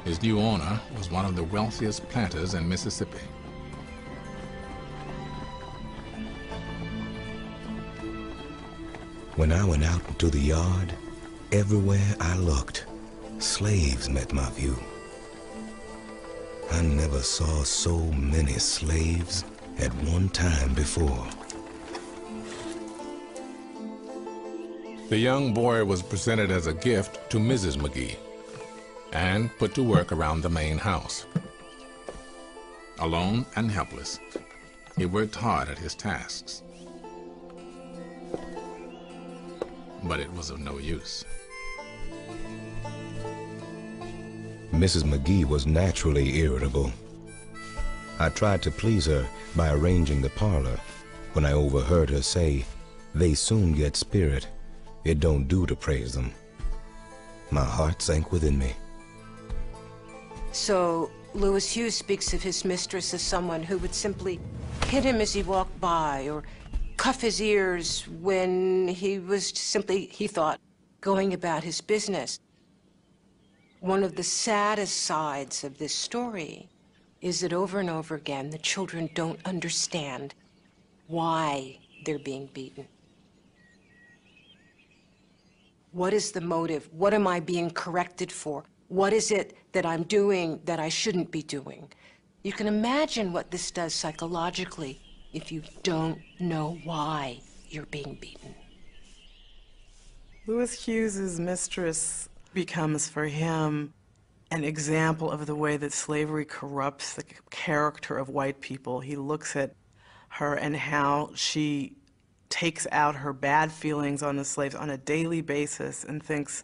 His new owner was one of the wealthiest planters in Mississippi. When I went out into the yard, everywhere I looked, slaves met my view. I never saw so many slaves at one time before. The young boy was presented as a gift to Mrs. McGee and put to work around the main house. Alone and helpless, he worked hard at his tasks. But it was of no use. Mrs. McGee was naturally irritable. I tried to please her by arranging the parlor when I overheard her say, "They soon get spirit. It don't do to praise them." My heart sank within me. So Lewis Hughes speaks of his mistress as someone who would simply hit him as he walked by, or cuff his ears when he was simply, he thought, going about his business. One of the saddest sides of this story is that over and over again, the children don't understand why they're being beaten. What is the motive? What am I being corrected for? What is it that I'm doing that I shouldn't be doing? You can imagine what this does psychologically if you don't know why you're being beaten. Lewis Hughes's mistress becomes for him an example of the way that slavery corrupts the character of white people. He looks at her and how she takes out her bad feelings on the slaves on a daily basis and thinks,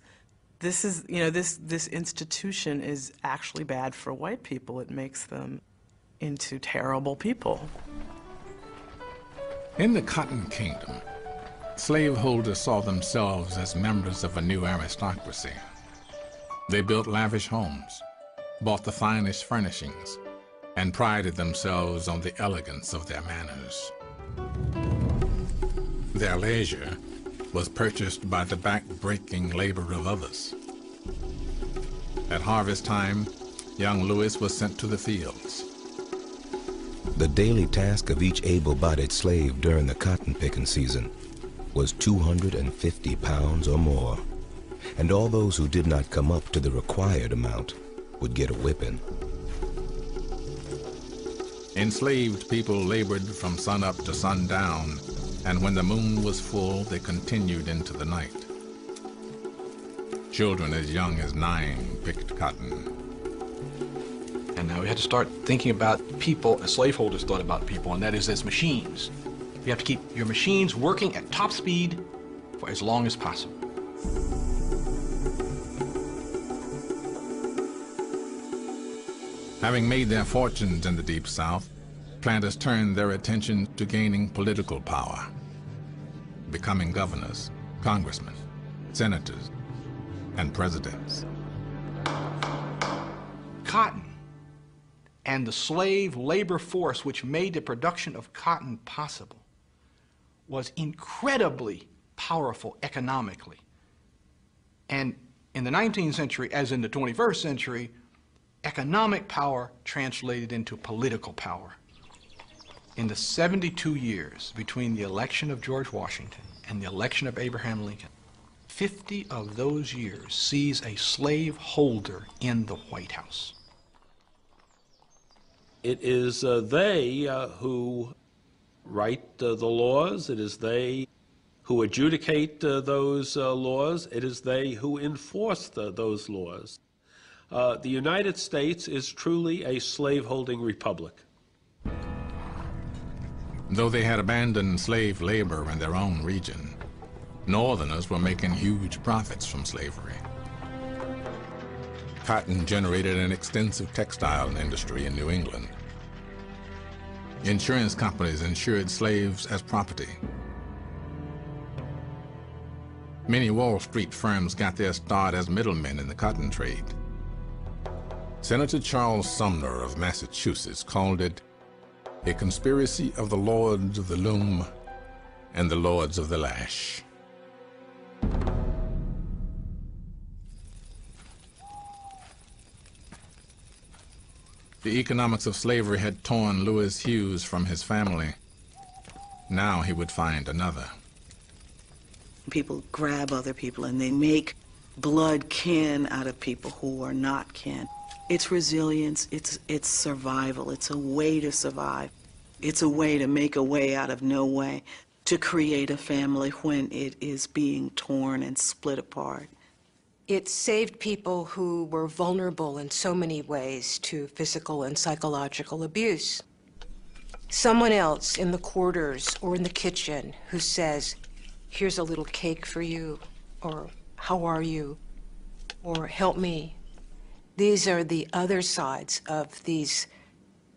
this is, you know, this institution is actually bad for white people. It makes them into terrible people. In the Cotton Kingdom, slaveholders saw themselves as members of a new aristocracy. They built lavish homes, bought the finest furnishings, and prided themselves on the elegance of their manners. Their leisure was purchased by the back-breaking labor of others. At harvest time, young Lewis was sent to the fields. The daily task of each able-bodied slave during the cotton picking season was 250 pounds or more, and all those who did not come up to the required amount would get a whipping. Enslaved people labored from sunup to sundown, and when the moon was full, they continued into the night. Children as young as 9 picked cotton. And now we had to start thinking about people as slaveholders thought about people, and that is as machines. You have to keep your machines working at top speed for as long as possible. Having made their fortunes in the Deep South, planters turned their attention to gaining political power, becoming governors, congressmen, senators, and presidents. Cotton and the slave labor force which made the production of cotton possible was incredibly powerful economically. And in the 19th century, as in the 21st century, economic power translated into political power. In the 72 years between the election of George Washington and the election of Abraham Lincoln, 50 of those years sees a slave holder in the White House. It is they who write the laws. It is they who adjudicate those laws. It is they who enforce those laws. The United States is truly a slaveholding republic. Though they had abandoned slave labor in their own region, Northerners were making huge profits from slavery. Cotton generated an extensive textile industry in New England. Insurance companies insured slaves as property. Many Wall Street firms got their start as middlemen in the cotton trade. Senator Charles Sumner of Massachusetts called it a conspiracy of the lords of the loom and the lords of the lash. The economics of slavery had torn Lewis Hughes from his family. Now he would find another. People grab other people and they make blood kin out of people who are not kin. It's resilience, it's survival, it's a way to survive. It's a way to make a way out of no way, to create a family when it is being torn and split apart. It saved people who were vulnerable in so many ways to physical and psychological abuse. Someone else in the quarters or in the kitchen who says, here's a little cake for you, or how are you, or help me. These are the other sides of these,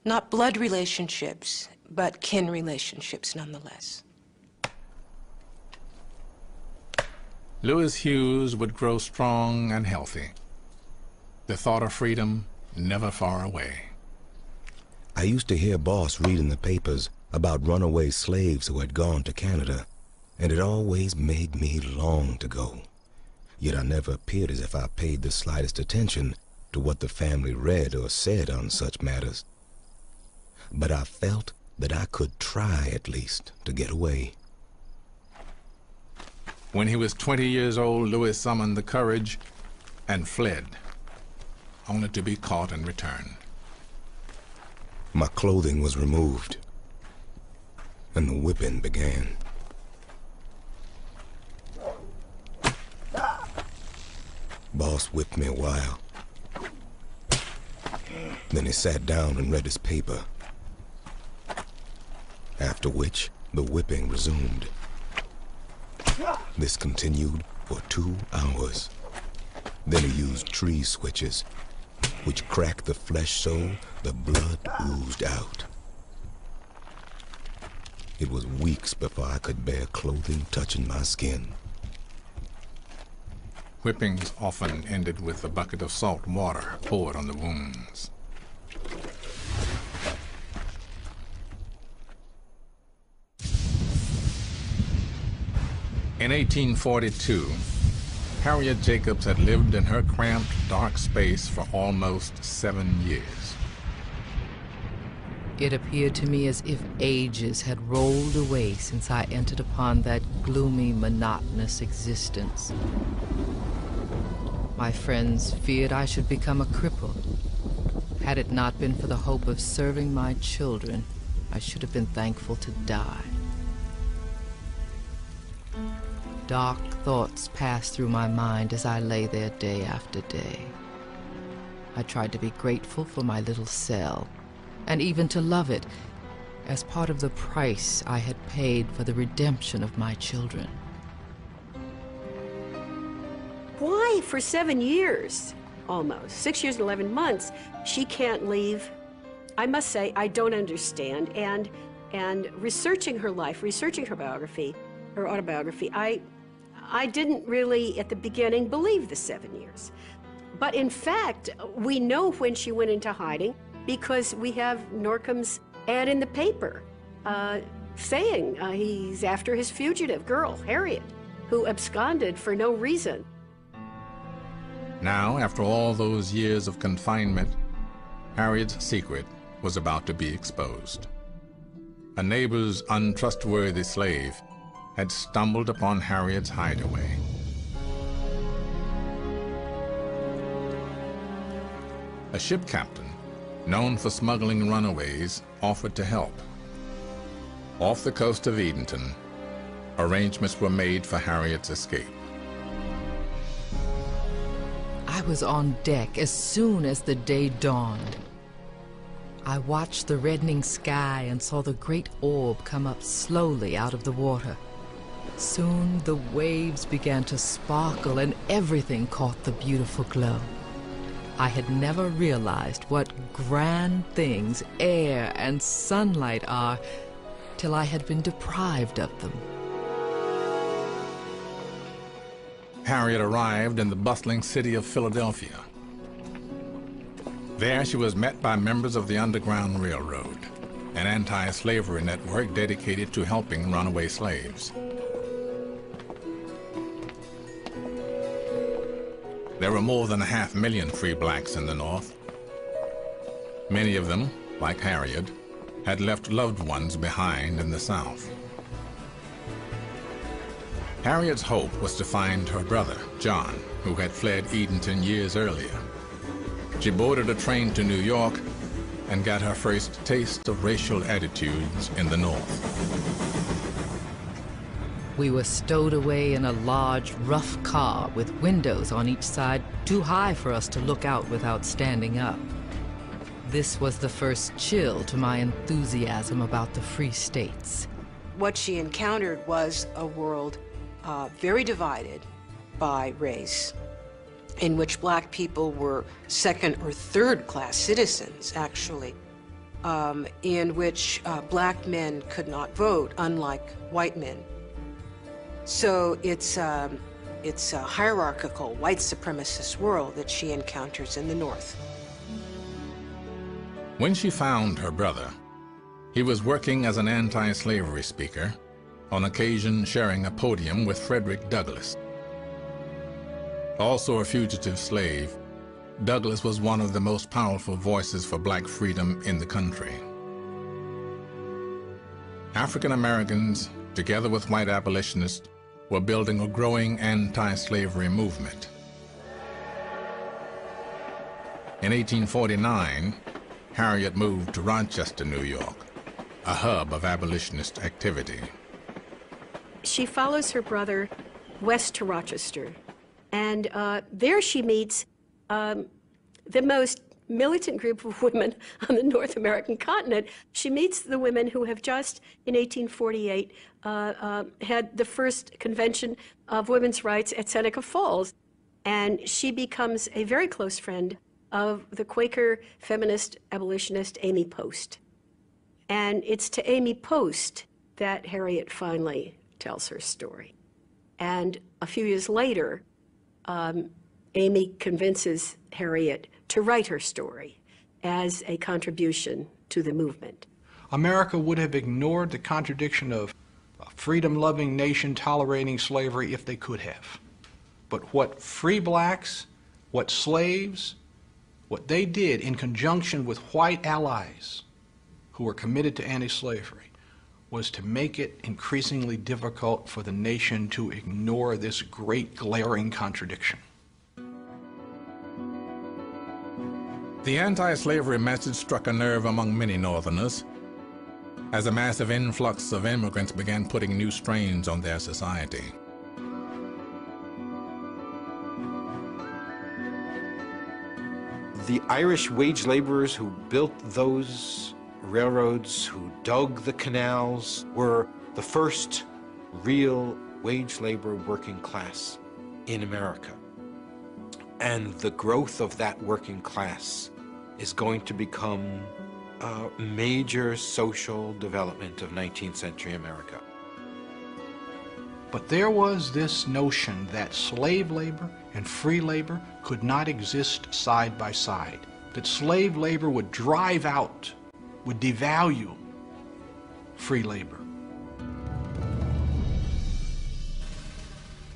not blood relationships, but kin relationships nonetheless. Lewis Hughes would grow strong and healthy. The thought of freedom never far away. I used to hear Boss read in the papers about runaway slaves who had gone to Canada, and it always made me long to go. Yet I never appeared as if I paid the slightest attention to what the family read or said on such matters. But I felt that I could try at least to get away. When he was 20 years old, Louis summoned the courage and fled, only to be caught and returned. My clothing was removed, and the whipping began. Boss whipped me a while. Then he sat down and read his paper, after which the whipping resumed. This continued for 2 hours. Then he used tree switches, which cracked the flesh so the blood oozed out. It was weeks before I could bear clothing touching my skin. Whippings often ended with a bucket of salt water poured on the wounds. In 1842, Harriet Jacobs had lived in her cramped, dark space for almost 7 years. It appeared to me as if ages had rolled away since I entered upon that gloomy, monotonous existence. My friends feared I should become a cripple. Had it not been for the hope of serving my children, I should have been thankful to die. Dark thoughts passed through my mind as I lay there day after day. I tried to be grateful for my little cell, and even to love it as part of the price I had paid for the redemption of my children. Why, for 7 years, almost, 6 years and 11 months, she can't leave? I must say, I don't understand. And researching her life, researching her biography, her autobiography, I didn't really, at the beginning, believe the 7 years. But in fact, we know when she went into hiding because we have Norcom's ad in the paper saying he's after his fugitive girl, Harriet, who absconded for no reason. Now, after all those years of confinement, Harriet's secret was about to be exposed. A neighbor's untrustworthy slave had stumbled upon Harriet's hideaway. A ship captain, known for smuggling runaways, offered to help. Off the coast of Edenton, arrangements were made for Harriet's escape. I was on deck as soon as the day dawned. I watched the reddening sky and saw the great orb come up slowly out of the water. Soon the waves began to sparkle and everything caught the beautiful glow. I had never realized what grand things air and sunlight are till I had been deprived of them. Harriet arrived in the bustling city of Philadelphia. There she was met by members of the Underground Railroad, an anti-slavery network dedicated to helping runaway slaves. There were more than 500,000 free blacks in the North. Many of them, like Harriet, had left loved ones behind in the South. Harriet's hope was to find her brother, John, who had fled Edenton years earlier. She boarded a train to New York and got her first taste of racial attitudes in the North. We were stowed away in a large, rough car with windows on each side too high for us to look out without standing up. This was the first chill to my enthusiasm about the free states. What she encountered was a world very divided by race, in which black people were second or third class citizens, actually, in which black men could not vote, unlike white men. So it's a hierarchical, white supremacist world that she encounters in the North. When she found her brother, he was working as an anti-slavery speaker, on occasion sharing a podium with Frederick Douglass. Also a fugitive slave, Douglass was one of the most powerful voices for black freedom in the country. African Americans, together with white abolitionists, were building a growing anti-slavery movement. In 1849, Harriet moved to Rochester, New York, a hub of abolitionist activity. She follows her brother west to Rochester, and there she meets the most militant group of women on the North American continent. She meets the women who have just, in 1848, had the first convention of women's rights at Seneca Falls. And she becomes a very close friend of the Quaker feminist abolitionist Amy Post. And it's to Amy Post that Harriet finally tells her story. And a few years later, Amy convinces Harriet to write her story as a contribution to the movement. America would have ignored the contradiction of a freedom-loving nation tolerating slavery if they could have. But what free blacks, what slaves, what they did in conjunction with white allies who were committed to anti-slavery was to make it increasingly difficult for the nation to ignore this great glaring contradiction. The anti-slavery message struck a nerve among many Northerners as a massive influx of immigrants began putting new strains on their society. The Irish wage laborers who built those railroads, who dug the canals, were the first real wage labor working class in America. And the growth of that working class is going to become a major social development of 19th century America. But there was this notion that slave labor and free labor could not exist side by side, that slave labor would drive out, would devalue free labor.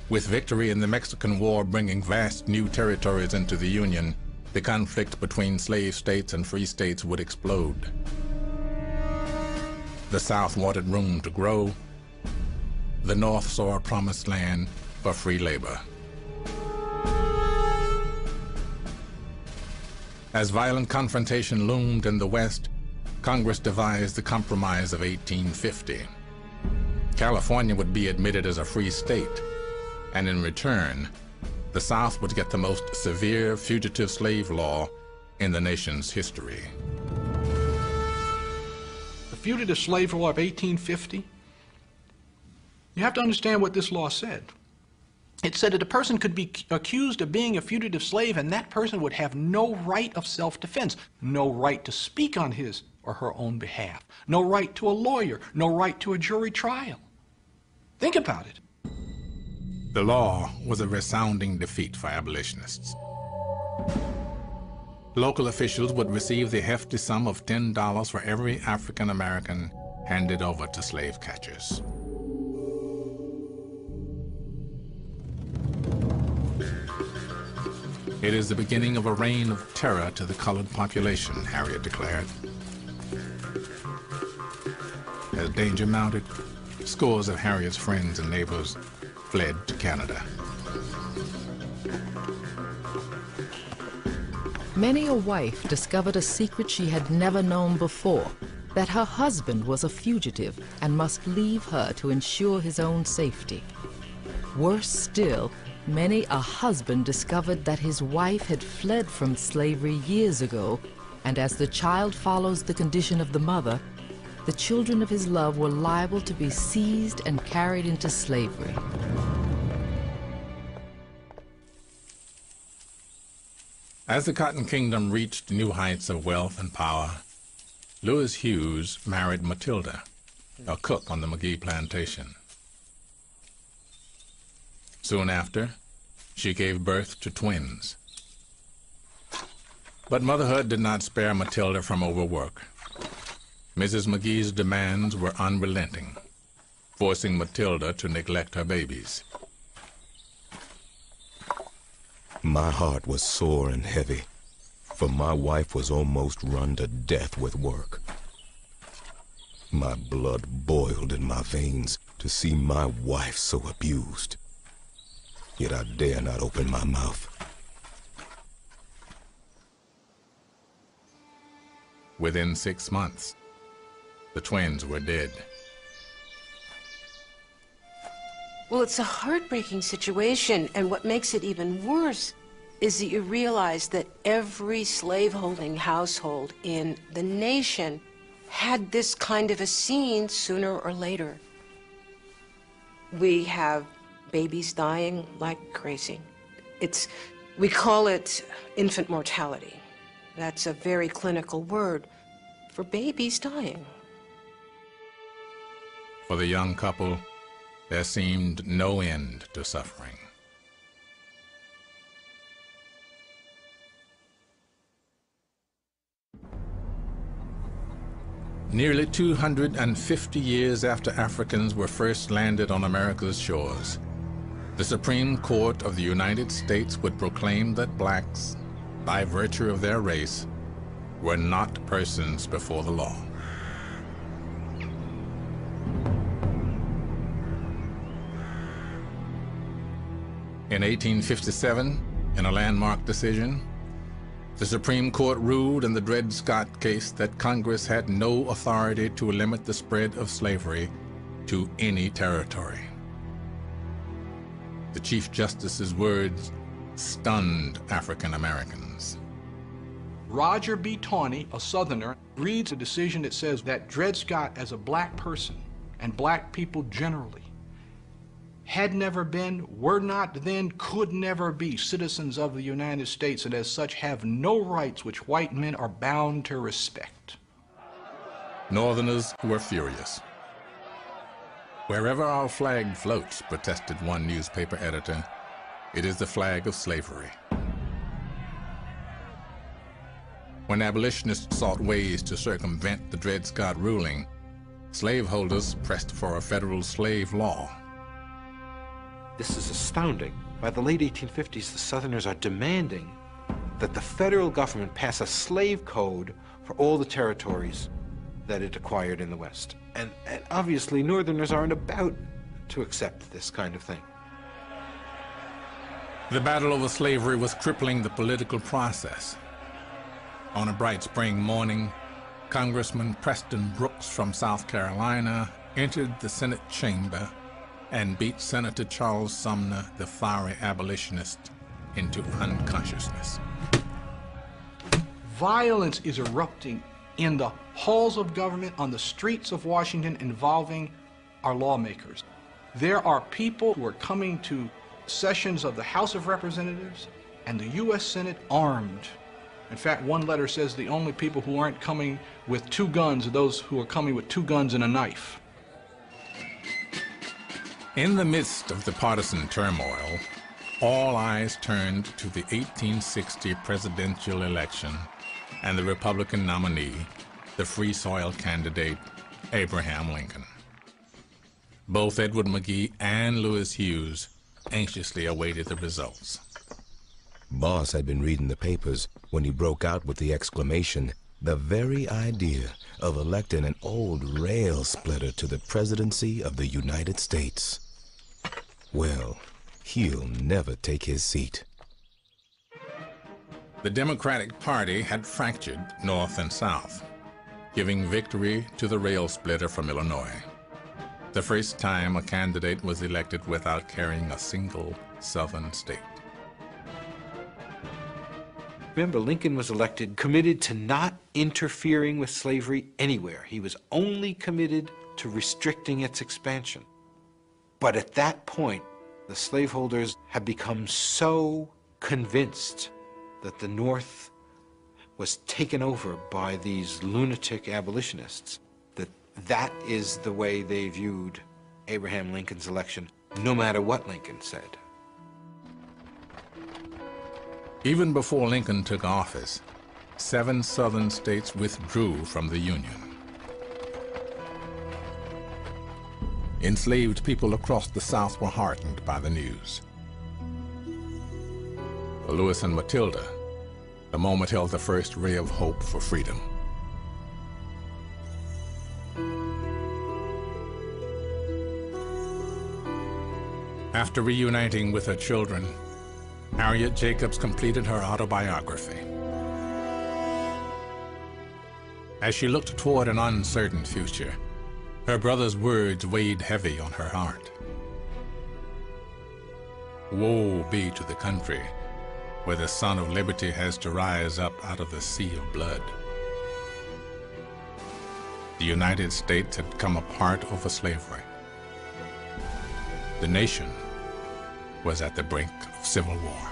With victory in the Mexican War bringing vast new territories into the Union, the conflict between slave states and free states would explode. The South wanted room to grow. The North saw a promised land for free labor. As violent confrontation loomed in the West, Congress devised the Compromise of 1850. California would be admitted as a free state, and in return, the South would get the most severe fugitive slave law in the nation's history. The Fugitive Slave Law of 1850, you have to understand what this law said. It said that a person could be accused of being a fugitive slave and that person would have no right of self-defense, no right to speak on his or her own behalf, no right to a lawyer, no right to a jury trial. Think about it. The law was a resounding defeat for abolitionists. Local officials would receive the hefty sum of $10 for every African American handed over to slave catchers. It is the beginning of a reign of terror to the colored population, Harriet declared. As danger mounted, scores of Harriet's friends and neighbors fled to Canada. Many a wife discovered a secret she had never known before, that her husband was a fugitive and must leave her to ensure his own safety. Worse still, many a husband discovered that his wife had fled from slavery years ago, and as the child follows the condition of the mother, the children of his love were liable to be seized and carried into slavery. As the Cotton Kingdom reached new heights of wealth and power, Lewis Hughes married Matilda, a cook on the McGee plantation. Soon after, she gave birth to twins. But motherhood did not spare Matilda from overwork. Mrs. McGee's demands were unrelenting, forcing Matilda to neglect her babies. My heart was sore and heavy, for my wife was almost run to death with work. My blood boiled in my veins to see my wife so abused. Yet I dare not open my mouth. Within 6 months, the twins were dead. Well, it's a heartbreaking situation, and what makes it even worse is that you realize that every slaveholding household in the nation had this kind of a scene sooner or later. We have babies dying like crazy. We call it infant mortality. That's a very clinical word for babies dying. For the young couple, there seemed no end to suffering. Nearly 250 years after Africans were first landed on America's shores, the Supreme Court of the United States would proclaim that blacks, by virtue of their race, were not persons before the law. In 1857, in a landmark decision, the Supreme Court ruled in the Dred Scott case that Congress had no authority to limit the spread of slavery to any territory. The Chief Justice's words stunned African Americans. Roger B. Tawney, a Southerner, reads a decision that says that Dred Scott, as a black person, and black people generally, had never been, were not then, could never be citizens of the United States, and as such have no rights which white men are bound to respect. Northerners were furious. "Wherever our flag floats," protested one newspaper editor, "it is the flag of slavery." When abolitionists sought ways to circumvent the Dred Scott ruling, slaveholders pressed for a federal slave law. This is astounding. By the late 1850s, the Southerners are demanding that the federal government pass a slave code for all the territories that it acquired in the West. And obviously, Northerners aren't about to accept this kind of thing. The battle over slavery was crippling the political process. On a bright spring morning, Congressman Preston Brooks from South Carolina entered the Senate chamber and beat Senator Charles Sumner, the fiery abolitionist, into unconsciousness. Violence is erupting in the halls of government, on the streets of Washington, involving our lawmakers. There are people who are coming to sessions of the House of Representatives and the U.S. Senate armed. In fact, one letter says the only people who aren't coming with 2 guns are those who are coming with 2 guns and a knife. In the midst of the partisan turmoil, all eyes turned to the 1860 presidential election and the Republican nominee, the Free Soil candidate, Abraham Lincoln. Both Edward McGee and Lewis Hughes anxiously awaited the results. Boss had been reading the papers when he broke out with the exclamation, "The very idea of electing an old rail splitter to the presidency of the United States. Well, he'll never take his seat." The Democratic Party had fractured North and South, giving victory to the rail splitter from Illinois. The first time a candidate was elected without carrying a single Southern state. Remember, Lincoln was elected committed to not interfering with slavery anywhere. He was only committed to restricting its expansion. But at that point, the slaveholders had become so convinced that the North was taken over by these lunatic abolitionists that that is the way they viewed Abraham Lincoln's election, no matter what Lincoln said. Even before Lincoln took office, 7 Southern states withdrew from the Union. Enslaved people across the South were heartened by the news. For Lewis and Matilda, the moment held the first ray of hope for freedom. After reuniting with her children, Harriet Jacobs completed her autobiography. As she looked toward an uncertain future, her brother's words weighed heavy on her heart. Woe be to the country where the Son of Liberty has to rise up out of the sea of blood. The United States had come apart over slavery. The nation was at the brink of civil war.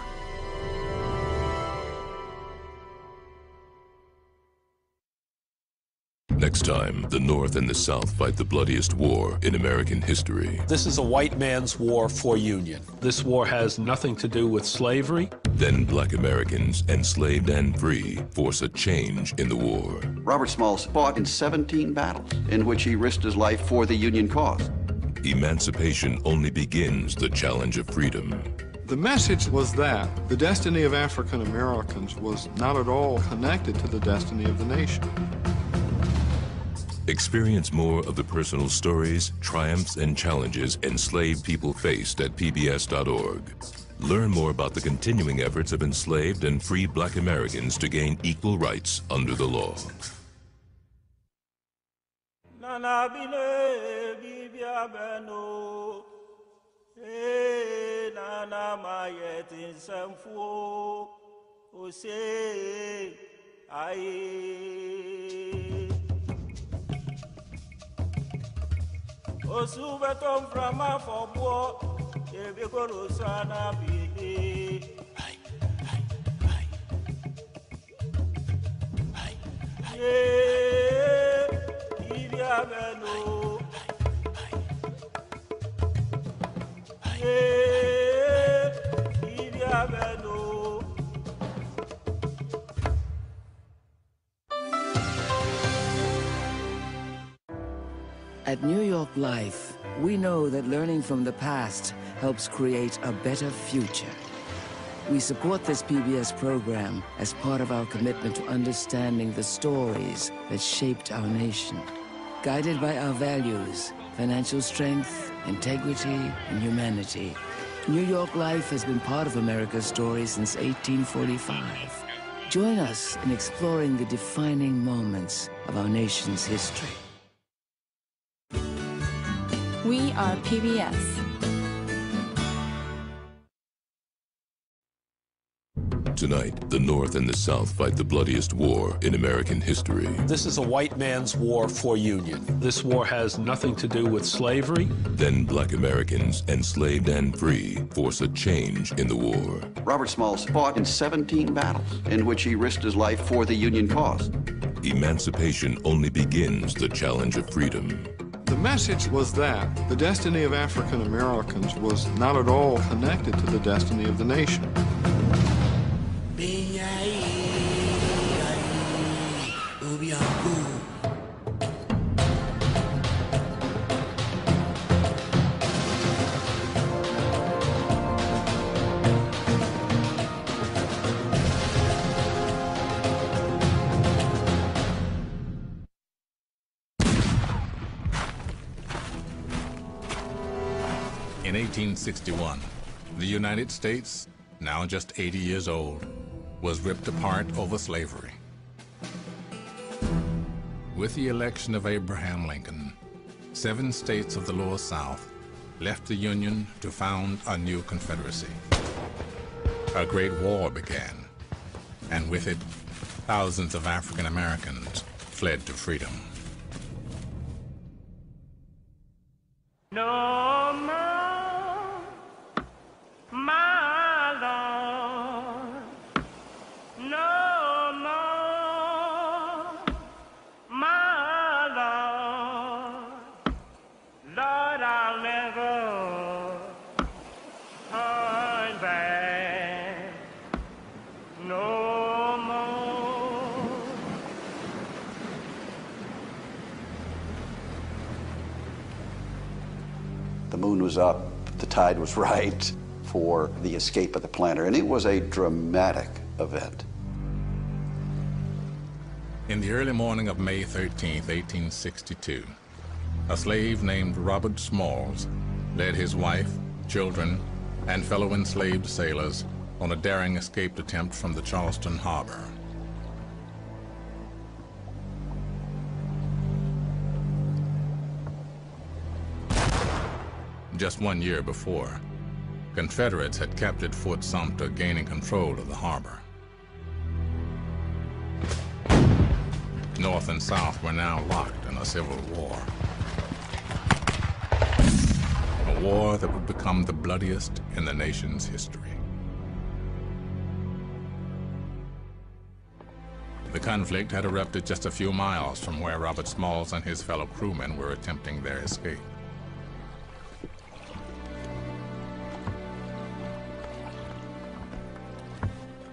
Next time, the North and the South fight the bloodiest war in American history. This is a white man's war for union. This war has nothing to do with slavery. Then Black Americans, enslaved and free, force a change in the war. Robert Smalls fought in 17 battles in which he risked his life for the Union cause. Emancipation only begins the challenge of freedom. The message was that the destiny of African Americans was not at all connected to the destiny of the nation. Experience more of the personal stories, triumphs, and challenges enslaved people faced at pbs.org. Learn more about the continuing efforts of enslaved and free Black Americans to gain equal rights under the law. Osubetom frama for boy, ebekoro sana bini. Ibia beno. Ibia beno. At New York Life, we know that learning from the past helps create a better future. We support this PBS program as part of our commitment to understanding the stories that shaped our nation. Guided by our values, financial strength, integrity, and humanity, New York Life has been part of America's story since 1845. Join us in exploring the defining moments of our nation's history. We are PBS. Tonight, the North and the South fight the bloodiest war in American history. This is a white man's war for union. This war has nothing to do with slavery. Then Black Americans, enslaved and free, force a change in the war. Robert Smalls fought in 17 battles in which he risked his life for the Union cause. Emancipation only begins the challenge of freedom. The message was that the destiny of African Americans was not at all connected to the destiny of the nation. In 1861, the United States, now just 80 years old, was ripped apart over slavery. With the election of Abraham Lincoln, 7 states of the Lower South left the Union to found a new Confederacy. A great war began, and with it, thousands of African Americans fled to freedom. No more, my Lord. No more, my Lord. Lord, I'll never turn back. No more. The moon was up, the tide was right for the escape of the planter, and it was a dramatic event. In the early morning of May 13, 1862, a slave named Robert Smalls led his wife, children, and fellow enslaved sailors on a daring escape attempt from the Charleston harbor. Just 1 year before, Confederates had captured Fort Sumter, gaining control of the harbor. North and South were now locked in a civil war. A war that would become the bloodiest in the nation's history. The conflict had erupted just a few miles from where Robert Smalls and his fellow crewmen were attempting their escape.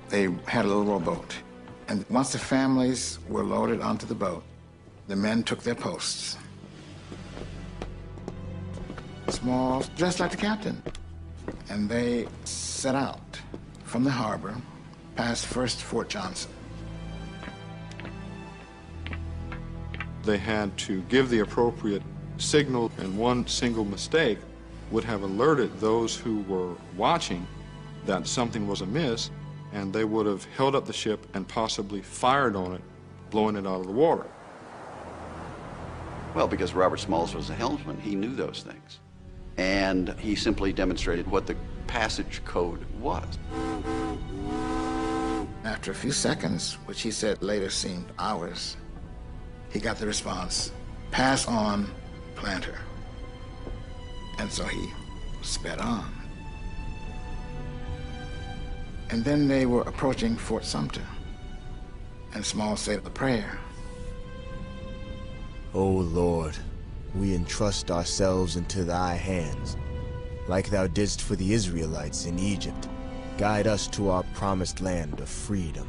They had a little rowboat, and once the families were loaded onto the boat, the men took their posts. Smalls, dressed like the captain, and they set out from the harbor past first Fort Johnson. They had to give the appropriate signal, and one single mistake would have alerted those who were watching that something was amiss, and they would have held up the ship and possibly fired on it, blowing it out of the water. Well, because Robert Smalls was the helmsman, he knew those things. And he simply demonstrated what the passage code was. After a few seconds, which he said later seemed hours, he got the response, "Pass on, planter." And so he sped on. And then they were approaching Fort Sumter, and Smalls said a prayer. O Lord, we entrust ourselves into thy hands, like thou didst for the Israelites in Egypt. Guide us to our promised land of freedom.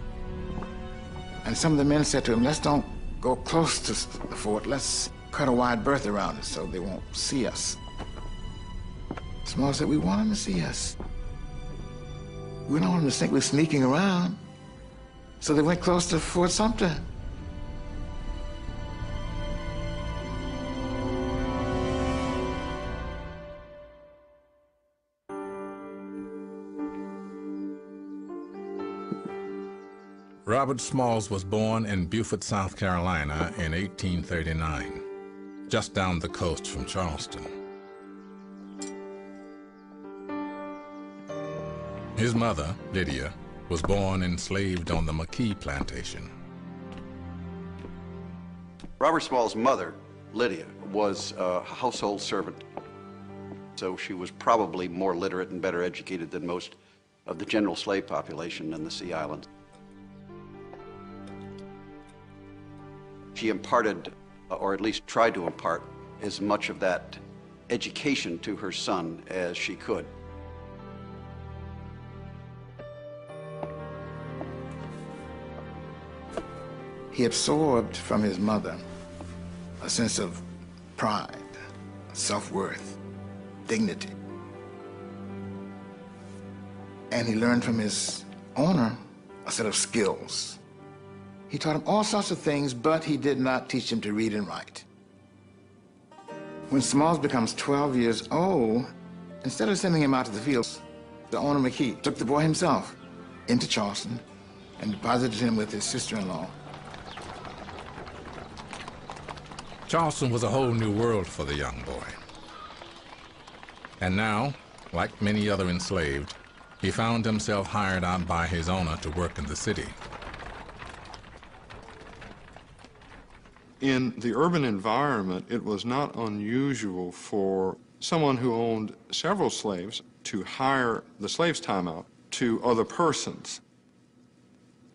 And some of the men said to him, "Let's don't go close to the fort. Let's cut a wide berth around it so they won't see us." Smalls said, "We want them to see us. We don't want them to think we're sneaking around." So they went close to Fort Sumter. Robert Smalls was born in Beaufort, South Carolina in 1839, just down the coast from Charleston. His mother, Lydia, was born enslaved on the McKee plantation. Robert Smalls' mother, Lydia, was a household servant. So she was probably more literate and better educated than most of the general slave population in the Sea Islands. She imparted, or at least tried to impart, as much of that education to her son as she could. He absorbed from his mother a sense of pride, self-worth, dignity. And he learned from his owner a set of skills. He taught him all sorts of things, but he did not teach him to read and write. When Smalls becomes 12 years old, instead of sending him out to the fields, the owner, McKee, took the boy himself into Charleston and deposited him with his sister-in-law. Charleston was a whole new world for the young boy. And now, like many other enslaved, he found himself hired out by his owner to work in the city. In the urban environment, it was not unusual for someone who owned several slaves to hire the slave's time out to other persons.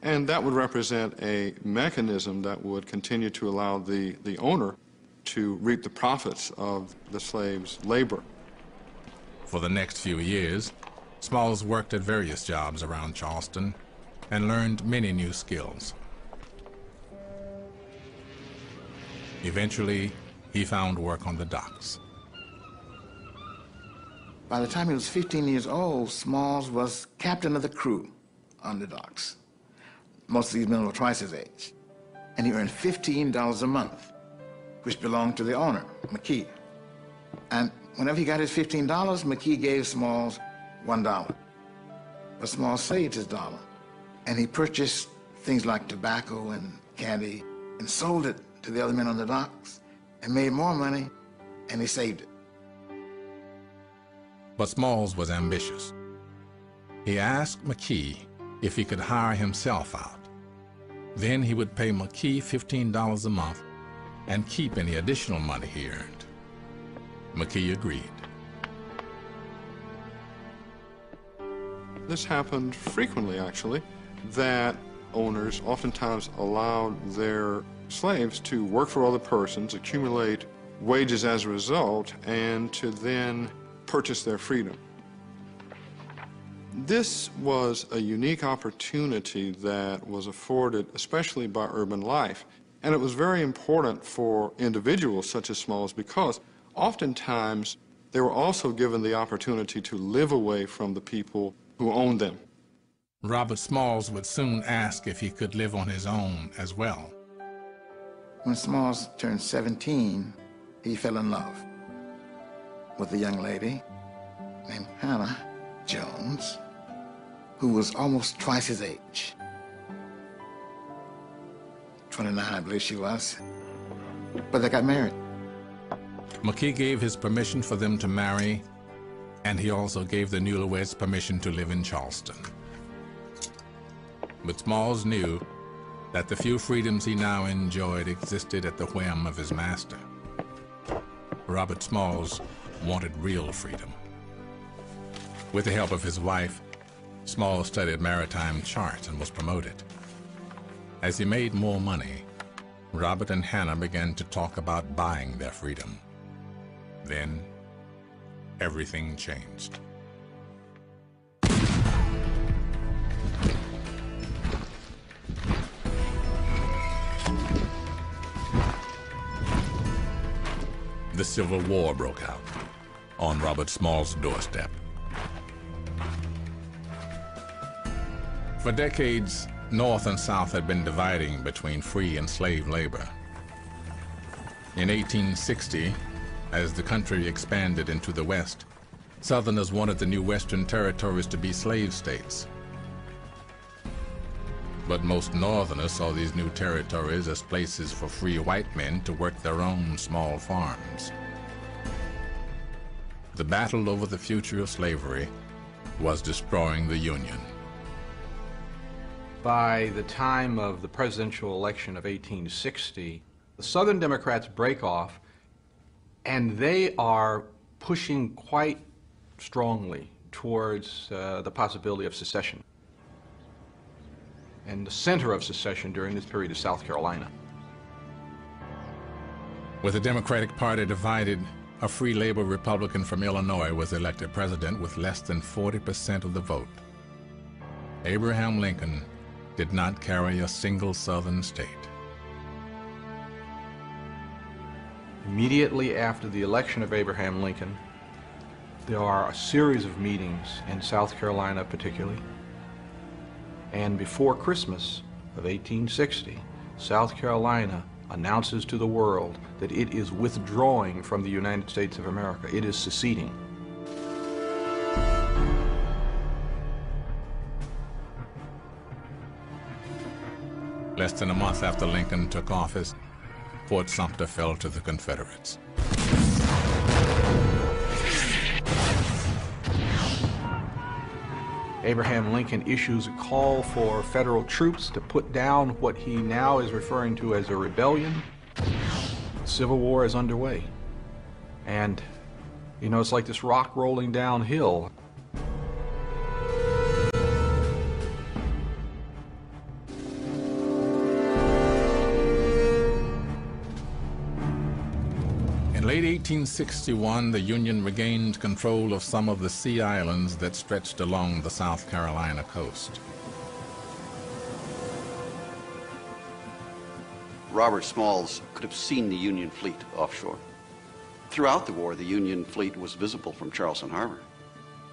And that would represent a mechanism that would continue to allow the owner to reap the profits of the slave's labor. For the next few years, Smalls worked at various jobs around Charleston and learned many new skills. Eventually, he found work on the docks. By the time he was 15 years old, Smalls was captain of the crew on the docks. Most of these men were twice his age. And he earned $15 a month, which belonged to the owner, McKee. And Whenever he got his $15, McKee gave Smalls $1. But Smalls saved his dollar, and he purchased things like tobacco and candy and sold it to the other men on the docks and made more money, and he saved it. But Smalls was ambitious. He asked McKee if he could hire himself out. Then he would pay McKee $15 a month and keep any additional money he earned. McKee agreed. This happened frequently, actually, that owners oftentimes allowed their slaves to work for other persons, accumulate wages as a result, and to then purchase their freedom. This was a unique opportunity that was afforded especially by urban life, and it was very important for individuals such as Smalls because oftentimes they were also given the opportunity to live away from the people who owned them. Robert Smalls would soon ask if he could live on his own as well. When Smalls turned 17, he fell in love with a young lady named Hannah Jones, who was almost twice his age. 29, I believe she was. But they got married. McKee gave his permission for them to marry, and he also gave the newlyweds permission to live in Charleston. But Smalls knew that the few freedoms he now enjoyed existed at the whim of his master. Robert Smalls wanted real freedom. With the help of his wife, Smalls studied maritime charts and was promoted. As he made more money, Robert and Hannah began to talk about buying their freedom. Then, everything changed. The Civil War broke out on Robert Smalls' doorstep. For decades, North and South had been dividing between free and slave labor. In 1860, as the country expanded into the West, Southerners wanted the new Western territories to be slave states. But most Northerners saw these new territories as places for free white men to work their own small farms. The battle over the future of slavery was destroying the Union. By the time of the presidential election of 1860, the Southern Democrats break off, and they are pushing quite strongly towards the possibility of secession. And the center of secession during this period is South Carolina. With the Democratic Party divided, a free labor Republican from Illinois was elected president with less than 40% of the vote. Abraham Lincoln did not carry a single Southern state. Immediately after the election of Abraham Lincoln, there are a series of meetings in South Carolina particularly. And before Christmas of 1860, South Carolina announces to the world that it is withdrawing from the United States of America. It is seceding. Less than a month after Lincoln took office, Fort Sumter fell to the Confederates. Abraham Lincoln issues a call for federal troops to put down what he now is referring to as a rebellion. The Civil War is underway. And, you know, it's like this rock rolling downhill. In late 1861, the Union regained control of some of the sea islands that stretched along the South Carolina coast. Robert Smalls could have seen the Union fleet offshore. Throughout the war, the Union fleet was visible from Charleston Harbor.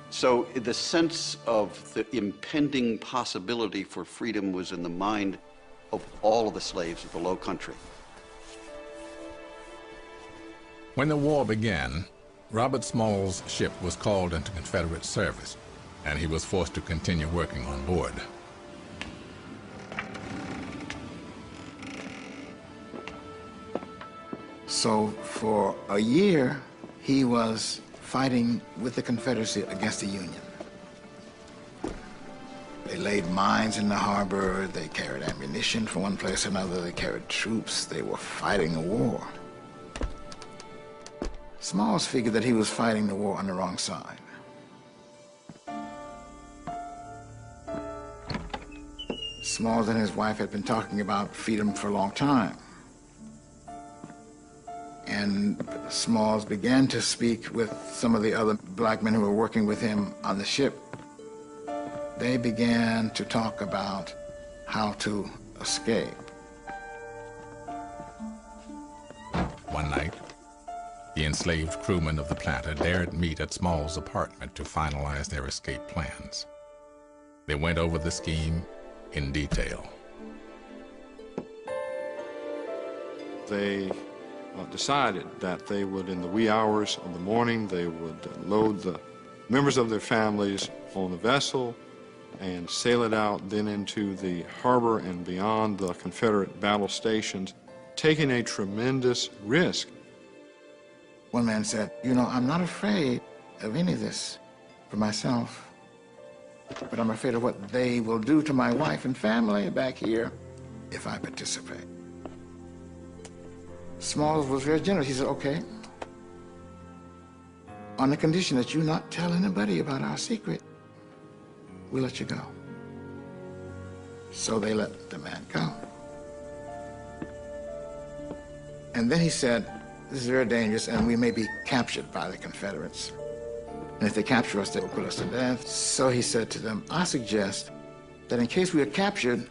So the sense of the impending possibility for freedom was in the mind of all of the slaves of the Low Country. When the war began, Robert Small's ship was called into Confederate service, and he was forced to continue working on board. So for a year, he was fighting with the Confederacy against the Union. They laid mines in the harbor, they carried ammunition from one place to another, they carried troops, they were fighting a war. Smalls figured that he was fighting the war on the wrong side. Smalls and his wife had been talking about freedom for a long time. And Smalls began to speak with some of the other black men who were working with him on the ship. They began to talk about how to escape. One night, the enslaved crewmen of the Planter dared meet at Small's apartment to finalize their escape plans. They went over the scheme in detail. They decided that they would, in the wee hours of the morning, they would load the members of their families on a vessel and sail it out then into the harbor and beyond the Confederate battle stations, taking a tremendous risk. One man said, "You know, I'm not afraid of any of this for myself, but I'm afraid of what they will do to my wife and family back here if I participate." Smalls was very generous. He said, "Okay, on the condition that you not tell anybody about our secret, we'll let you go." So they let the man go. And then he said, "This is very dangerous, and we may be captured by the Confederates. And if they capture us, they will put us to death." So he said to them, "I suggest that in case we are captured,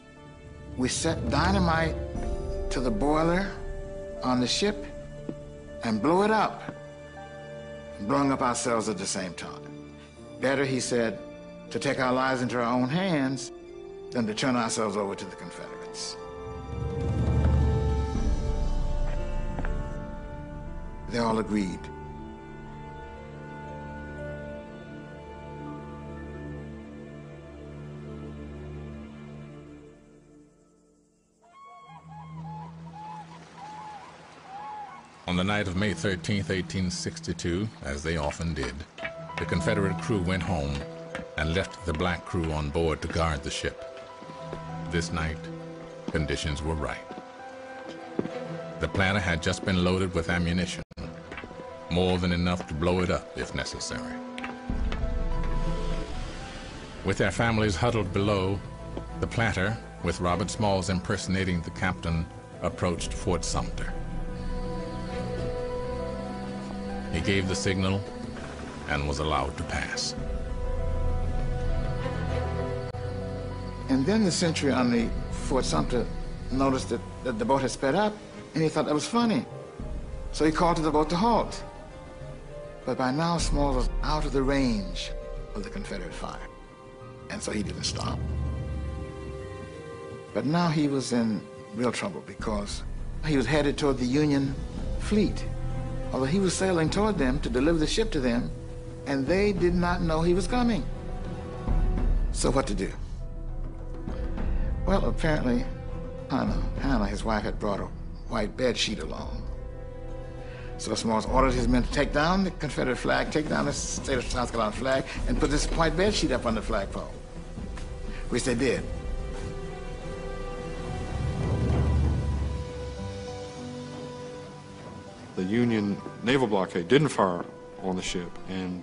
we set dynamite to the boiler on the ship and blow it up, blowing up ourselves at the same time. Better," he said, "to take our lives into our own hands than to turn ourselves over to the Confederates." They all agreed. On the night of May 13th, 1862, as they often did, the Confederate crew went home and left the black crew on board to guard the ship. This night, conditions were right. The Planter had just been loaded with ammunition, more than enough to blow it up if necessary. With their families huddled below, the Planter, with Robert Smalls impersonating the captain, approached Fort Sumter. He gave the signal and was allowed to pass. And then the sentry on the Fort Sumter noticed that the boat had sped up, and he thought that was funny. So he called to the boat to halt. But by now, Smalls was out of the range of the Confederate fire, and so he didn't stop. But now he was in real trouble because he was headed toward the Union fleet, although he was sailing toward them to deliver the ship to them, and they did not know he was coming. So what to do? Well, apparently, Hannah, his wife, had brought a white bed sheet along. So Smalls ordered his men to take down the Confederate flag, take down the state of South Carolina flag, and put this white bed sheet up on the flagpole, which they did. The Union naval blockade didn't fire on the ship and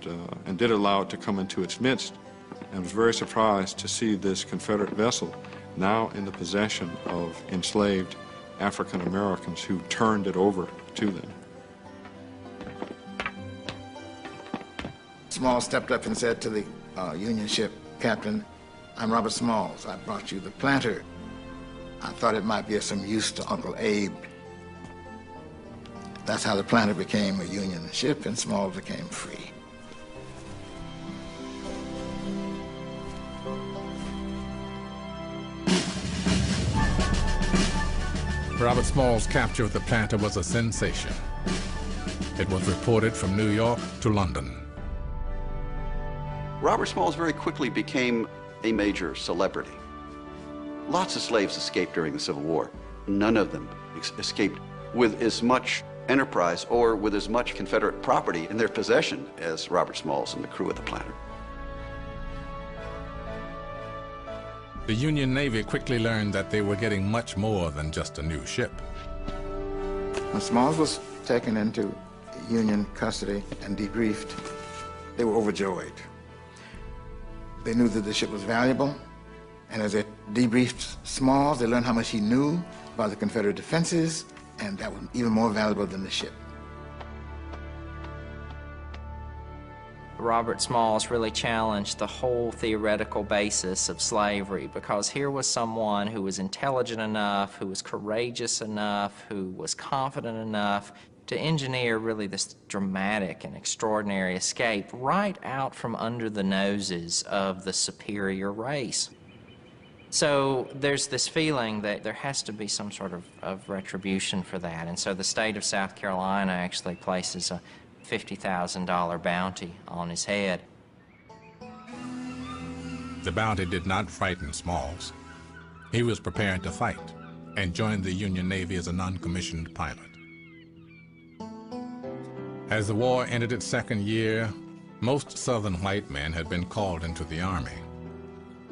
did allow it to come into its midst, and was very surprised to see this Confederate vessel now in the possession of enslaved African Americans who turned it over to them. Smalls stepped up and said to the Union ship captain, "I'm Robert Smalls. I brought you the Planter. I thought it might be of some use to Uncle Abe." That's how the Planter became a Union ship and Smalls became free. Robert Smalls' capture of the Planter was a sensation. It was reported from New York to London. Robert Smalls very quickly became a major celebrity. Lots of slaves escaped during the Civil War. None of them escaped with as much enterprise or with as much Confederate property in their possession as Robert Smalls and the crew of the Planter. The Union Navy quickly learned that they were getting much more than just a new ship. When Smalls was taken into Union custody and debriefed, they were overjoyed. They knew that the ship was valuable, and as they debriefed Smalls, they learned how much he knew about the Confederate defenses, and that was even more valuable than the ship. Robert Smalls really challenged the whole theoretical basis of slavery, because here was someone who was intelligent enough, who was courageous enough, who was confident enough to engineer really this dramatic and extraordinary escape right out from under the noses of the superior race. So there's this feeling that there has to be some sort of retribution for that, and so the state of South Carolina actually places a $50,000 bounty on his head. The bounty did not frighten Smalls. He was prepared to fight and joined the Union Navy as a non-commissioned pilot. As the war entered its second year, most Southern white men had been called into the Army.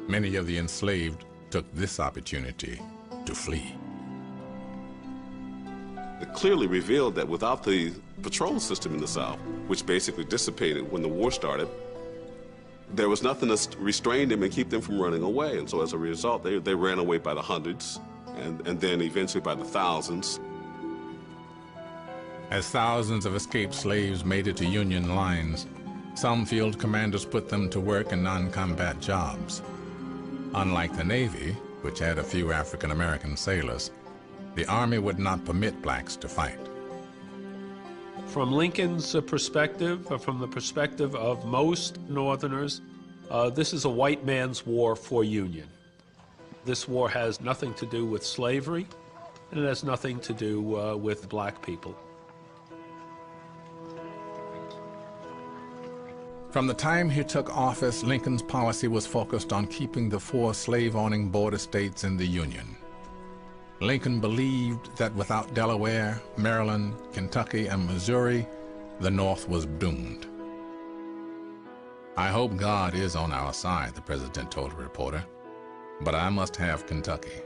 Many of the enslaved took this opportunity to flee. It clearly revealed that without the patrol system in the South, which basically dissipated when the war started, there was nothing to restrain them and keep them from running away. And so as a result, they ran away by the hundreds and then eventually by the thousands. As thousands of escaped slaves made it to Union lines, some field commanders put them to work in non-combat jobs. Unlike the Navy, which had a few African-American sailors, the Army would not permit blacks to fight. From Lincoln's perspective, or from the perspective of most Northerners, this is a white man's war for Union. This war has nothing to do with slavery, and it has nothing to do with black people. From the time he took office, Lincoln's policy was focused on keeping the 4 slave-owning border states in the Union. Lincoln believed that without Delaware, Maryland, Kentucky, and Missouri, the North was doomed. "I hope God is on our side," the president told a reporter, "but I must have Kentucky."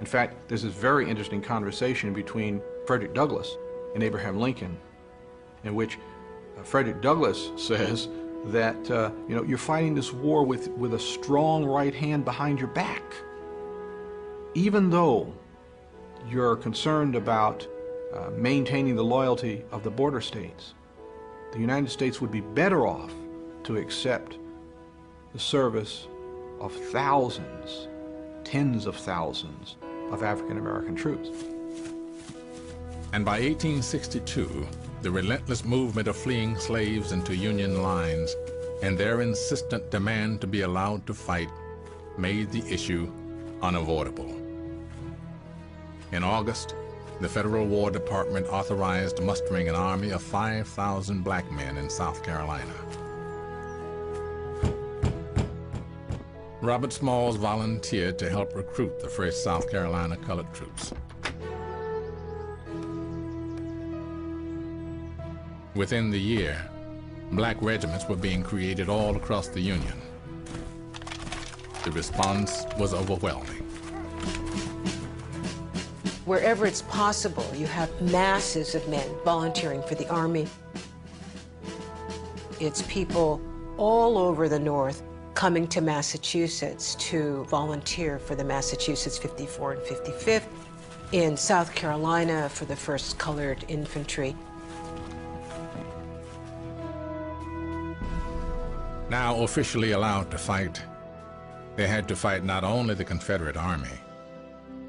In fact, there's this very interesting conversation between Frederick Douglass and Abraham Lincoln, in which Frederick Douglass says that, you're fighting this war with a strong right hand behind your back. Even though you're concerned about maintaining the loyalty of the border states, the United States would be better off to accept the service of thousands, tens of thousands of African-American troops. And by 1862, the relentless movement of fleeing slaves into Union lines and their insistent demand to be allowed to fight made the issue unavoidable. In August, the Federal War Department authorized mustering an army of 5,000 black men in South Carolina. Robert Smalls volunteered to help recruit the fresh South Carolina colored troops. Within the year, black regiments were being created all across the Union. The response was overwhelming. Wherever it's possible, you have masses of men volunteering for the Army. It's people all over the North coming to Massachusetts to volunteer for the Massachusetts 54 and 55th, in South Carolina for the 1st Colored Infantry. Now officially allowed to fight, they had to fight not only the Confederate Army,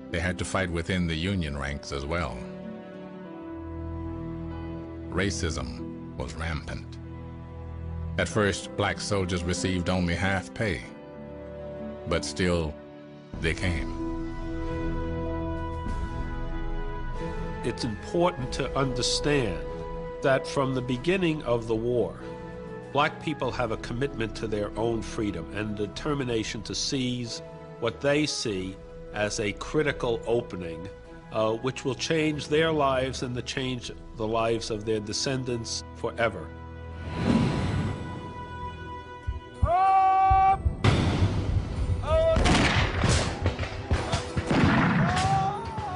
they had to fight within the Union ranks as well. Racism was rampant. At first, black soldiers received only half pay, but still, they came. It's important to understand that from the beginning of the war, black people have a commitment to their own freedom and determination to seize what they see as a critical opening, which will change their lives and change the lives of their descendants forever.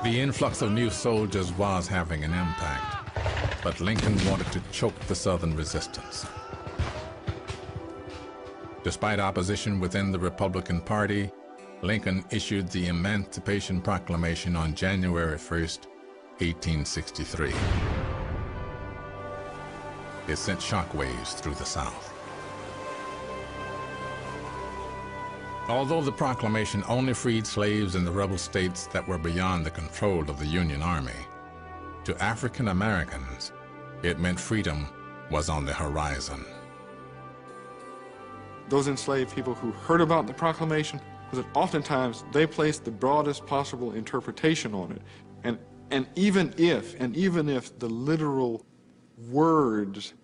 The influx of new soldiers was having an impact, but Lincoln wanted to choke the Southern resistance. Despite opposition within the Republican Party, Lincoln issued the Emancipation Proclamation on January 1st, 1863. It sent shockwaves through the South. Although the proclamation only freed slaves in the rebel states that were beyond the control of the Union Army, to African Americans, it meant freedom was on the horizon. Those enslaved people who heard about the proclamation, was that oftentimes they placed the broadest possible interpretation on it. And even if the literal words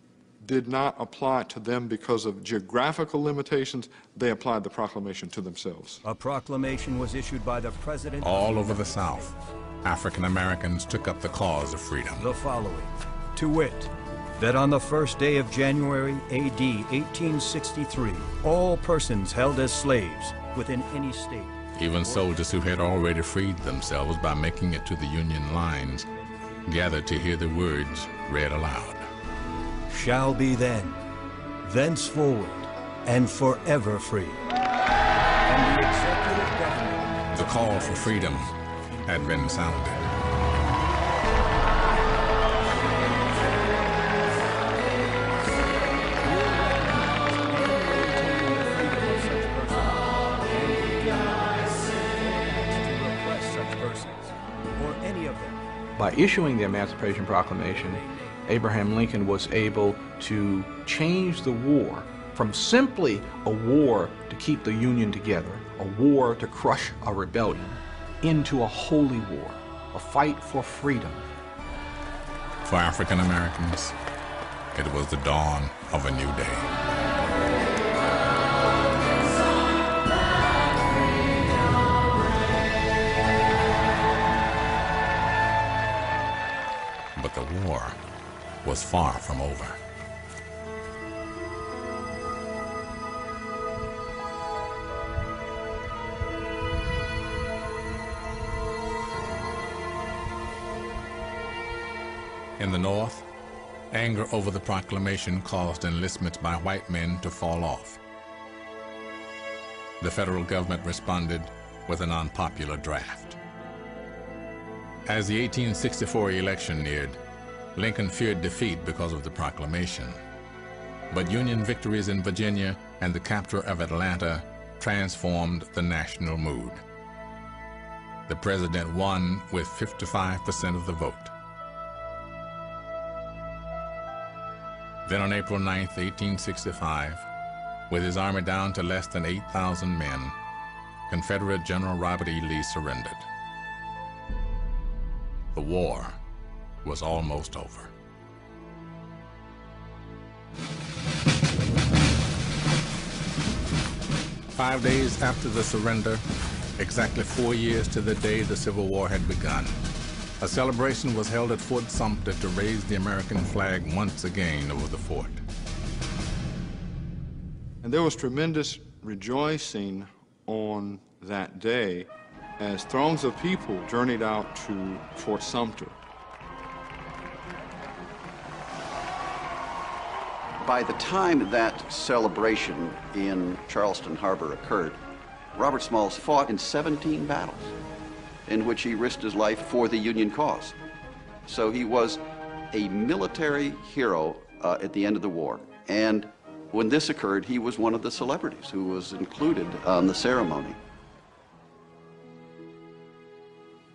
did not apply to them because of geographical limitations, they applied the proclamation to themselves. A proclamation was issued by the President. All over the South, African Americans took up the cause of freedom. The following, to wit, that on the first day of January, AD 1863, all persons held as slaves within any state. Even soldiers who had already freed themselves by making it to the Union lines gathered to hear the words read aloud. Shall be then, thenceforward, and forever free. And the executive government. The call for freedom had been sounded. By issuing the Emancipation Proclamation, Abraham Lincoln was able to change the war from simply a war to keep the Union together, a war to crush a rebellion, into a holy war, a fight for freedom. For African Americans, it was the dawn of a new day. But the war was far from over. In the North, anger over the proclamation caused enlistments by white men to fall off. The federal government responded with an unpopular draft. As the 1864 election neared, Lincoln feared defeat because of the proclamation. But Union victories in Virginia and the capture of Atlanta transformed the national mood. The president won with 55% of the vote. Then on April 9th, 1865, with his army down to less than 8,000 men, Confederate General Robert E. Lee surrendered. The war was almost over. Five days after the surrender, exactly 4 years to the day the Civil War had begun, a celebration was held at Fort Sumter to raise the American flag once again over the fort. And there was tremendous rejoicing on that day as throngs of people journeyed out to Fort Sumter. By the time that celebration in Charleston Harbor occurred, Robert Smalls fought in 17 battles in which he risked his life for the Union cause. So he was a military hero at the end of the war. And when this occurred, he was one of the celebrities who was included on the ceremony.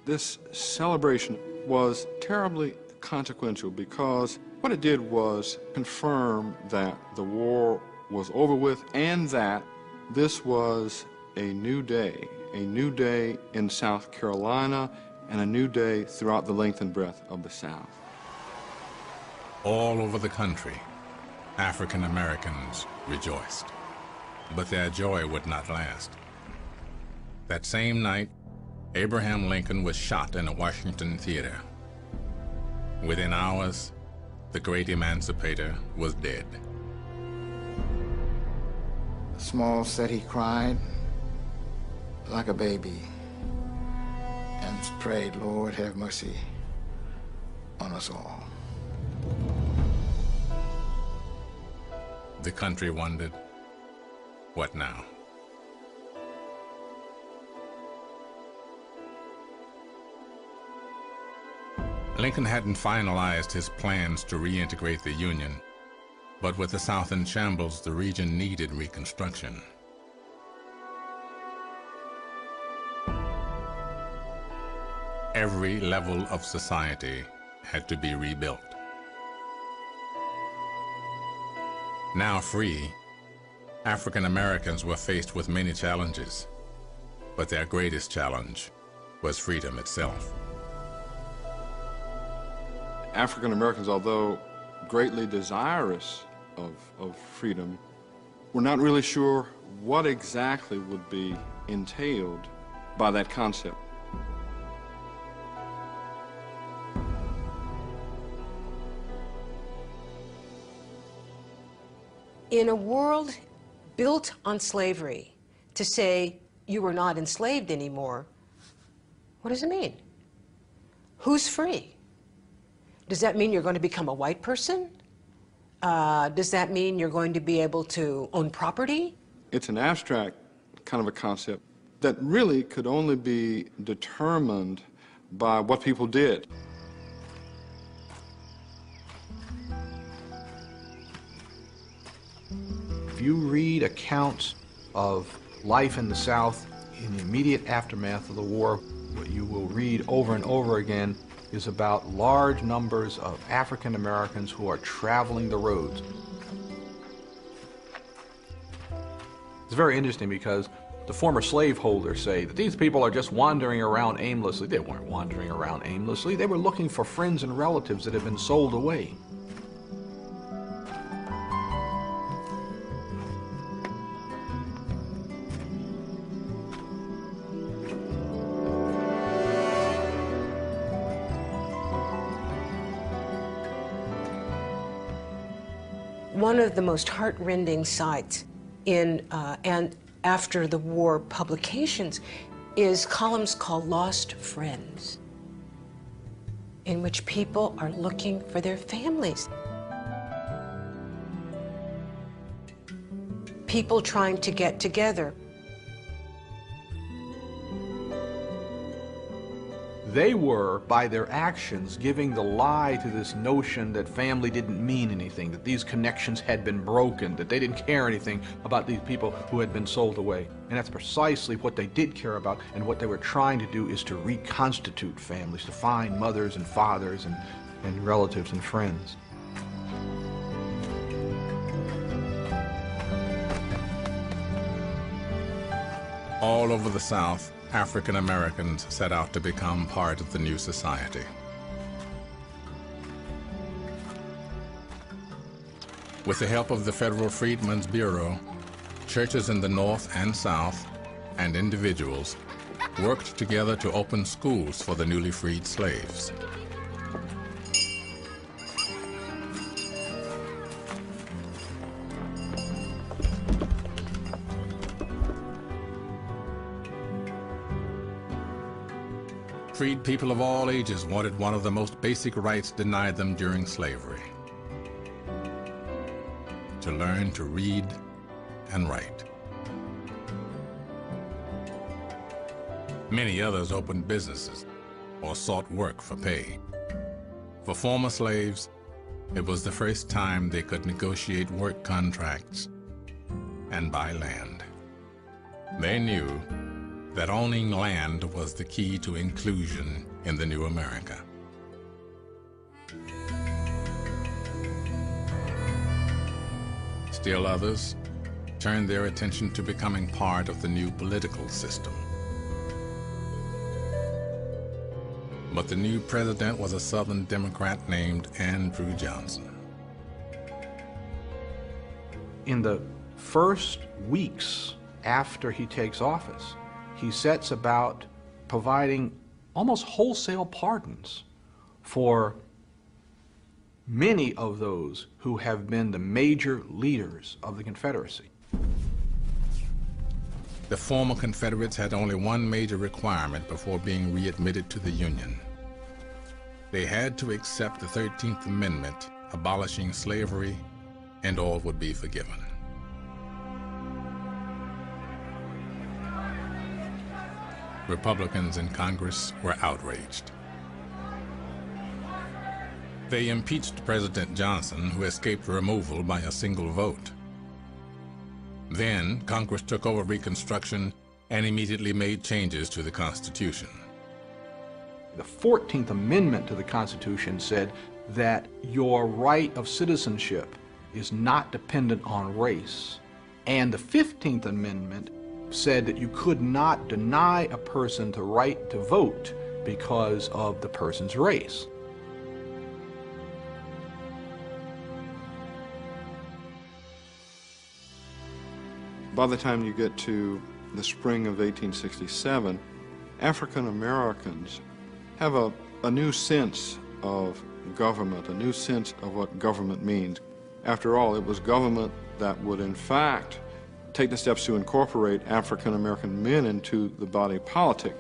This celebration was terribly consequential because what it did was confirm that the war was over with and that this was a new day in South Carolina and a new day throughout the length and breadth of the South. All over the country, African Americans rejoiced. But their joy would not last. That same night, Abraham Lincoln was shot in a Washington theater. Within hours, the great emancipator was dead. Small said he cried like a baby and prayed, Lord, have mercy on us all. The country wondered, what now? Lincoln hadn't finalized his plans to reintegrate the Union, but with the South in shambles, the region needed Reconstruction. Every level of society had to be rebuilt. Now free, African Americans were faced with many challenges, but their greatest challenge was freedom itself. African Americans, although greatly desirous of freedom, were not really sure what exactly would be entailed by that concept. In a world built on slavery, to say you are not enslaved anymore, what does it mean? Who's free? Does that mean you're going to become a white person? Does that mean you're going to be able to own property? It's an abstract kind of a concept that really could only be determined by what people did. If you read accounts of life in the South in the immediate aftermath of the war, what you will read over and over again is about large numbers of African Americans who are traveling the roads. It's very interesting because the former slaveholders say that these people are just wandering around aimlessly. They weren't wandering around aimlessly. They were looking for friends and relatives that had been sold away. One of the most heartrending sights in and after the war publications is columns called Lost Friends, in which people are looking for their families. People trying to get together. They were, by their actions, giving the lie to this notion that family didn't mean anything, that these connections had been broken, that they didn't care anything about these people who had been sold away. And that's precisely what they did care about, and what they were trying to do is to reconstitute families, to find mothers and fathers and relatives and friends. All over the South, African Americans set out to become part of the new society. With the help of the Federal Freedmen's Bureau, churches in the North and South, and individuals, worked together to open schools for the newly freed slaves. Freed people of all ages wanted one of the most basic rights denied them during slavery: to learn to read and write. Many others opened businesses or sought work for pay. For former slaves, it was the first time they could negotiate work contracts and buy land. They knew that owning land was the key to inclusion in the new America. Still others turned their attention to becoming part of the new political system. But the new president was a Southern Democrat named Andrew Johnson. In the first weeks after he takes office, he sets about providing almost wholesale pardons for many of those who have been the major leaders of the Confederacy. The former Confederates had only one major requirement before being readmitted to the Union. They had to accept the 13th Amendment, abolishing slavery, and all would be forgiven. Republicans in Congress were outraged. They impeached President Johnson, who escaped removal by a single vote. Then, Congress took over Reconstruction and immediately made changes to the Constitution. The 14th Amendment to the Constitution said that your right of citizenship is not dependent on race. And the 15th Amendment said that you could not deny a person the right to vote because of the person's race. By the time you get to the spring of 1867, African Americans have a new sense of government, a new sense of what government means. After all, it was government that would, in fact, take the steps to incorporate African American men into the body politic.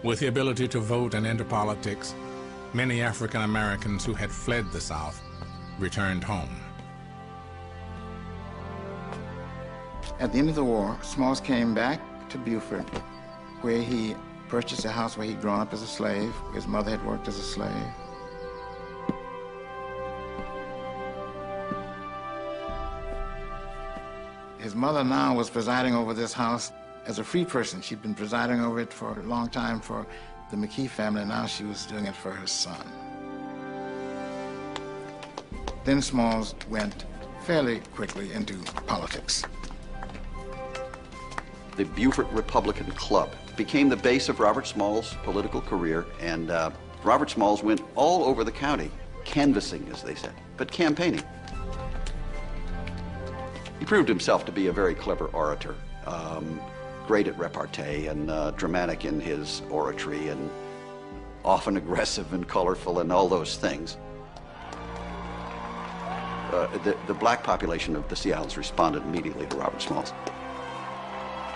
With the ability to vote and enter politics, many African Americans who had fled the South returned home. At the end of the war, Smalls came back to Beaufort, where he purchased a house where he'd grown up as a slave. His mother had worked as a slave. His mother now was presiding over this house as a free person. She'd been presiding over it for a long time for the McKee family, and now she was doing it for her son. Then Smalls went fairly quickly into politics. The Beaufort Republican Club became the base of Robert Smalls' political career, and Robert Smalls went all over the county, canvassing, as they said, but campaigning. He proved himself to be a very clever orator, great at repartee and dramatic in his oratory, and often aggressive and colorful and all those things. The black population of the Sea Islands responded immediately to Robert Smalls.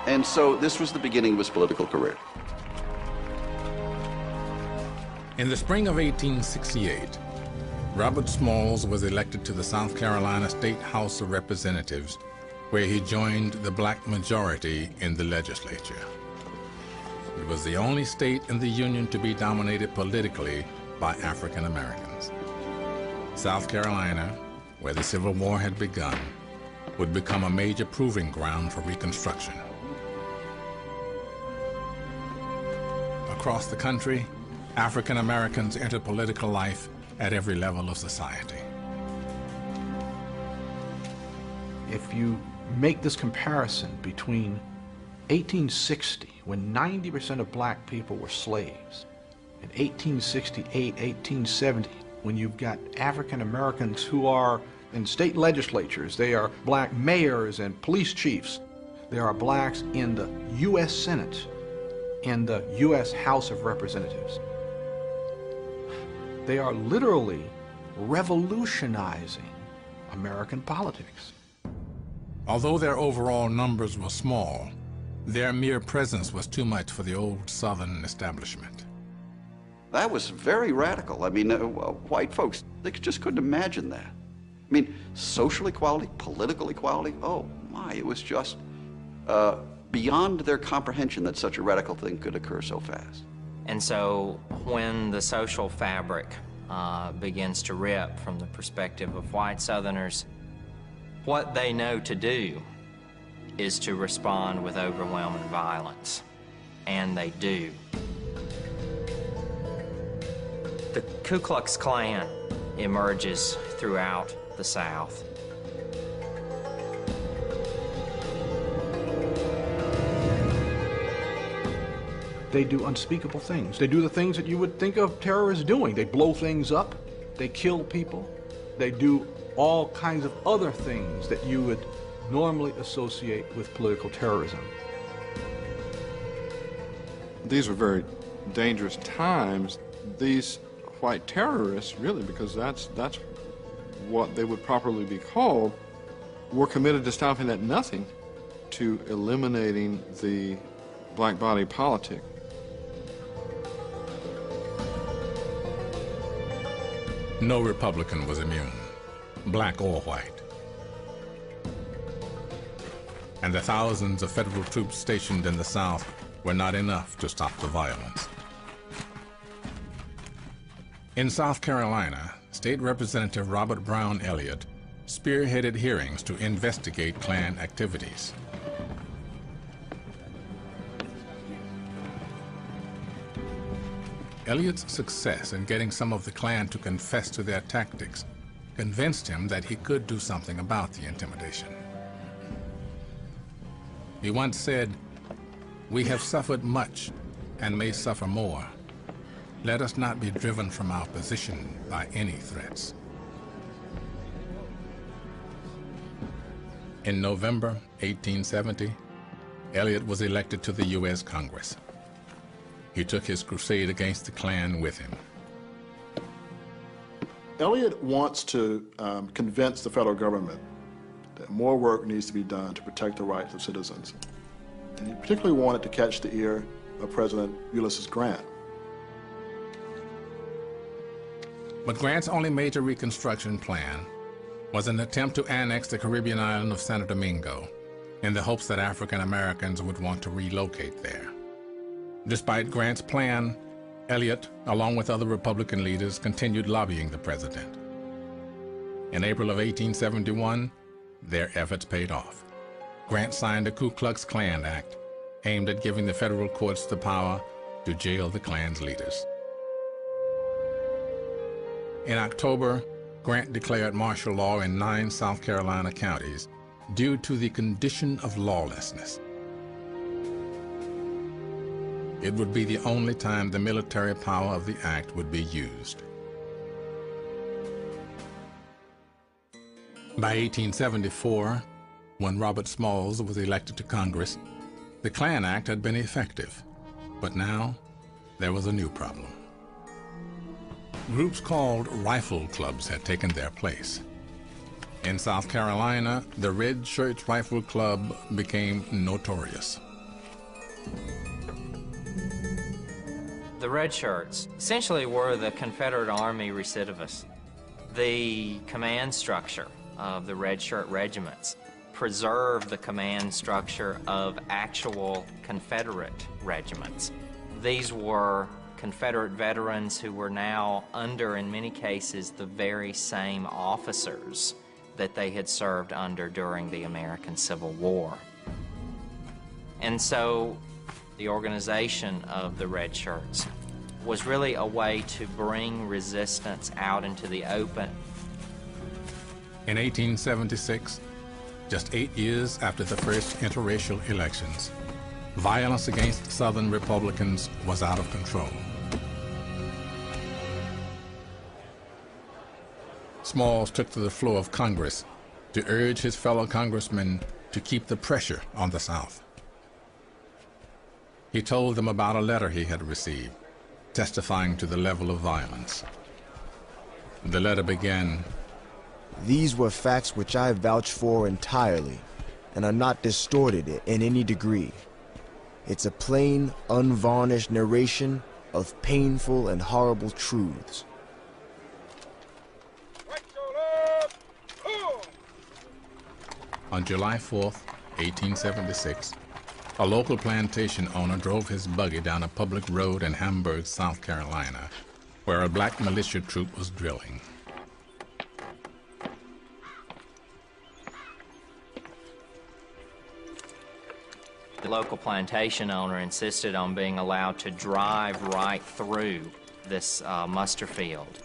And so this was the beginning of his political career. In the spring of 1868, Robert Smalls was elected to the South Carolina State House of Representatives, where he joined the black majority in the legislature. It was the only state in the Union to be dominated politically by African Americans. South Carolina, where the Civil War had begun, would become a major proving ground for Reconstruction. Across the country, African Americans entered political life at every level of society. If you make this comparison between 1860, when 90% of black people were slaves, and 1868, 1870, when you've got African Americans who are in state legislatures, they are black mayors and police chiefs, there are blacks in the U.S. Senate, in the U.S. House of Representatives. They are literally revolutionizing American politics. Although their overall numbers were small, their mere presence was too much for the old Southern establishment. That was very radical. I mean, white folks, they just couldn't imagine that. I mean, social equality, political equality, oh my, it was just beyond their comprehension that such a radical thing could occur so fast. And so when the social fabric begins to rip from the perspective of white Southerners, what they know to do is to respond with overwhelming violence, and they do. The Ku Klux Klan emerges throughout the South. they do unspeakable things. They do the things that you would think of terrorists doing. They blow things up, they kill people, they do all kinds of other things that you would normally associate with political terrorism. These were very dangerous times. These white terrorists, really, because that's what they would properly be called, were committed to stopping at nothing to eliminating the black body politic. No Republican was immune, black or white. And the thousands of federal troops stationed in the South were not enough to stop the violence. In South Carolina, State Representative Robert Brown Elliott spearheaded hearings to investigate Klan activities. Elliott's success in getting some of the Klan to confess to their tactics convinced him that he could do something about the intimidation. He once said, "We have suffered much and may suffer more. Let us not be driven from our position by any threats." In November 1870, Elliott was elected to the U.S. Congress. He took his crusade against the Klan with him. Elliott wants to convince the federal government that more work needs to be done to protect the rights of citizens. And he particularly wanted to catch the ear of President Ulysses Grant. But Grant's only major Reconstruction plan was an attempt to annex the Caribbean island of Santo Domingo in the hopes that African Americans would want to relocate there. Despite Grant's plan, Elliott, along with other Republican leaders, continued lobbying the president. In April of 1871, their efforts paid off. Grant signed a Ku Klux Klan Act aimed at giving the federal courts the power to jail the Klan's leaders. In October, Grant declared martial law in 9 South Carolina counties due to the condition of lawlessness. It would be the only time the military power of the act would be used. By 1874, when Robert Smalls was elected to Congress, the Klan Act had been effective, but now there was a new problem. Groups called rifle clubs had taken their place. In South Carolina, the Red Shirts Rifle Club became notorious. The Red Shirts essentially were the Confederate Army recidivists. The command structure of the Red Shirt regiments preserved the command structure of actual Confederate regiments. These were Confederate veterans who were now under, in many cases, the very same officers that they had served under during the American Civil War. And so the organization of the Red Shirts was really a way to bring resistance out into the open. In 1876, just 8 years after the first interracial elections, violence against Southern Republicans was out of control. Smalls took to the floor of Congress to urge his fellow congressmen to keep the pressure on the South. He told them about a letter he had received, testifying to the level of violence. The letter began, "These were facts which I vouch for entirely, and are not distorted in any degree. It's a plain, unvarnished narration of painful and horrible truths." On July 4th, 1876, a local plantation owner drove his buggy down a public road in Hamburg, South Carolina, where a black militia troop was drilling. The local plantation owner insisted on being allowed to drive right through this muster field.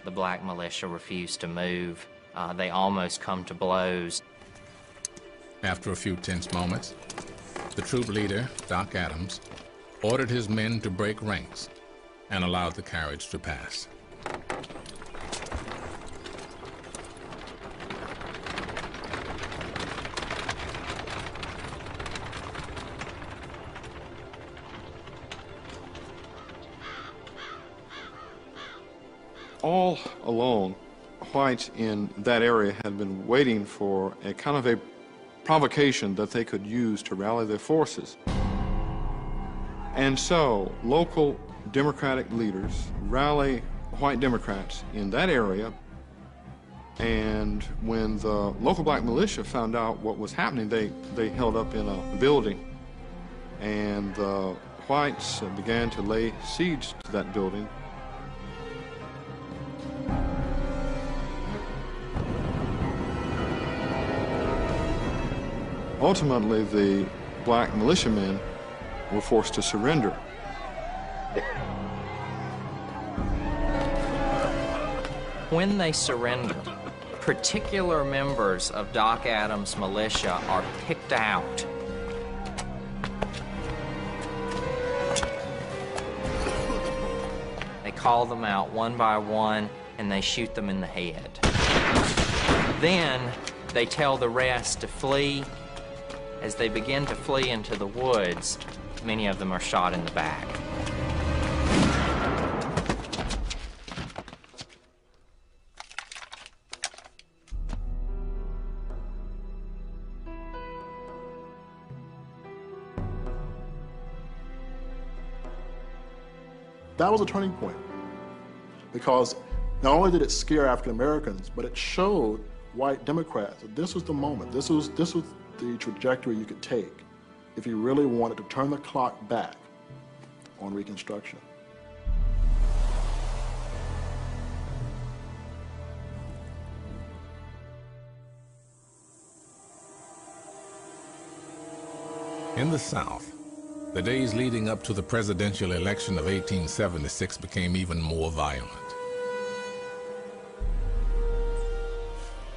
The black militia refused to move. They almost come to blows. After a few tense moments, The troop leader, Doc Adams, ordered his men to break ranks and allowed the carriage to pass. All along, whites in that area had been waiting for a kind of a provocation that they could use to rally their forces. And so local Democratic leaders rally white Democrats in that area, and when the local black militia found out what was happening, they held up in a building, and the whites began to lay siege to that building. Ultimately, the black militiamen were forced to surrender. When they surrender, particular members of Doc Adams' militia are picked out. They call them out one by one, and they shoot them in the head. Then they tell the rest to flee. As they begin to flee into the woods, many of them are shot in the back. That was a turning point, because not only did it scare African Americans, but it showed white Democrats that this was the moment, this was the trajectory you could take if you really wanted to turn the clock back on Reconstruction. In the South, the days leading up to the presidential election of 1876 became even more violent.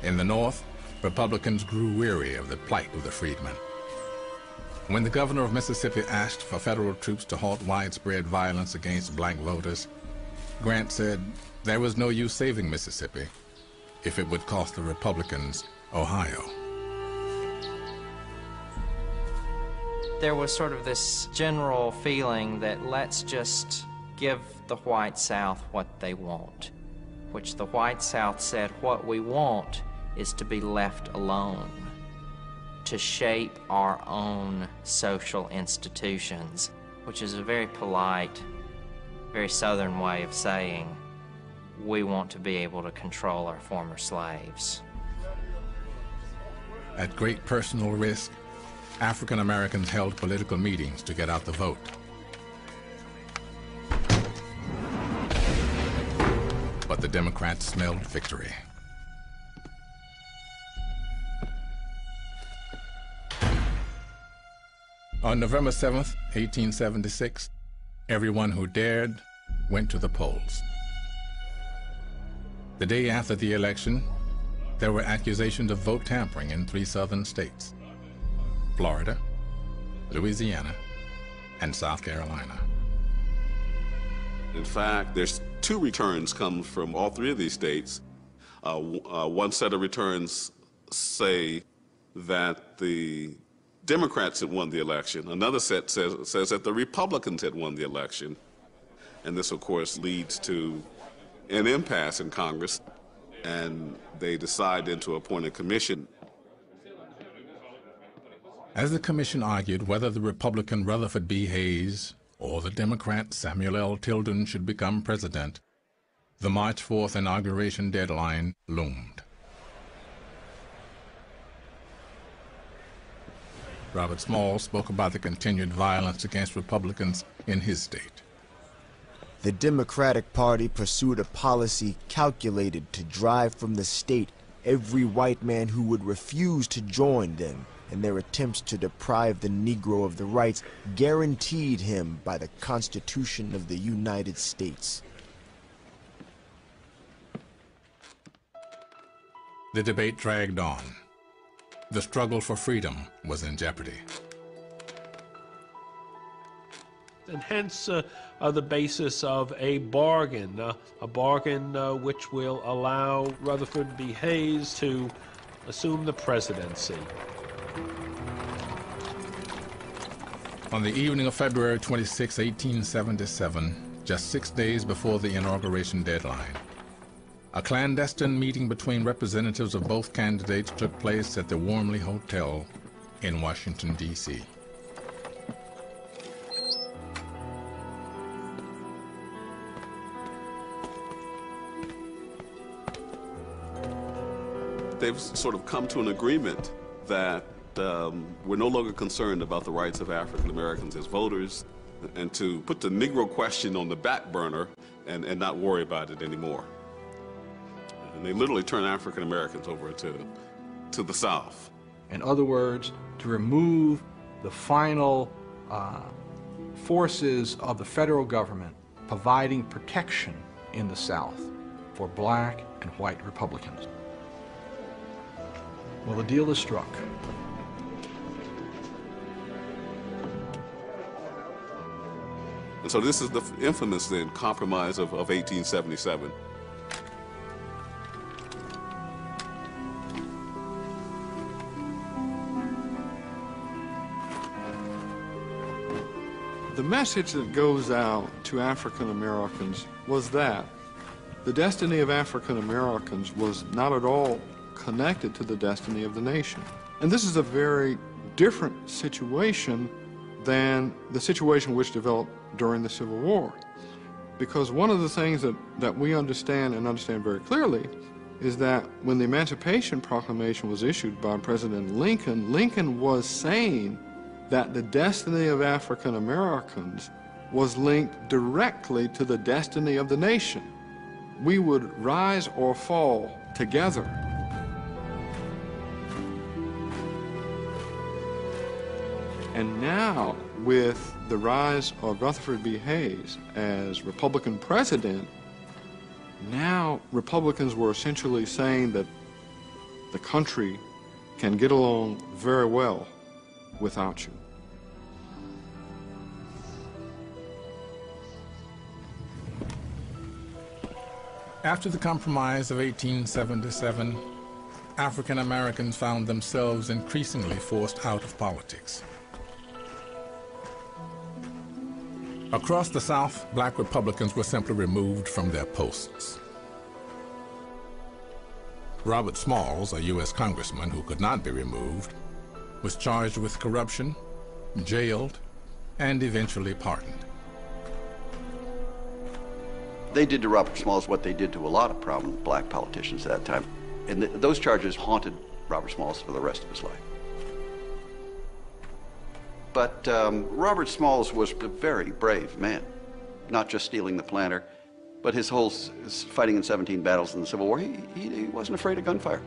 In the North, Republicans grew weary of the plight of the freedmen. When the governor of Mississippi asked for federal troops to halt widespread violence against black voters, Grant said there was no use saving Mississippi if it would cost the Republicans Ohio. There was sort of this general feeling that let's just give the white South what they want, which the white South said what we want is to be left alone, to shape our own social institutions, which is a very polite, very Southern way of saying we want to be able to control our former slaves. At great personal risk, African Americans held political meetings to get out the vote. But the Democrats smelled victory. On November 7th, 1876, everyone who dared went to the polls. The day after the election, there were accusations of vote tampering in 3 southern states: Florida, Louisiana, and South Carolina. In fact, there's 2 returns come from all 3 of these states. One set of returns say that the Democrats had won the election. Another set says that the Republicans had won the election. And this, of course, leads to an impasse in Congress, and they decide then to appoint a commission. As the commission argued whether the Republican Rutherford B. Hayes or the Democrat Samuel L. Tilden should become president, the March 4th inauguration deadline loomed. Robert Small spoke about the continued violence against Republicans in his state. The Democratic Party pursued a policy calculated to drive from the state every white man who would refuse to join them in their attempts to deprive the Negro of the rights guaranteed him by the Constitution of the United States. The debate dragged on. The struggle for freedom was in jeopardy. and hence the basis of a bargain which will allow Rutherford B. Hayes to assume the presidency. On the evening of February 26, 1877, just 6 days before the inauguration deadline, a clandestine meeting between representatives of both candidates took place at the Wormley Hotel in Washington, D.C. They've sort of come to an agreement that we're no longer concerned about the rights of African Americans as voters, and to put the Negro question on the back burner and not worry about it anymore. And they literally turn African Americans over to the South. In other words, to remove the final forces of the federal government providing protection in the South for black and white Republicans. Well, the deal is struck. And so this is the infamous then compromise of 1877. The message that goes out to African Americans was that the destiny of African Americans was not at all connected to the destiny of the nation. And this is a very different situation than the situation which developed during the Civil War. Because one of the things that we understand and understand very clearly is that when the Emancipation Proclamation was issued by President Lincoln, Lincoln was saying that the destiny of African Americans was linked directly to the destiny of the nation. We would rise or fall together. And now, with the rise of Rutherford B. Hayes as Republican president, now Republicans were essentially saying that the country can get along very well without you. After the Compromise of 1877, African Americans found themselves increasingly forced out of politics. Across the South, black Republicans were simply removed from their posts. Robert Smalls, a U.S. congressman who could not be removed, was charged with corruption, jailed, and eventually pardoned. They did to Robert Smalls what they did to a lot of prominent black politicians at that time. And those charges haunted Robert Smalls for the rest of his life. But Robert Smalls was a very brave man, not just stealing the planter, but his whole fighting in 17 battles in the Civil War. He wasn't afraid of gunfire.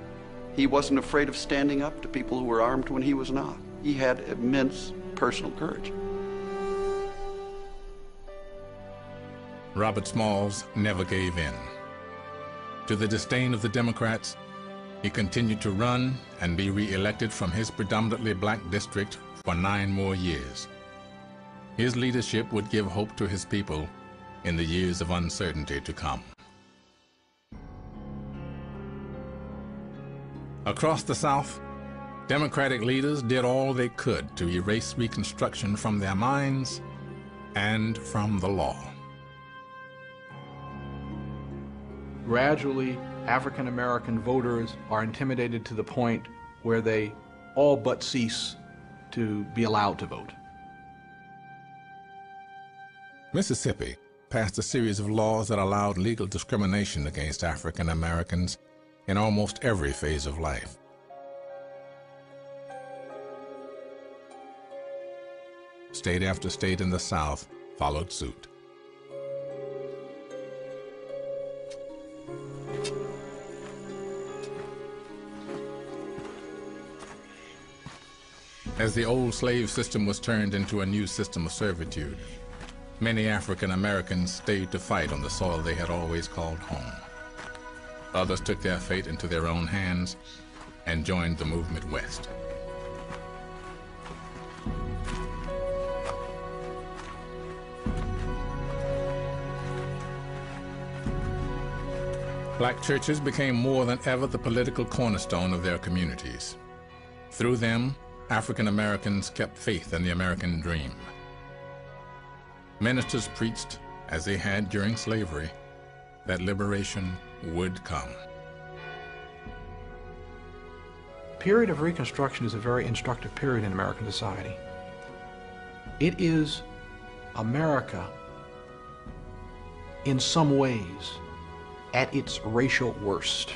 He wasn't afraid of standing up to people who were armed when he was not. He had immense personal courage. Robert Smalls never gave in. To the disdain of the Democrats, he continued to run and be re-elected from his predominantly black district for 9 more years. His leadership would give hope to his people in the years of uncertainty to come. Across the South, Democratic leaders did all they could to erase Reconstruction from their minds and from the law. Gradually, African American voters are intimidated to the point where they all but cease to be allowed to vote. Mississippi passed a series of laws that allowed legal discrimination against African Americans in almost every phase of life. State after state in the South followed suit. As the old slave system was turned into a new system of servitude, many African Americans stayed to fight on the soil they had always called home. Others took their fate into their own hands and joined the movement west. Black churches became more than ever the political cornerstone of their communities. Through them, African Americans kept faith in the American dream. Ministers preached, as they had during slavery, that liberation would come. The period of Reconstruction is a very instructive period in American society. It is America, in some ways, at its racial worst.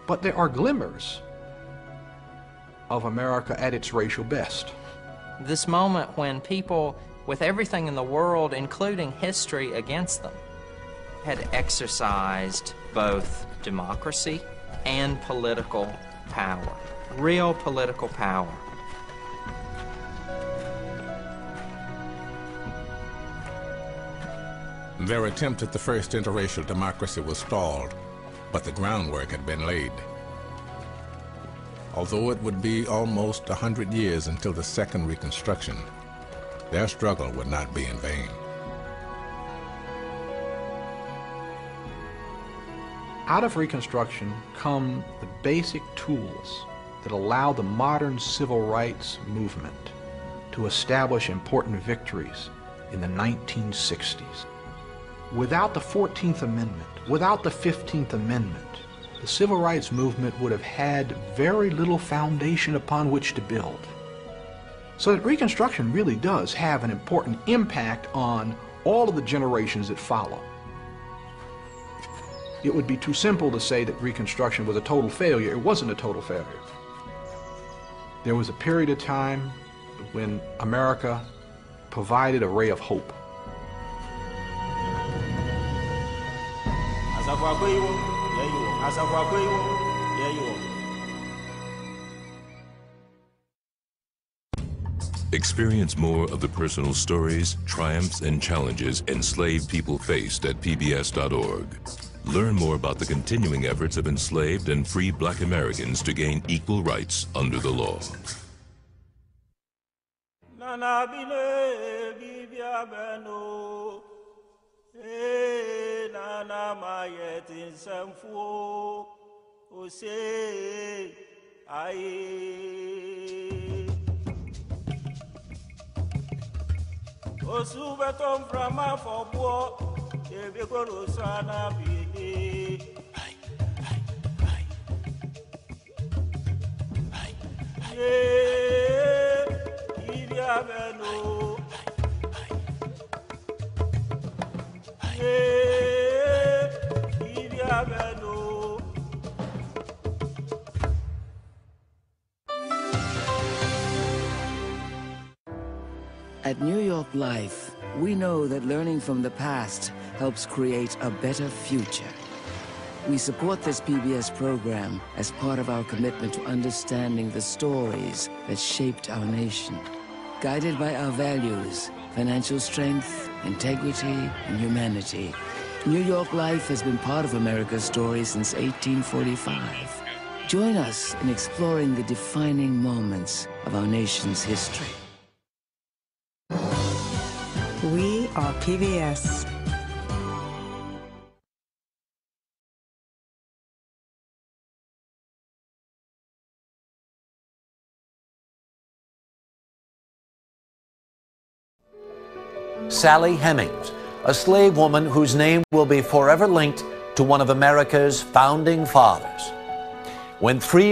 But there are glimmers of America at its racial best. This moment when people, with everything in the world, including history against them, had exercised both democracy and political power, real political power. Their attempt at the first interracial democracy was stalled, but the groundwork had been laid. Although it would be almost 100 years until the Second Reconstruction, their struggle would not be in vain. Out of Reconstruction come the basic tools that allow the modern civil rights movement to establish important victories in the 1960s. Without the 14th Amendment, without the 15th Amendment, the civil rights movement would have had very little foundation upon which to build. So that Reconstruction really does have an important impact on all of the generations that follow. It would be too simple to say that Reconstruction was a total failure. It wasn't a total failure. There was a period of time when America provided a ray of hope. Experience more of the personal stories, triumphs, and challenges enslaved people faced at pbs.org. Learn more about the continuing efforts of enslaved and free Black Americans to gain equal rights under the law. Osubetom frama for boy, ebekoro sana bidi. Iriabeno. Iriabeno. At New York Life, we know that learning from the past helps create a better future. We support this PBS program as part of our commitment to understanding the stories that shaped our nation. Guided by our values, financial strength, integrity, and humanity, New York Life has been part of America's story since 1845. Join us in exploring the defining moments of our nation's history. We are PBS. Sally Hemings, a slave woman whose name will be forever linked to one of America's founding fathers. When 3